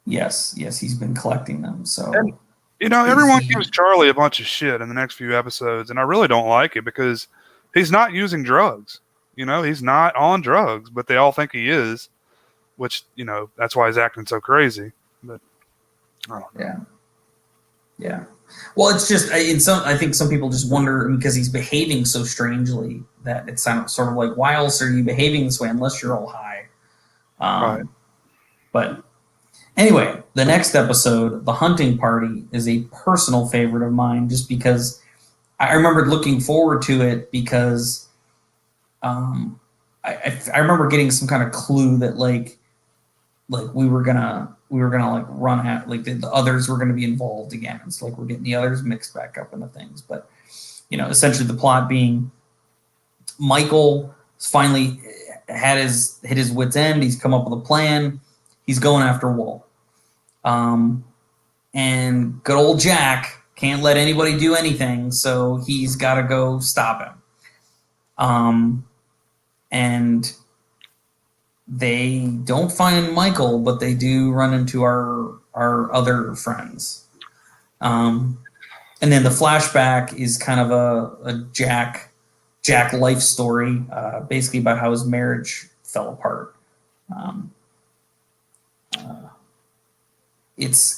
Yes, he's been collecting them. So and, everyone gives Charlie a bunch of shit in the next few episodes, and I really don't like it because he's not using drugs. He's not on drugs, but they all think he is, which, that's why he's acting so crazy. But I don't know. Yeah. Well, it's just I think some people just wonder because he's behaving so strangely that it's sort of like, why else are you behaving this way unless you're all high? Right. But anyway, the next episode, The Hunting Party, is a personal favorite of mine just because I remember looking forward to it because I remember getting some kind of clue that like we were gonna like run at like the others were gonna be involved again. It's like we're getting the others mixed back up into things, but essentially the plot being Michael finally hit his wit's end. He's come up with a plan. He's going after Walt. And good old Jack can't let anybody do anything, so he's got to go stop him. And they don't find Michael, but they do run into our other friends. And then the flashback is kind of a Jack life story, basically about how his marriage fell apart. This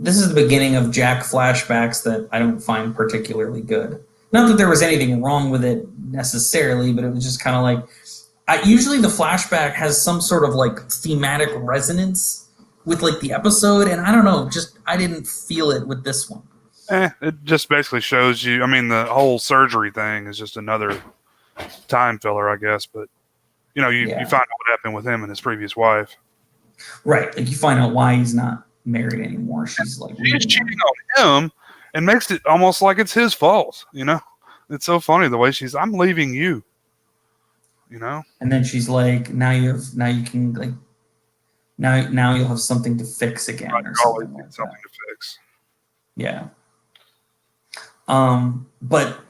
is the beginning of Jack flashbacks that I don't find particularly good. Not that there was anything wrong with it necessarily, but it was just kind of like, usually the flashback has some sort of like thematic resonance with like the episode, and I don't know, just I didn't feel it with this one. It just basically shows you. I mean, the whole surgery thing is just another time filler, I guess. But you find out what happened with him and his previous wife. Right, like you find out why he's not married anymore. She's cheating on him and makes it almost like it's his fault. It's so funny the way I'm leaving you. And then she's like, now you can like, now you'll have something to fix again, or something like something to fix. Yeah. But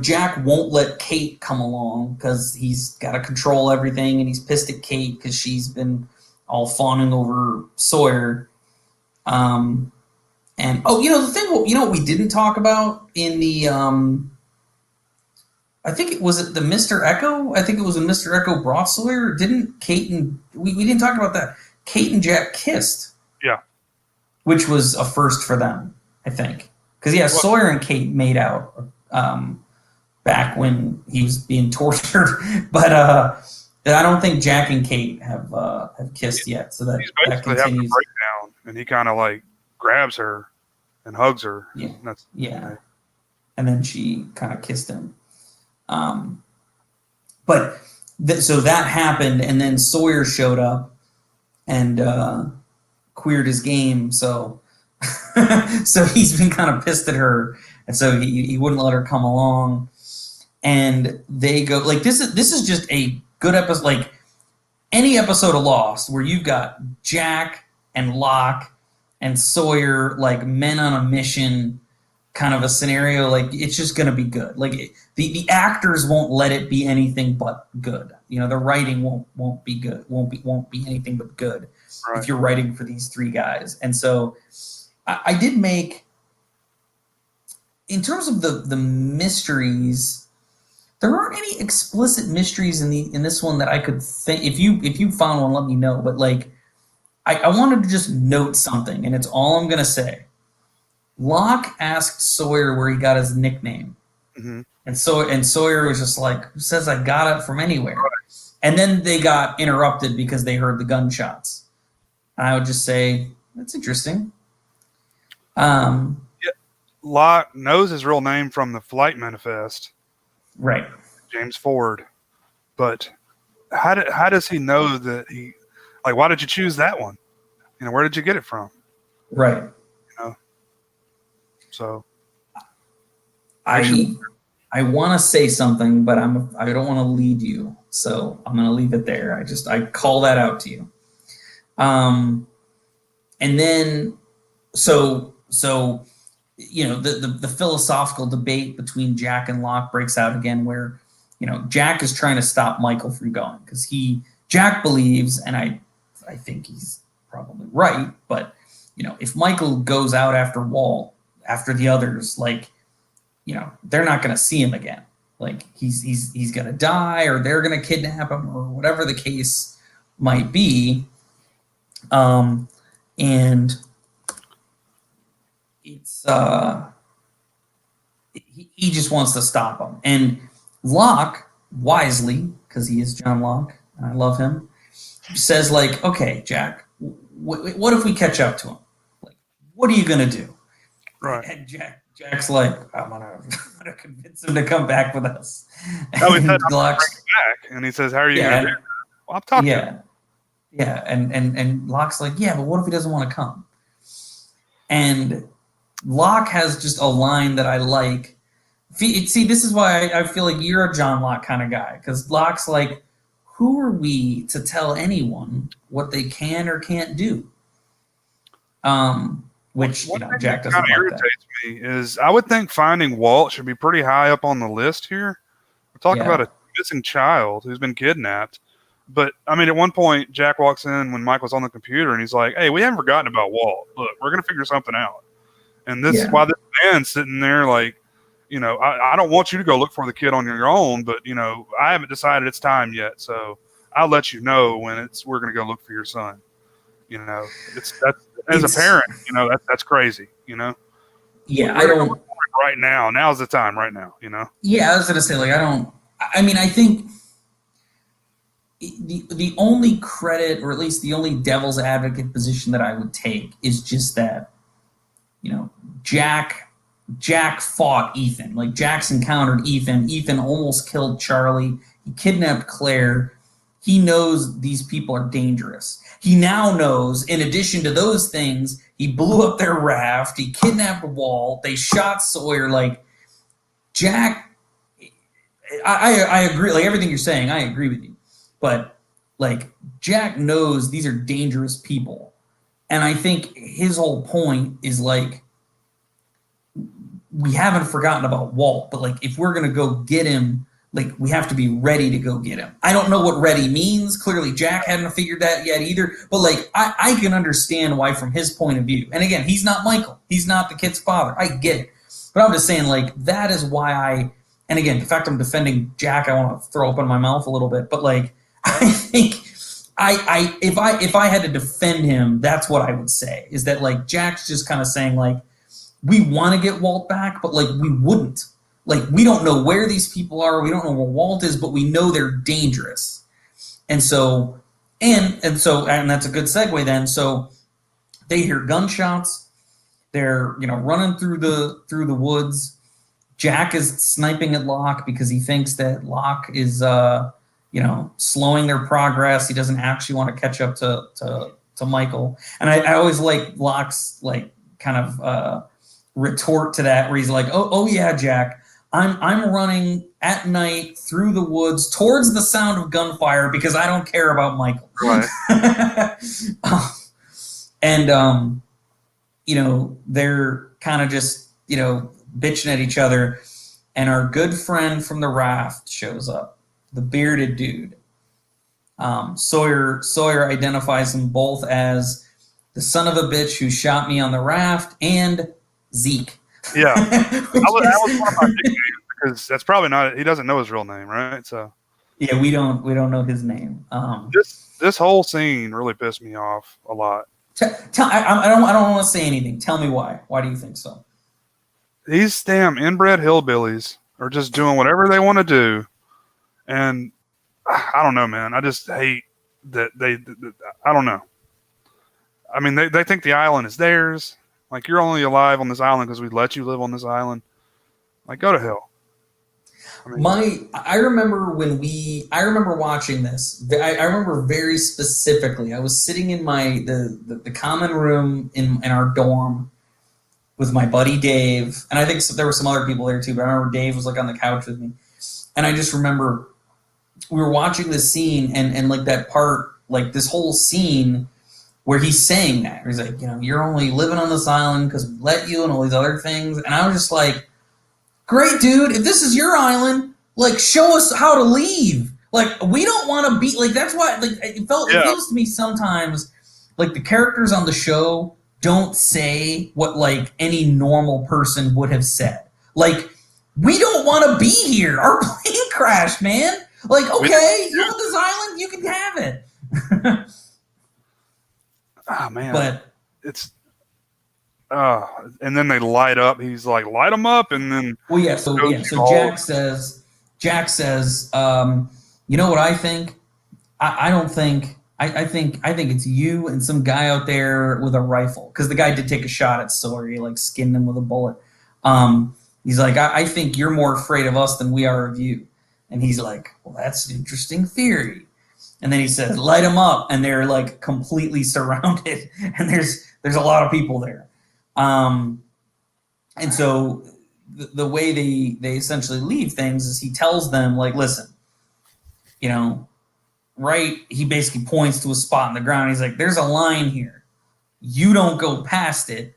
Jack won't let Kate come along because he's got to control everything, and he's pissed at Kate because she's been all fawning over Sawyer. And the thing, what we didn't talk about in the I think it was the Mr. Echo. I think it was when Mr. Echo brought Sawyer. Didn't Kate and we didn't talk about that? Kate and Jack kissed. Yeah. Which was a first for them, I think. Because Sawyer and Kate made out back when he was being tortured, but I don't think Jack and Kate have kissed yet. So that continues. Having a breakdown, and he kind of like grabs her and hugs her. Yeah. And then she kind of kissed him. So that happened, and then Sawyer showed up and queered his game. So he's been kind of pissed at her, and so he wouldn't let her come along. And they go like this is just a good episode, like any episode of Lost where you've got Jack and Locke and Sawyer like men on a mission kind of a scenario. Like it's just going to be good. Like the actors won't let it be anything but good. The writing won't be good. Won't be anything but good. Right. If you're writing for these three guys. And so I did make, in terms of the mysteries, there aren't any explicit mysteries in this one that I could think. If you found one, let me know. But like I wanted to just note something, and it's all I'm gonna say. Locke asked Sawyer where he got his nickname. Mm-hmm. And Sawyer was just like, who says I got it from anywhere? Right. And then they got interrupted because they heard the gunshots. And I would just say, that's interesting. Locke knows his real name from the flight manifest. Right. James Ford. But how does he know that he, like, why did you choose that one? You know, where did you get it from? Right. You know? So I want to say something, but I don't want to lead you, so I'm going to leave it there. I call that out to you. And then so you know the philosophical debate between Jack and Locke breaks out again, where you know Jack is trying to stop Michael from going because Jack believes, and I think he's probably right, but you know if Michael goes out after Walt after the others, like you know they're not going to see him again. Like he's going to die, or they're going to kidnap him, or whatever the case might be. And it's he just wants to stop him. And Locke, wisely, because he is John Locke, and I love him, says like, okay, Jack, what if we catch up to him? Like, what are you gonna do? right. And Jack's like, I'm gonna convince him to come back with us. Oh, he said, And I'm gonna Locke's, bring it back. And he says, how are you yeah, going to do that? Well, I'm talking to him. yeah, and Locke's like, yeah, but what if he doesn't want to come? And Locke has just a line that I like. See, this is why I feel like you're a John Locke kind of guy, because Locke's like, who are we to tell anyone what they can or can't do? Which you know, Jack doesn't kind of like that. irritates me is I would think finding Walt should be pretty high up on the list here. We're talking about a missing child who's been kidnapped. But I mean, at one point, Jack walks in when Michael's on the computer, and he's like, "Hey, we haven't forgotten about Walt. Look, we're gonna figure something out." And this while this man's sitting there, like, you know, I don't want you to go look for the kid on your own, but you know, I haven't decided it's time yet, so I'll let you know when we're gonna go look for your son. You know, as a parent, you know, that's crazy. You know. Yeah, I don't. Right now, now's the time. Right now, you know. Yeah, I was gonna say like I don't. I mean, I think the only credit, or at least the only devil's advocate position that I would take is just that, you know, Jack fought Ethan. Like Jack's encountered Ethan. Ethan almost killed Charlie. He kidnapped Claire. He knows these people are dangerous. He now knows, in addition to those things, he blew up their raft. He kidnapped Walt. They shot Sawyer. Like Jack, I agree. Like everything you're saying, I agree with you. But like Jack knows these are dangerous people. And I think his whole point is like, we haven't forgotten about Walt, but like if we're gonna go get him, like we have to be ready to go get him. I don't know what ready means. Clearly Jack hadn't figured that yet either. But like I can understand why from his point of view. And again, he's not Michael. He's not the kid's father. I get it. But I'm just saying like that is why and again, the fact I'm defending Jack, I want to throw open my mouth a little bit. But like I think if I had to defend him, that's what I would say. Is that like Jack's just kind of saying like, we want to get Walt back, but like we wouldn't. Like we don't know where these people are. We don't know where Walt is, but we know they're dangerous. And so, and that's a good segue then. So they hear gunshots. They're running through the woods. Jack is sniping at Locke because he thinks that Locke is slowing their progress. He doesn't actually want to catch up to Michael. And I always like Locke's like kind of retort to that, where he's like, oh yeah, Jack, I'm running at night through the woods towards the sound of gunfire because I don't care about Michael. Right. And they're kind of just bitching at each other, and our good friend from the raft shows up, the bearded dude. Sawyer identifies them both as the son of a bitch who shot me on the raft and Zeke. Yeah, that was one of my nicknames because that's probably not. He doesn't know his real name, right? So yeah, we don't know his name. This whole scene really pissed me off a lot. I don't want to say anything. Tell me why. Why do you think so? These damn inbred hillbillies are just doing whatever they want to do, and I don't know, man. I just hate that I don't know. I mean, they think the island is theirs. Like, you're only alive on this island because we let you live on this island. Like, go to hell. I mean, I remember I remember watching this. I remember very specifically. I was sitting in the common room in our dorm with my buddy Dave, and I think there were some other people there too. But I remember Dave was like on the couch with me, and I just remember we were watching this scene, and like that part, like this whole scene where he's saying that he's like, you're only living on this island because we let you, and all these other things, and I was just like, great, dude. If this is your island, like, show us how to leave. Like, we don't want to be like. That's why. Like, it feels to me sometimes like the characters on the show don't say what like any normal person would have said. Like, we don't want to be here. Our plane crashed, man. Like, okay, you want this island, you can have it. Oh man, but it's. And then they light up. He's like, light them up, and then So Jack says, you know what I think? I don't think. I think it's you and some guy out there with a rifle, because the guy did take a shot at Sawyer, like skinned him with a bullet. He's like, I think you're more afraid of us than we are of you. And he's like, well, that's an interesting theory. And then he says, light them up, and they're like completely surrounded, and there's a lot of people there. And so the way they essentially leave things is he tells them, like, listen, right? He basically points to a spot in the ground. He's like, there's a line here. You don't go past it,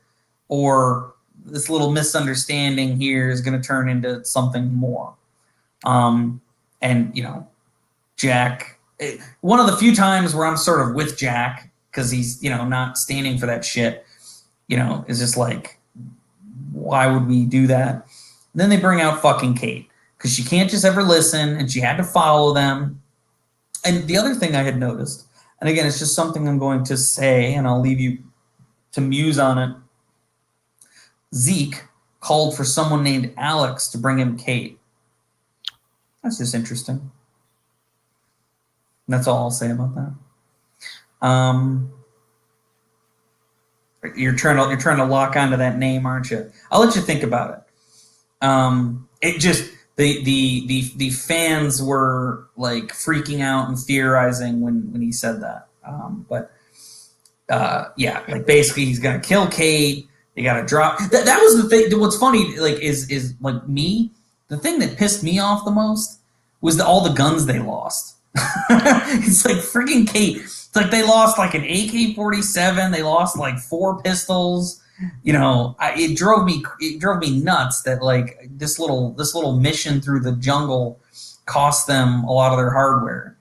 or this little misunderstanding here is going to turn into something more. And Jack, one of the few times where I'm sort of with Jack, because he's, not standing for that shit, is just like, why would we do that? And then they bring out fucking Kate, because she can't just ever listen, and she had to follow them. And the other thing I had noticed, and again, it's just something I'm going to say, and I'll leave you to muse on it. Zeke called for someone named Alex to bring him Kate. That's just interesting. That's all I'll say about that. You're trying to lock onto that name, aren't you? I'll let you think about it. It just the fans were like freaking out and theorizing when he said that. Like basically he's gonna kill Kate. They gotta drop. That was the thing. What's funny, like, is like me. The thing that pissed me off the most was all the guns they lost. It's like freaking Kate. It's like they lost like an AK-47. They lost like 4 pistols. It drove me nuts that like this little mission through the jungle cost them a lot of their hardware.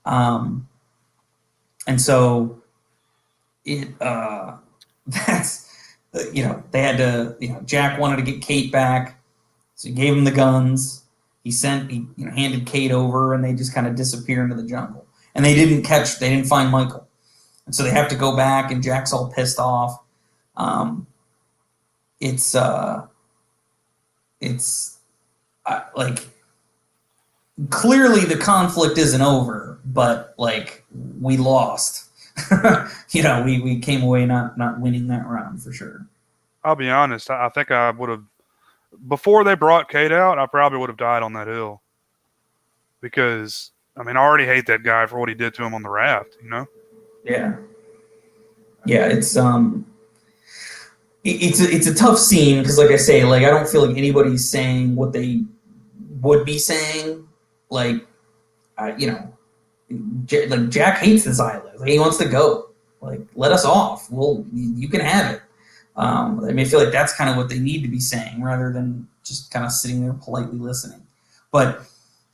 And so that's they had to Jack wanted to get Kate back, so he gave him the guns. He handed Kate over, and they just kind of disappear into the jungle. And they didn't find Michael. And so they have to go back, and Jack's all pissed off. It's like, clearly the conflict isn't over, but like, we lost. We came away not winning that round for sure. I'll be honest. I think I would have, before they brought Kate out, I probably would have died on that hill, because I already hate that guy for what he did to him on the raft. Yeah. It's a tough scene, because like I say, like, I don't feel like anybody's saying what they would be saying. Like, like, Jack hates this island. Like, he wants to go. Like, let us off. You can have it. I feel like that's kind of what they need to be saying, rather than just kind of sitting there politely listening. But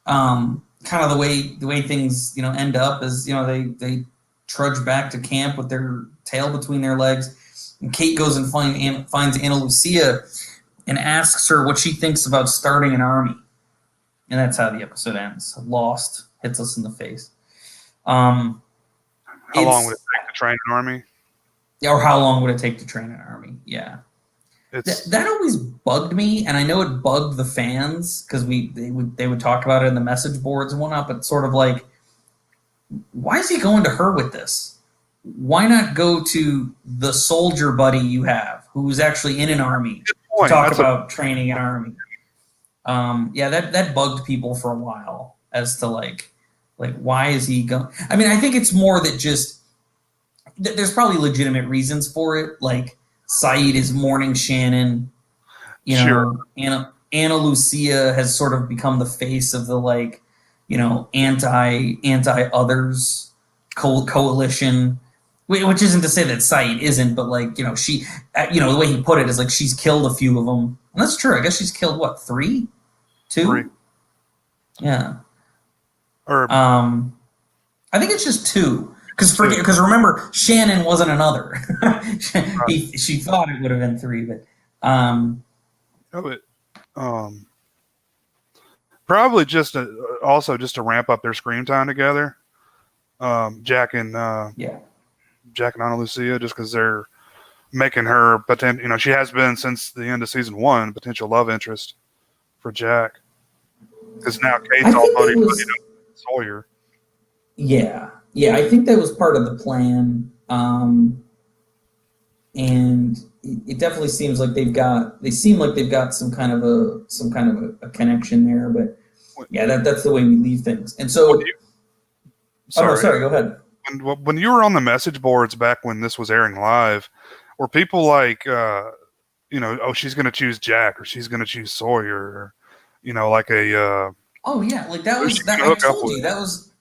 kind of the way things end up is they trudge back to camp with their tail between their legs, and Kate goes and finds Ana Lucia and asks her what she thinks about starting an army, and that's how the episode ends. Lost hits us in the face. How long would it take to train an army? Or how long would it take to train an army? Yeah. That always bugged me, and I know it bugged the fans, because they would talk about it in the message boards and whatnot, but sort of like, why is he going to her with this? Why not go to the soldier buddy you have who's actually in an army Good to point. talk That's a about training an army? Yeah, that bugged people for a while as to like why is he going? I mean, I think it's more that just there's probably legitimate reasons for it. Like Saeed is mourning Shannon. You sure. know, Anna Lucia has sort of become the face of the like, you know, anti others coalition. Which isn't to say that Saeed isn't, but like, you know, she, you know, the way he put it is like she's killed a few of them, and that's true. I guess she's killed what, three, Three. two, yeah. Or I think it's just two. Because two. remember, Shannon wasn't another. Right. She thought it would have been three, but But, probably just also just to ramp up their screen time together. Jack and yeah. Ana Lucia, just because they're making her potential. You know, she has been since the end of season 1, potential love interest for Jack. Because now Kate's all buddy with Sawyer. Yeah, yeah, I think that was part of the plan, and it definitely seems like they seem like they've got some kind of a connection there. But yeah, that's the way we leave things. And so, sorry, go ahead. When you were on the message boards back when this was airing live, were people like, you know, oh, she's going to choose Jack or she's going to choose Sawyer, or, you know, like a. Oh yeah, like that was that. I told you that was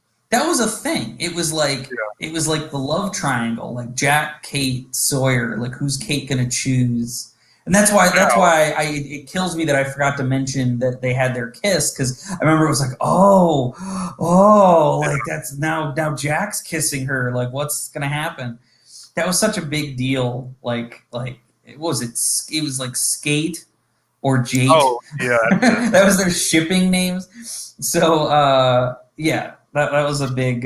a thing. It was like it was like the love triangle, like Jack, Kate, Sawyer. Like who's Kate gonna choose? And that's why it kills me that I forgot to mention that they had their kiss, because I remember it was like like that's now Jack's kissing her. Like what's gonna happen? That was such a big deal. Like it was like Skate or Jade. Oh yeah, that was their shipping names. So yeah, that was a big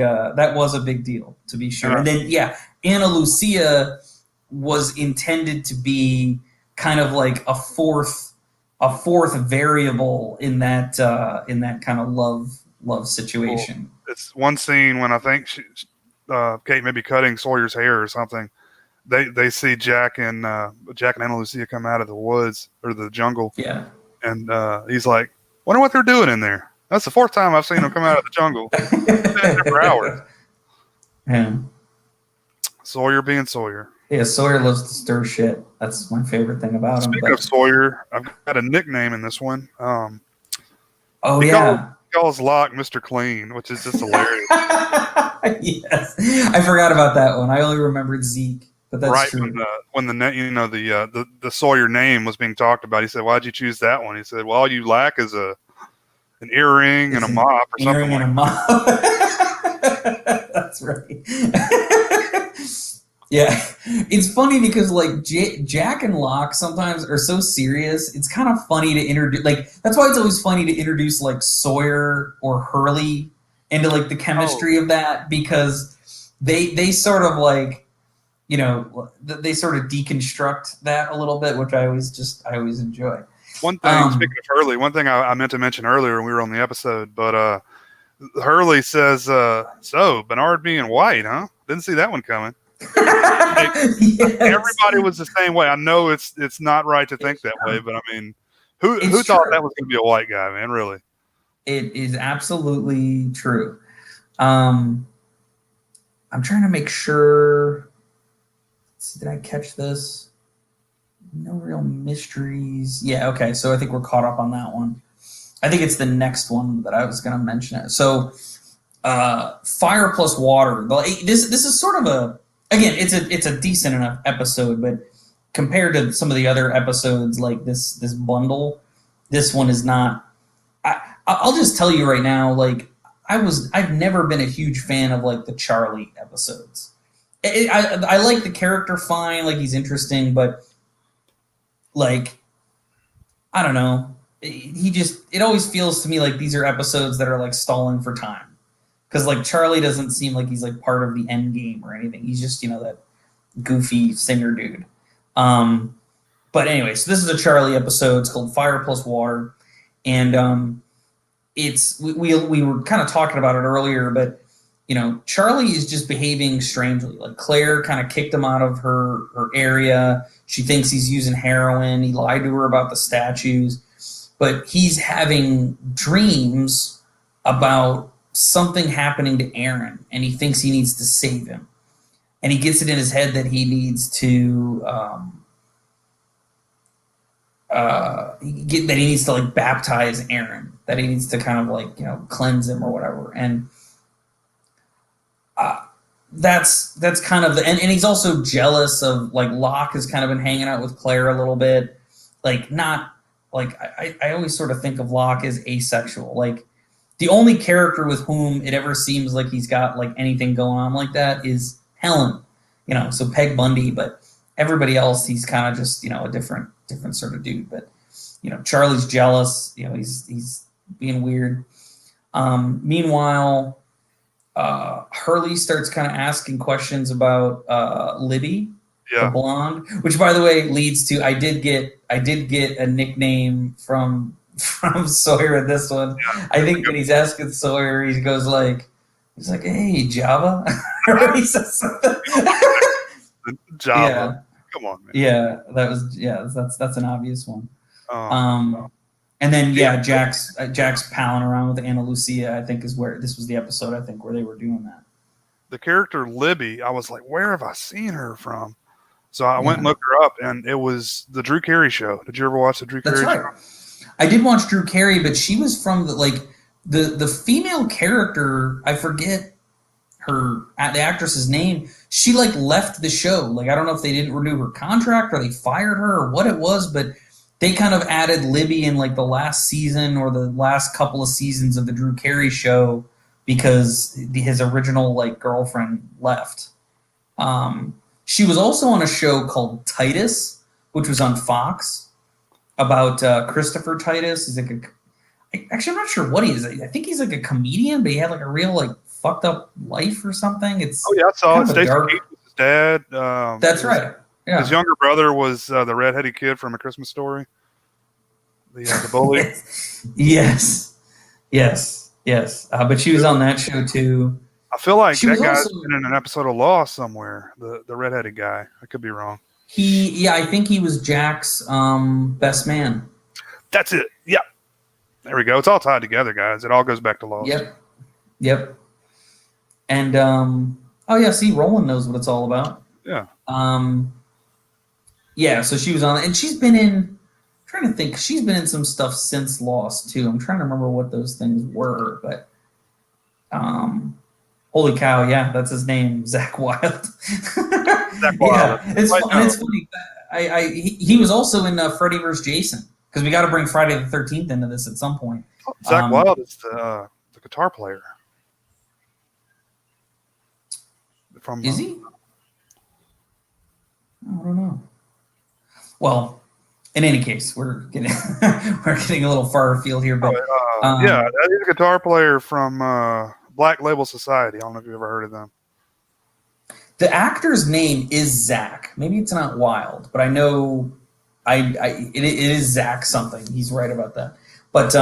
deal, to be sure. And then yeah, Anna Lucia was intended to be kind of like a fourth variable in that kind of love situation. Well, it's one scene when I think Kate may be cutting Sawyer's hair or something. They see Jack and Anna Lucia come out of the woods or the jungle. Yeah. And he's like, wonder what they're doing in there. That's the 4th time I've seen them come out of the jungle. For hours. Yeah. Sawyer being Sawyer. Yeah, Sawyer loves to stir shit. That's my favorite thing about him. Speaking of Sawyer, I've got a nickname in this one. He calls Locke Mr. Clean, which is just hilarious. Yes, I forgot about that one. I only remembered Zeke. But that's right true. When the Sawyer name was being talked about, he said, "Why'd you choose that one?" He said, "Well, all you lack is an earring and a mop or something." Earring and a mop. That's right. Yeah, it's funny because like Jack and Locke sometimes are so serious. It's kind of funny to introduce. Like that's why it's always funny to introduce like Sawyer or Hurley into like the chemistry of that, because they sort of like, you know, they sort of deconstruct that a little bit, which I always enjoy. One thing, speaking of Hurley, one thing I meant to mention earlier when we were on the episode, but Hurley says, "So Bernard being white, huh? Didn't see that one coming." Yes. Everybody was the same way. I know it's not right to think that way, but I mean, who thought that was going to be a white guy, man? Really, it is absolutely true. I'm trying to make sure. Did I catch this? No real mysteries. Yeah, okay. So I think we're caught up on that one. I think it's the next one that I was going to mention it. So, Fire plus Water. This is sort of a, again, it's a decent enough episode, but compared to some of the other episodes like this bundle, this one is not. I'll just tell you right now, like I've never been a huge fan of like the Charlie episodes. I like the character fine, like he's interesting, but like I don't know. It always feels to me like these are episodes that are like stalling for time, because like Charlie doesn't seem like he's like part of the end game or anything. He's just, you know, that goofy singer dude. But anyway, so this is a Charlie episode. It's called Fire plus Water, and it's we were kind of talking about it earlier, but Charlie is just behaving strangely. Like Claire kind of kicked him out of her area. She thinks he's using heroin. He lied to her about the statues, but he's having dreams about something happening to Aaron, and he thinks he needs to save him. And he gets it in his head that he needs to like baptize Aaron, that he needs to kind of like cleanse him or whatever. And that's kind of and he's also jealous of like Locke has kind of been hanging out with Claire a little bit, like not like I always sort of think of Locke as asexual. Like the only character with whom it ever seems like he's got like anything going on like that is Helen, so Peg Bundy, but everybody else he's kind of just a different sort of dude. But Charlie's jealous, he's being weird. Meanwhile, Hurley starts kind of asking questions about Libby, the blonde, which by the way leads to I did get a nickname from Sawyer in this one. Yeah. I think when he's asking Sawyer, he goes like, "Hey, Java," or he says something. Java, yeah. Come on, man. Yeah, that's an obvious one. And then Jack's palling around with Ana Lucia. I think is where this was the episode. I think where they were doing that. The character Libby, I was like, where have I seen her from? So I went and looked her up, and it was the Drew Carey show. Did you ever watch the Drew Carey show? That's right. I did watch Drew Carey, but she was from the female character. I forget the actress's name. She like left the show. Like I don't know if they didn't renew her contract or they fired her or what it was, but they kind of added Libby in like the last season or the last couple of seasons of the Drew Carey show because his original like girlfriend left. She was also on a show called Titus, which was on Fox, about Christopher Titus. He's like actually I'm not sure what he is. I think he's like a comedian, but he had like a real like fucked up life or something. It's I saw it. Stacey Keach was his dad. That's right. Yeah. His younger brother was the redheaded kid from A Christmas Story. The bully. Yes. But she was on that show too. I feel like that guy's been in an episode of Lost somewhere. The redheaded guy. I could be wrong. I think he was Jack's best man. That's it. Yep. There we go. It's all tied together, guys. It all goes back to Lost. Yep. And see, Roland knows what it's all about. Yeah. So she was on, and she's been in. I'm trying to think. She's been in some stuff since Lost too. I'm trying to remember what those things were, but holy cow, yeah, that's his name, Zach Wilde. Zach Wilde. Yeah, it's funny. He was also in Freddy vs. Jason because we got to bring Friday the 13th into this at some point. Zach Wilde is the guitar player. Is he? I don't know. Well, in any case, we're getting a little far afield here, but he's a guitar player from Black Label Society. I don't know if you've ever heard of them. The actor's name is Zach. Maybe it's not Wild, but I know it is Zach something. He's right about that. But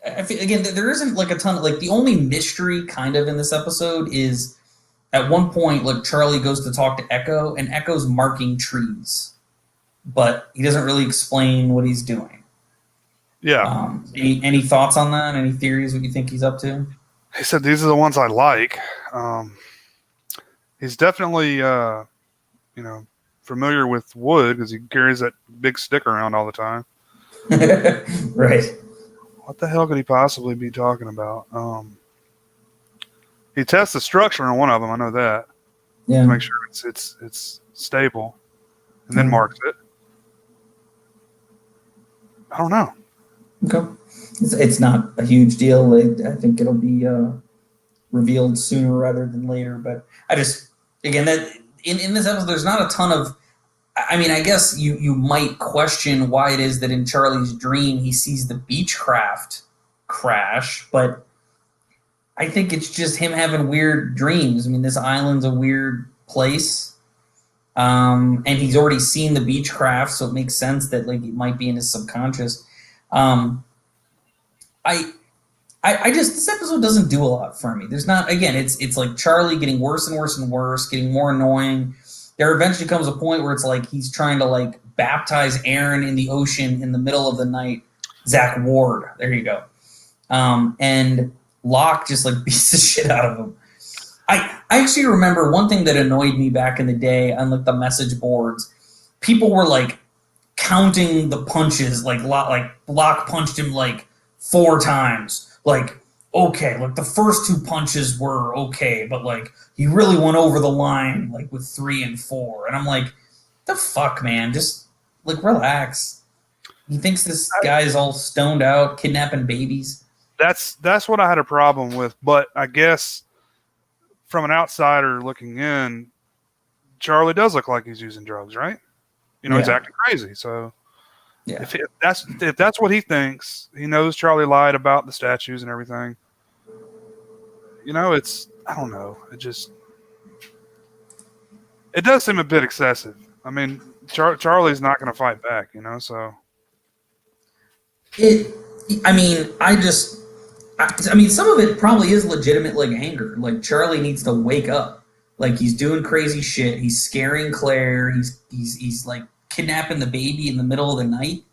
again, there isn't like a ton of like the only mystery kind of in this episode is at one point like Charlie goes to talk to Echo and Echo's marking trees, but he doesn't really explain what he's doing. Yeah. Any thoughts on that? Any theories what you think he's up to? He said these are the ones I like. He's definitely familiar with wood because he carries that big stick around all the time. Right. What the hell could he possibly be talking about? He tests the structure on one of them. I know that. Yeah. To make sure it's stable, and then marks it. I don't know. Okay. It's not a huge deal. I think it'll be revealed sooner rather than later. But I just again that in this episode, there's not a ton of. I mean, I guess you might question why it is that in Charlie's dream he sees the Beechcraft crash, but I think it's just him having weird dreams. I mean, this island's a weird place, and he's already seen the Beechcraft, so it makes sense that like it might be in his subconscious. I just this episode doesn't do a lot for me. There's not again. It's like Charlie getting worse and worse and worse, getting more annoying. There eventually comes a point where it's like he's trying to like baptize Aaron in the ocean in the middle of the night. Zach Ward, there you go. And Locke just like beats the shit out of him. I actually remember one thing that annoyed me back in the day on like the message boards. People were like counting the punches, like Locke punched him like 4 times. Like, okay, like the first 2 punches were okay, but like he really went over the line like with 3 and 4. And I'm like, the fuck, man, just like relax. He thinks this guy is all stoned out, kidnapping babies. That's what I had a problem with. But I guess from an outsider looking in, Charlie does look like he's using drugs, right? You know, he's acting crazy. So yeah, if that's what he thinks, he knows Charlie lied about the statues and everything. You know, I don't know. It does seem a bit excessive. I mean, Charlie's not going to fight back, you know, so. I mean, some of it probably is legitimate, like anger. Like Charlie needs to wake up. Like he's doing crazy shit. He's scaring Claire. He's like kidnapping the baby in the middle of the night.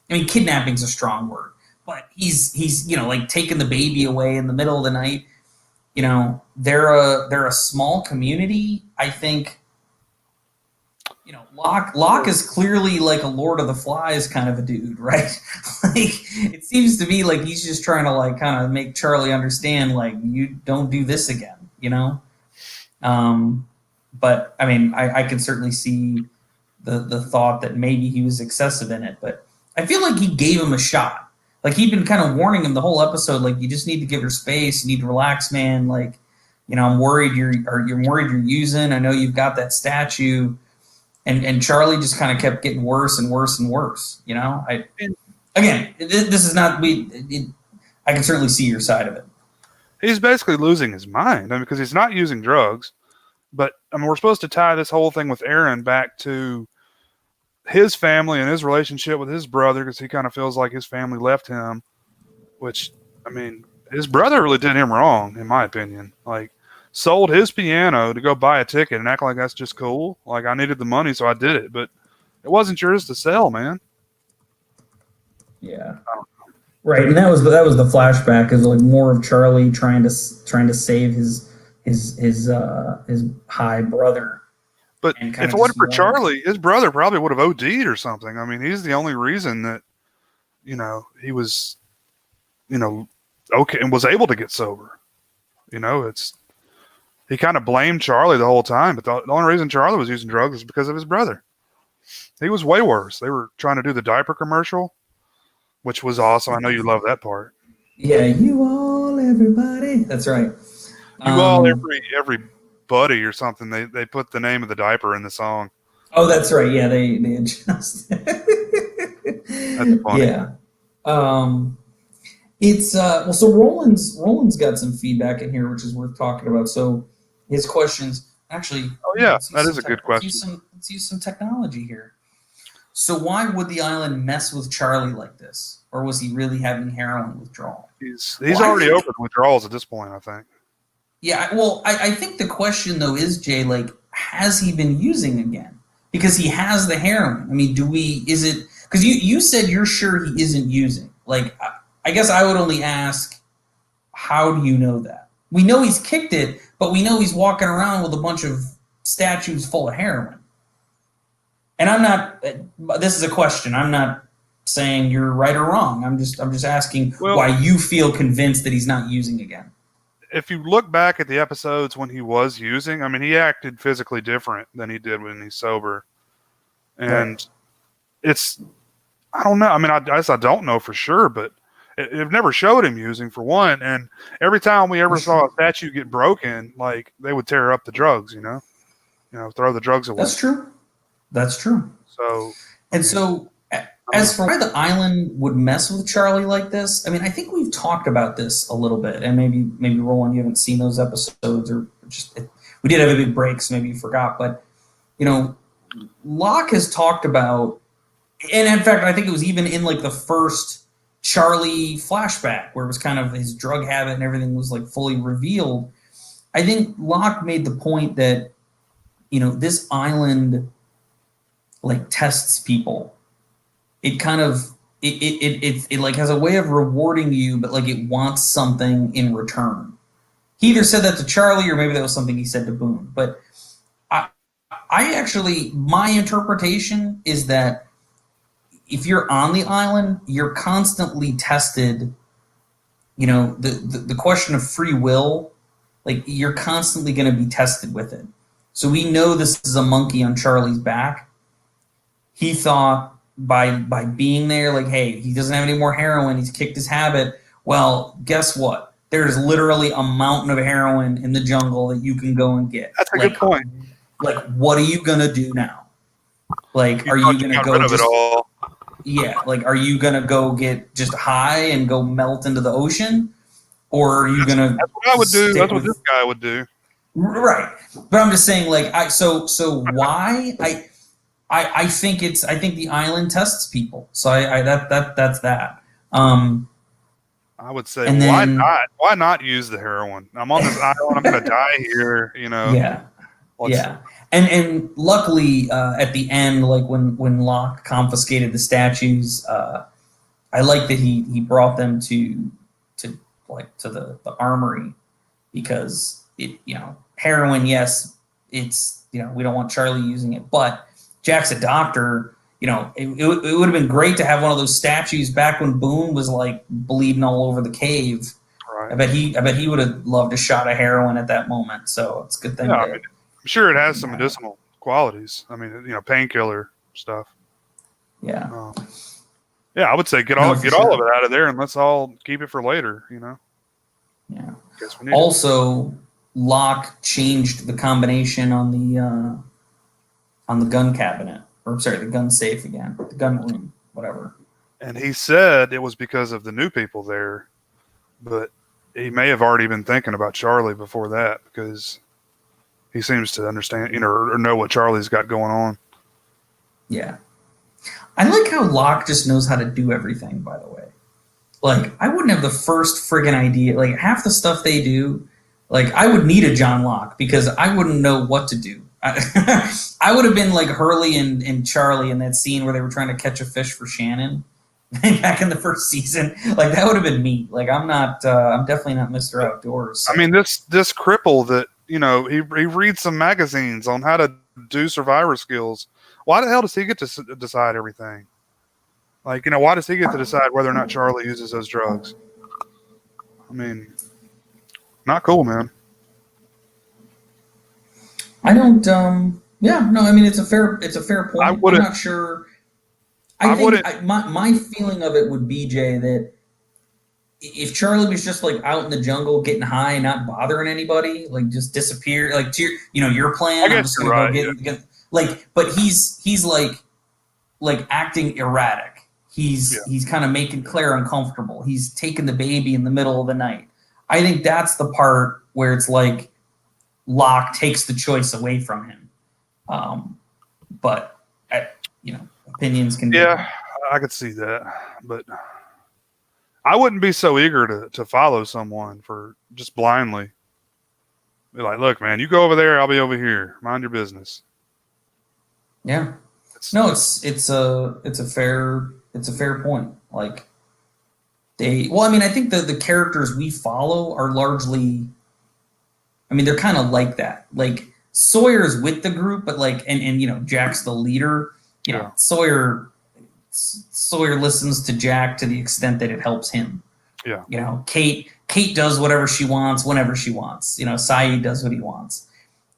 I mean, kidnapping's a strong word, but he's you know like taking the baby away in the middle of the night. You know, they're a small community. I think. You know, Locke is clearly like a Lord of the Flies kind of a dude, right? Like it seems to me like he's just trying to like kind of make Charlie understand like you don't do this again, you know. But I mean, I can certainly see the thought that maybe he was excessive in it, but I feel like he gave him a shot. Like he'd been kind of warning him the whole episode, like you just need to give her space, you need to relax, man. Like, you know, I'm worried you're worried you're using. I know you've got that statue. And Charlie just kind of kept getting worse and worse and worse. You know, this is not I can certainly see your side of it. He's basically losing his mind. I mean, because he's not using drugs, but I mean, we're supposed to tie this whole thing with Aaron back to his family and his relationship with his brother, because he kind of feels like his family left him. Which, I mean, his brother really did him wrong, in my opinion. Like. Sold his piano to go buy a ticket and act like that's just cool. Like I needed the money, so I did it, but it wasn't yours to sell, man. Yeah, right. And that was the flashback is like more of Charlie trying to save his high brother. But if it wasn't for Charlie, his brother probably would have OD'd or something. I mean, he's the only reason that you know he was, you know, okay and was able to get sober. You know, he kind of blamed Charlie the whole time, but the only reason Charlie was using drugs was because of his brother. He was way worse. They were trying to do the diaper commercial, which was awesome. I know you love that part. Yeah, you all, everybody. That's right. You all, everybody or something. They put the name of the diaper in the song. Oh, that's right. Yeah, they adjust. That's funny. Yeah. It's so Roland's got some feedback in here, which is worth talking about. So his questions actually. Oh yeah, that is a good question. Let's use some technology here. So why would the island mess with Charlie like this, or was he really having heroin withdrawal? He's already open withdrawals at this point, I think. Yeah, well, I think the question though is, Jay, like, has he been using again? Because he has the heroin. I mean, is it because you said you're sure he isn't using? Like, I guess I would only ask, how do you know that? We know he's kicked it, but we know he's walking around with a bunch of statues full of heroin. And I'm not. This is a question. I'm not saying you're right or wrong. I'm just asking why you feel convinced that he's not using again. If you look back at the episodes when he was using, I mean, he acted physically different than he did when he's sober, and I don't know. I mean, I guess I don't know for sure, but. It never showed him using, for one, and every time we ever saw a statue get broken, like they would tear up the drugs, you know, throw the drugs away. That's true. So, as for why the island would mess with Charlie like this, I mean, I think we've talked about this a little bit, and maybe Roland, you haven't seen those episodes, or just we did have a big break, so maybe you forgot, but you know, Locke has talked about, and in fact, I think it was even in like the first Charlie flashback where it was kind of his drug habit and everything was like fully revealed. I think Locke made the point that, this island like tests people. It kind of it like has a way of rewarding you, but like it wants something in return. He either said that to Charlie or maybe that was something he said to Boone. But I actually, my interpretation is that if you're on the island, you're constantly tested. The question of free will, like you're constantly going to be tested with it. So we know this is a monkey on Charlie's back. He thought by being there, like, hey, he doesn't have any more heroin. He's kicked his habit. Well, guess what? There's literally a mountain of heroin in the jungle that you can go and get. That's a good point. Like, what are you gonna do now? Like, are you gonna go just? Yeah, like, are you gonna go get just high and go melt into the ocean, or are you gonna? That's what I would do. That's what this guy would do. Right, but I'm just saying, like, so why I think the island tests people. So that's that. I would say, why not? Why not use the heroin? I'm on this island. I'm gonna die here. Yeah. Yeah, and luckily at the end, like when Locke confiscated the statues, I like that he brought them to the armory, because heroin, yes, it's we don't want Charlie using it, but Jack's a doctor. It would have been great to have one of those statues back when Boone was like bleeding all over the cave. Right. I bet he would have loved a shot of heroin at that moment. So it's a good thing. Yeah, I'm sure it has some medicinal qualities. I mean, painkiller stuff. Yeah. Yeah, I would say get all of it out of there, and let's all keep it for later. Yeah. Also, Locke changed the combination on the gun cabinet, or sorry, the gun safe again, the gun room, whatever. And he said it was because of the new people there, but he may have already been thinking about Charlie before that, because he seems to understand, or know what Charlie's got going on. Yeah. I like how Locke just knows how to do everything, by the way. Like, I wouldn't have the first friggin' idea. Like, half the stuff they do, like, I would need a John Locke, because I wouldn't know what to do. I would have been like Hurley and Charlie in that scene where they were trying to catch a fish for Shannon back in the first season. Like, that would have been me. Like, I'm definitely not Mr. Outdoors. So. I mean, this cripple that, he reads some magazines on how to do survivor skills. Why the hell does he get to decide everything? Like, why does he get to decide whether or not Charlie uses those drugs? I mean, not cool, man. I don't. Yeah, no. I mean, it's a fair point. I'm not sure. I think my feeling of it would be, Jay, that if Charlie was just like out in the jungle getting high, not bothering anybody, like just disappear, like to your plan. I guess you're right. Like, but he's like acting erratic. He's kind of making Claire uncomfortable. He's taking the baby in the middle of the night. I think that's the part where it's like Locke takes the choice away from him. But opinions can. Yeah, I could see that, but I wouldn't be so eager to follow someone for just blindly. Be like, look, man, you go over there, I'll be over here. Mind your business. Yeah. It's a fair point. Like I think the characters we follow are largely, they're kind of like that. Like Sawyer's with the group, but like, and Jack's the leader. Sawyer listens to Jack to the extent that it helps him. Yeah. Kate does whatever she wants whenever she wants. Saeed does what he wants.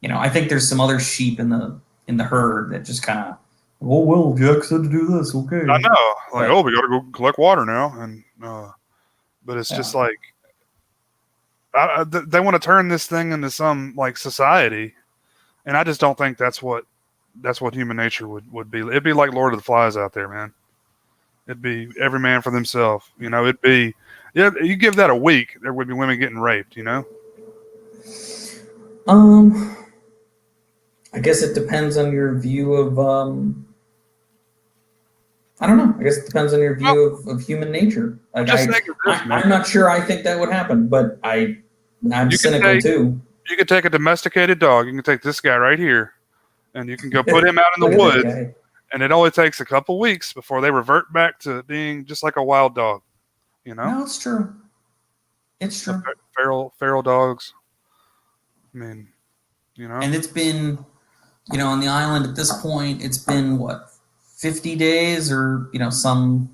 I think there's some other sheep in the herd that just kind of, well, Jack said to do this. Okay. I know. Like, we got to go collect water now, and but it's just like they want to turn this thing into some like society, and I just don't think that's what human nature would be. It'd be like Lord of the Flies out there, man. It'd be every man for themselves. It'd be, you give that a week, there would be women getting raped. I guess it depends on your view of I don't know. I guess it depends on your Well, view of human nature. Like just think of this, man. I'm not sure I think that would happen, but I'm You can cynical take too. you can take a domesticated dog. You can take this guy right here, and you can go put him out in the Look at that woods, guy. and it only takes a couple weeks before they revert back to being just like a wild dog. You know, No, it's true. It's the true. feral dogs. I mean, you know, And it's been, on the island at this point, it's been what, 50 days or, some,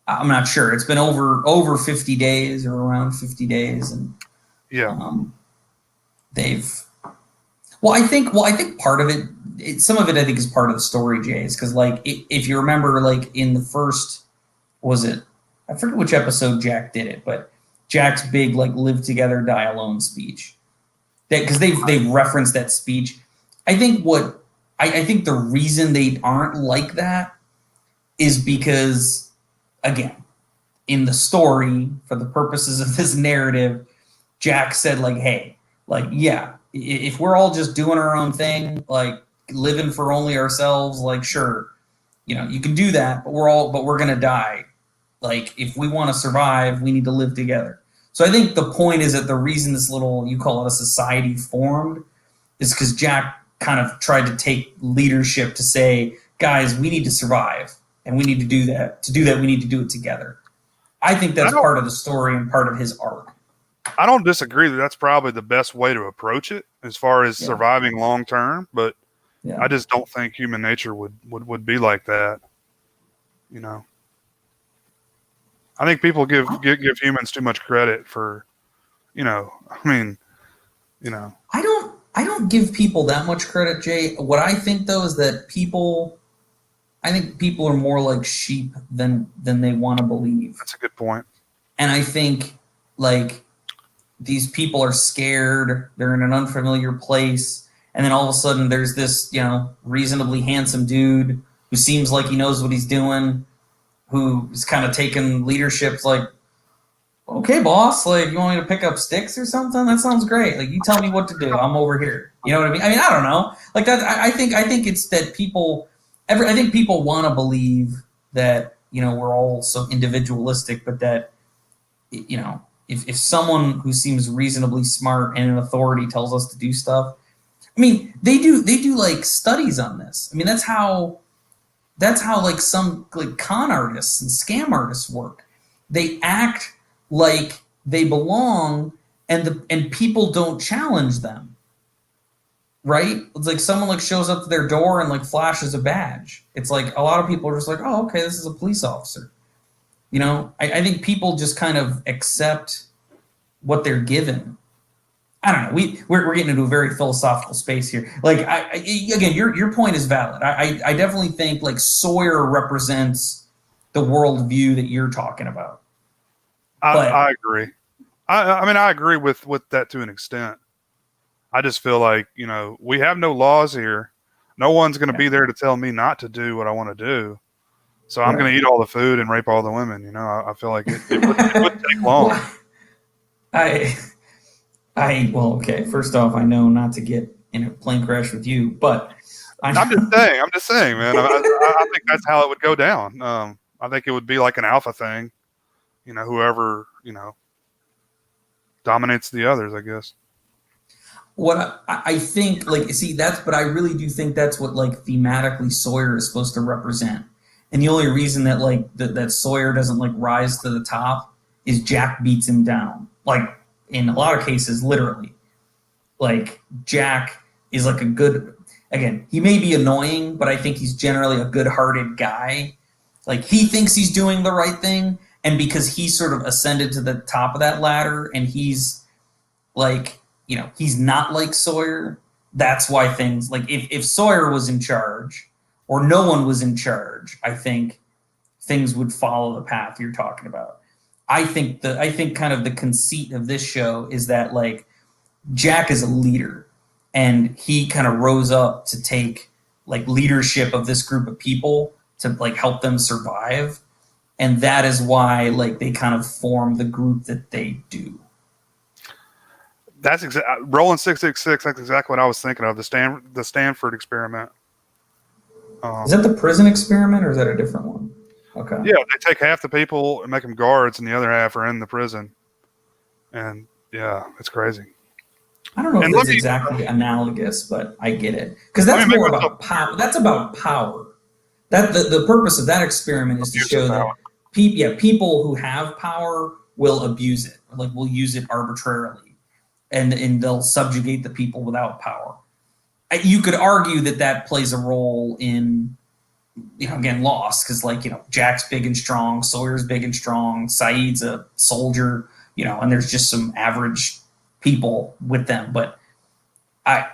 I'm not sure. It's been over 50 days or around 50 days. And yeah. um, they've, well, I think part of some of it, I think, is part of the story, Jay, is because, like, if you remember, like, in the first, was it, I forget which episode Jack did it, but Jack's big, like, live together, die alone speech. Because they've referenced that speech. I think I think the reason they aren't like that is because, again, in the story, for the purposes of this narrative, Jack said, like, hey, like, yeah, if we're all just doing our own thing, like living for only ourselves, like, sure, you can do that, but we're gonna die. Like, if we want to survive, we need to live together. So I think the point is that the reason this little, you call it a society, formed is because Jack kind of tried to take leadership to say, guys, we need to survive and we need to do that. To do that, we need to do it together. I think that's part of the story and part of his arc. I don't disagree that that's probably the best way to approach it as far as surviving long term, but I just don't think human nature would be like that. You know, I think people give humans too much credit for, I mean, I don't give people that much credit, Jay. What I think though is that I think people are more like sheep than they want to believe. That's a good point. And I think, like, these people are scared, they're in an unfamiliar place, and then all of a sudden there's this, reasonably handsome dude who seems like he knows what he's doing, who's kind of taking leadership. It's like, okay, boss, like, you want me to pick up sticks or something? That sounds great. Like, you tell me what to do. I'm over here. You know what I mean? I don't know. Like, that, I think it's that I think people want to believe that, we're all so individualistic, but that, if someone who seems reasonably smart and an authority tells us to do stuff, I mean, they do like studies on this. I mean, that's how like some, like, con artists and scam artists work. They act like they belong, and people don't challenge them. Right? It's like someone, like, shows up to their door and, like, flashes a badge. It's like a lot of people are just like, oh, okay, this is a police officer. I think people just kind of accept what they're given. I don't know. We're getting into a very philosophical space here. Like, again, your point is valid. I definitely think, like, Sawyer represents the worldview that you're talking about. I agree. I mean, I agree with that to an extent. I just feel like, we have no laws here. No one's going to be there to tell me not to do what I want to do. So I'm going to eat all the food and rape all the women. I feel like it wouldn't take long. Well, okay. First off, I know not to get in a plane crash with you, but I'm just saying, man. I think that's how it would go down. I think it would be like an alpha thing. Whoever, dominates the others, I guess. What I think, like, see, but I really do think that's what, like, thematically Sawyer is supposed to represent. And the only reason that, like, that Sawyer doesn't, like, rise to the top is Jack beats him down. Like, in a lot of cases, literally. Like, Jack is, like, again, he may be annoying, but I think he's generally a good-hearted guy. Like, he thinks he's doing the right thing, and because he's sort of ascended to the top of that ladder, and he's, like, he's not like Sawyer, that's why things, like, if Sawyer was in charge, or no one was in charge, I think things would follow the path you're talking about. I think kind of the conceit of this show is that, like, Jack is a leader, and he kind of rose up to take, like, leadership of this group of people to, like, help them survive, and that is why, like, they kind of form the group that they do. That's Roland 666. That's exactly what I was thinking of. The Stanford experiment. Is that the prison experiment, or is that a different one? Okay. Yeah, they take half the people and make them guards, and the other half are in the prison. And yeah, it's crazy. I don't know if And that's exactly analogous, but I get it because let that's me make more myself about power. That's about power. That the purpose of that experiment is to abuse of show power. that people who have power will abuse it, like will use it arbitrarily, and they'll subjugate the people without power. You could argue that that plays a role in, again, Lost, because like, Jack's big and strong, Sawyer's big and strong, Saeed's a soldier, and there's just some average people with them. But I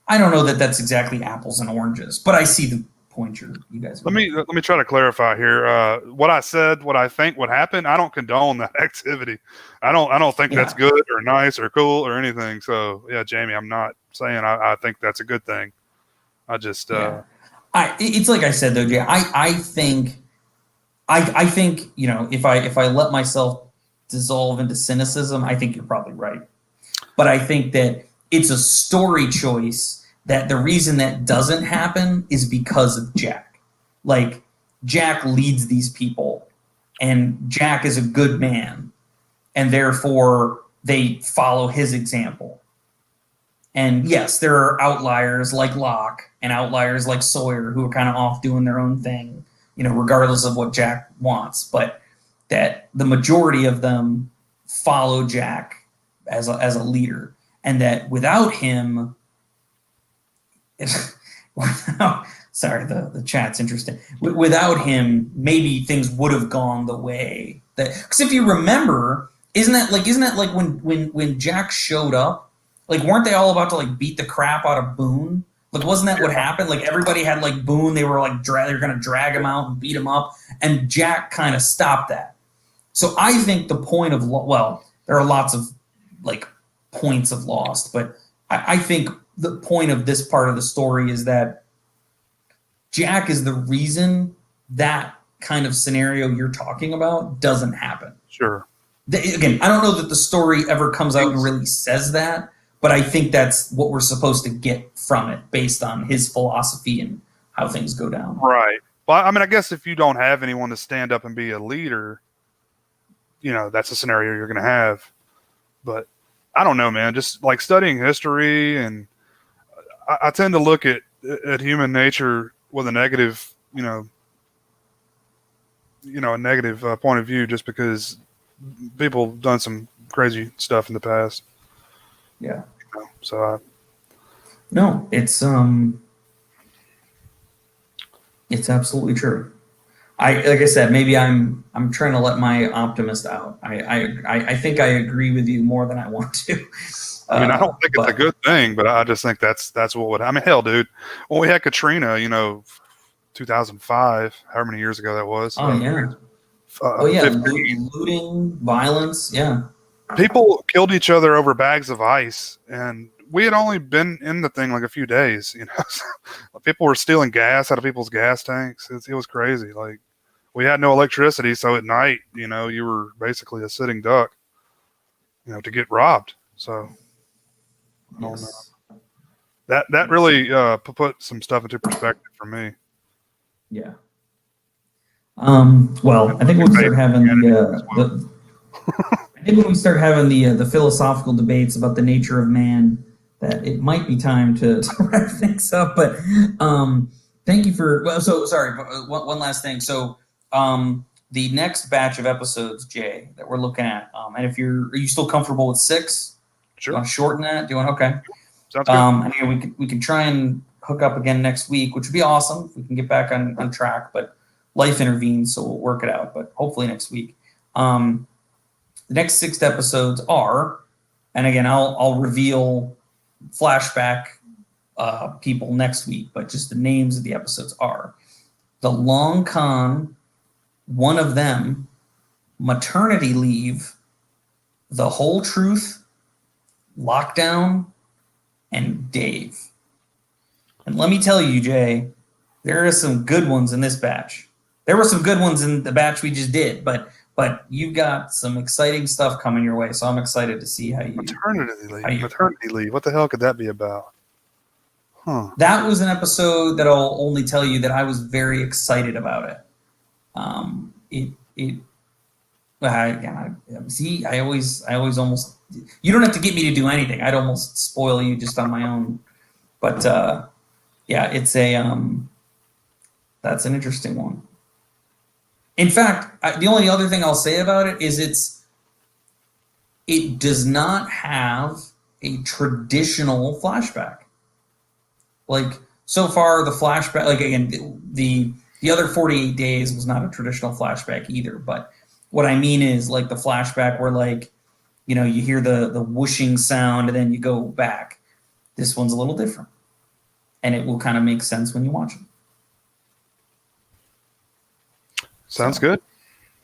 I don't know that that's exactly apples and oranges, but I see the point you guys are Let making. me try to clarify here. What I said, what I think would happen, I don't condone that activity. I don't think that's Yeah. good or nice or cool or anything. So yeah, Jamie, I'm not saying I think that's a good thing. I just Yeah. It's like I said though, Jay. I think if I let myself dissolve into cynicism, I think you're probably right. But I think that it's a story choice that the reason that doesn't happen is because of Jack. Like, Jack leads these people, and Jack is a good man, and therefore they follow his example. And yes, there are outliers like Locke and outliers like Sawyer who are kind of off doing their own thing, regardless of what Jack wants. But that the majority of them follow Jack as a leader, and that without him, sorry, the chat's interesting. Without him, maybe things would have gone the way that. Because if you remember, isn't that like when Jack showed up? Like, weren't they all about to like beat the crap out of Boone? Like, wasn't that what happened? Like, everybody had like Boone. They were like they were gonna drag him out and beat him up, and Jack kind of stopped that. So I think the point of there are lots of like points of Lost, but I think the point of this part of the story is that Jack is the reason that kind of scenario you're talking about doesn't happen. sure. Again, I don't know that the story ever comes out and really says that, but I think that's what we're supposed to get from it based on his philosophy and how things go down. Right. Well, I mean, I guess if you don't have anyone to stand up and be a leader, that's a scenario you're going to have. But I don't know, man. Just like studying history, and I tend to look at human nature with a negative, a negative point of view, just because people have done some crazy stuff in the past. Yeah. So no, it's absolutely true. Like I said, maybe I'm trying to let my optimist out. I think I agree with you more than I want to. I mean, I don't think it's a good thing, but I just think that's what would. I mean, hell, dude, when we had Katrina, 2005, however many years ago that was. Oh yeah. 15. Looting, violence, yeah. People killed each other over bags of ice, and we had only been in the thing like a few days. People were stealing gas out of people's gas tanks. It was crazy. Like, we had no electricity, so at night, you were basically a sitting duck, to get robbed. So I don't know. That really put some stuff into perspective for me. Yeah. Well, I think when we start having the philosophical debates about the nature of man, that it might be time to wrap things up. But thank you for. Well, so sorry. One last thing. So the next batch of episodes, Jay, that we're looking at, and are you still comfortable with 6? Sure. Do you want to shorten that? Do you want? Okay. Sounds good. And again, we can try and hook up again next week, which would be awesome if we can get back on track. But life intervenes, so we'll work it out. But hopefully next week. The next 6 episodes are, and again, I'll reveal flashback people next week, but just the names of the episodes are The Long Con, One of Them, Maternity Leave, The Whole Truth, Lockdown, and Dave. And let me tell you, Jay, there are some good ones in this batch. There were some good ones in the batch we just did, but you've got some exciting stuff coming your way, so I'm excited to see how you... Maternity leave. Maternity leave. What the hell could that be about? Huh. That was an episode that I'll only tell you that I was very excited about it. it see, I always almost, you don't have to get me to do anything. I'd almost spoil you just on my own. But yeah, it's a that's an interesting one. In fact, the only other thing I'll say about it is it does not have a traditional flashback. Like so far, the flashback, like again, the other 48 days was not a traditional flashback either. But what I mean is like the flashback where like, you know, you hear the whooshing sound and then you go back. This one's a little different, and it will kind of make sense when you watch it. Sounds good.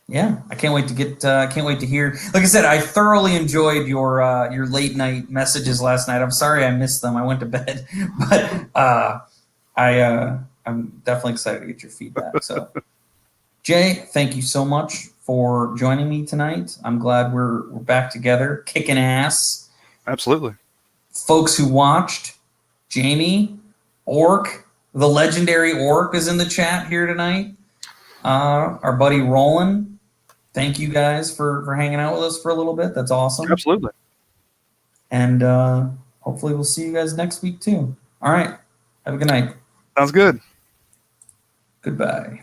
Yeah, I can't wait to get. Can't wait to hear. Like I said, I thoroughly enjoyed your late night messages last night. I'm sorry I missed them. I went to bed, but I'm definitely excited to get your feedback. So, Jay, thank you so much for joining me tonight. I'm glad we're back together, kicking ass. Absolutely. Folks who watched, Jamie, Orc, the legendary Orc is in the chat here tonight. Our buddy Roland, thank you guys for hanging out with us for a little bit. That's awesome. Absolutely. And hopefully we'll see you guys next week too. All right. Have a good night. Sounds good. Goodbye.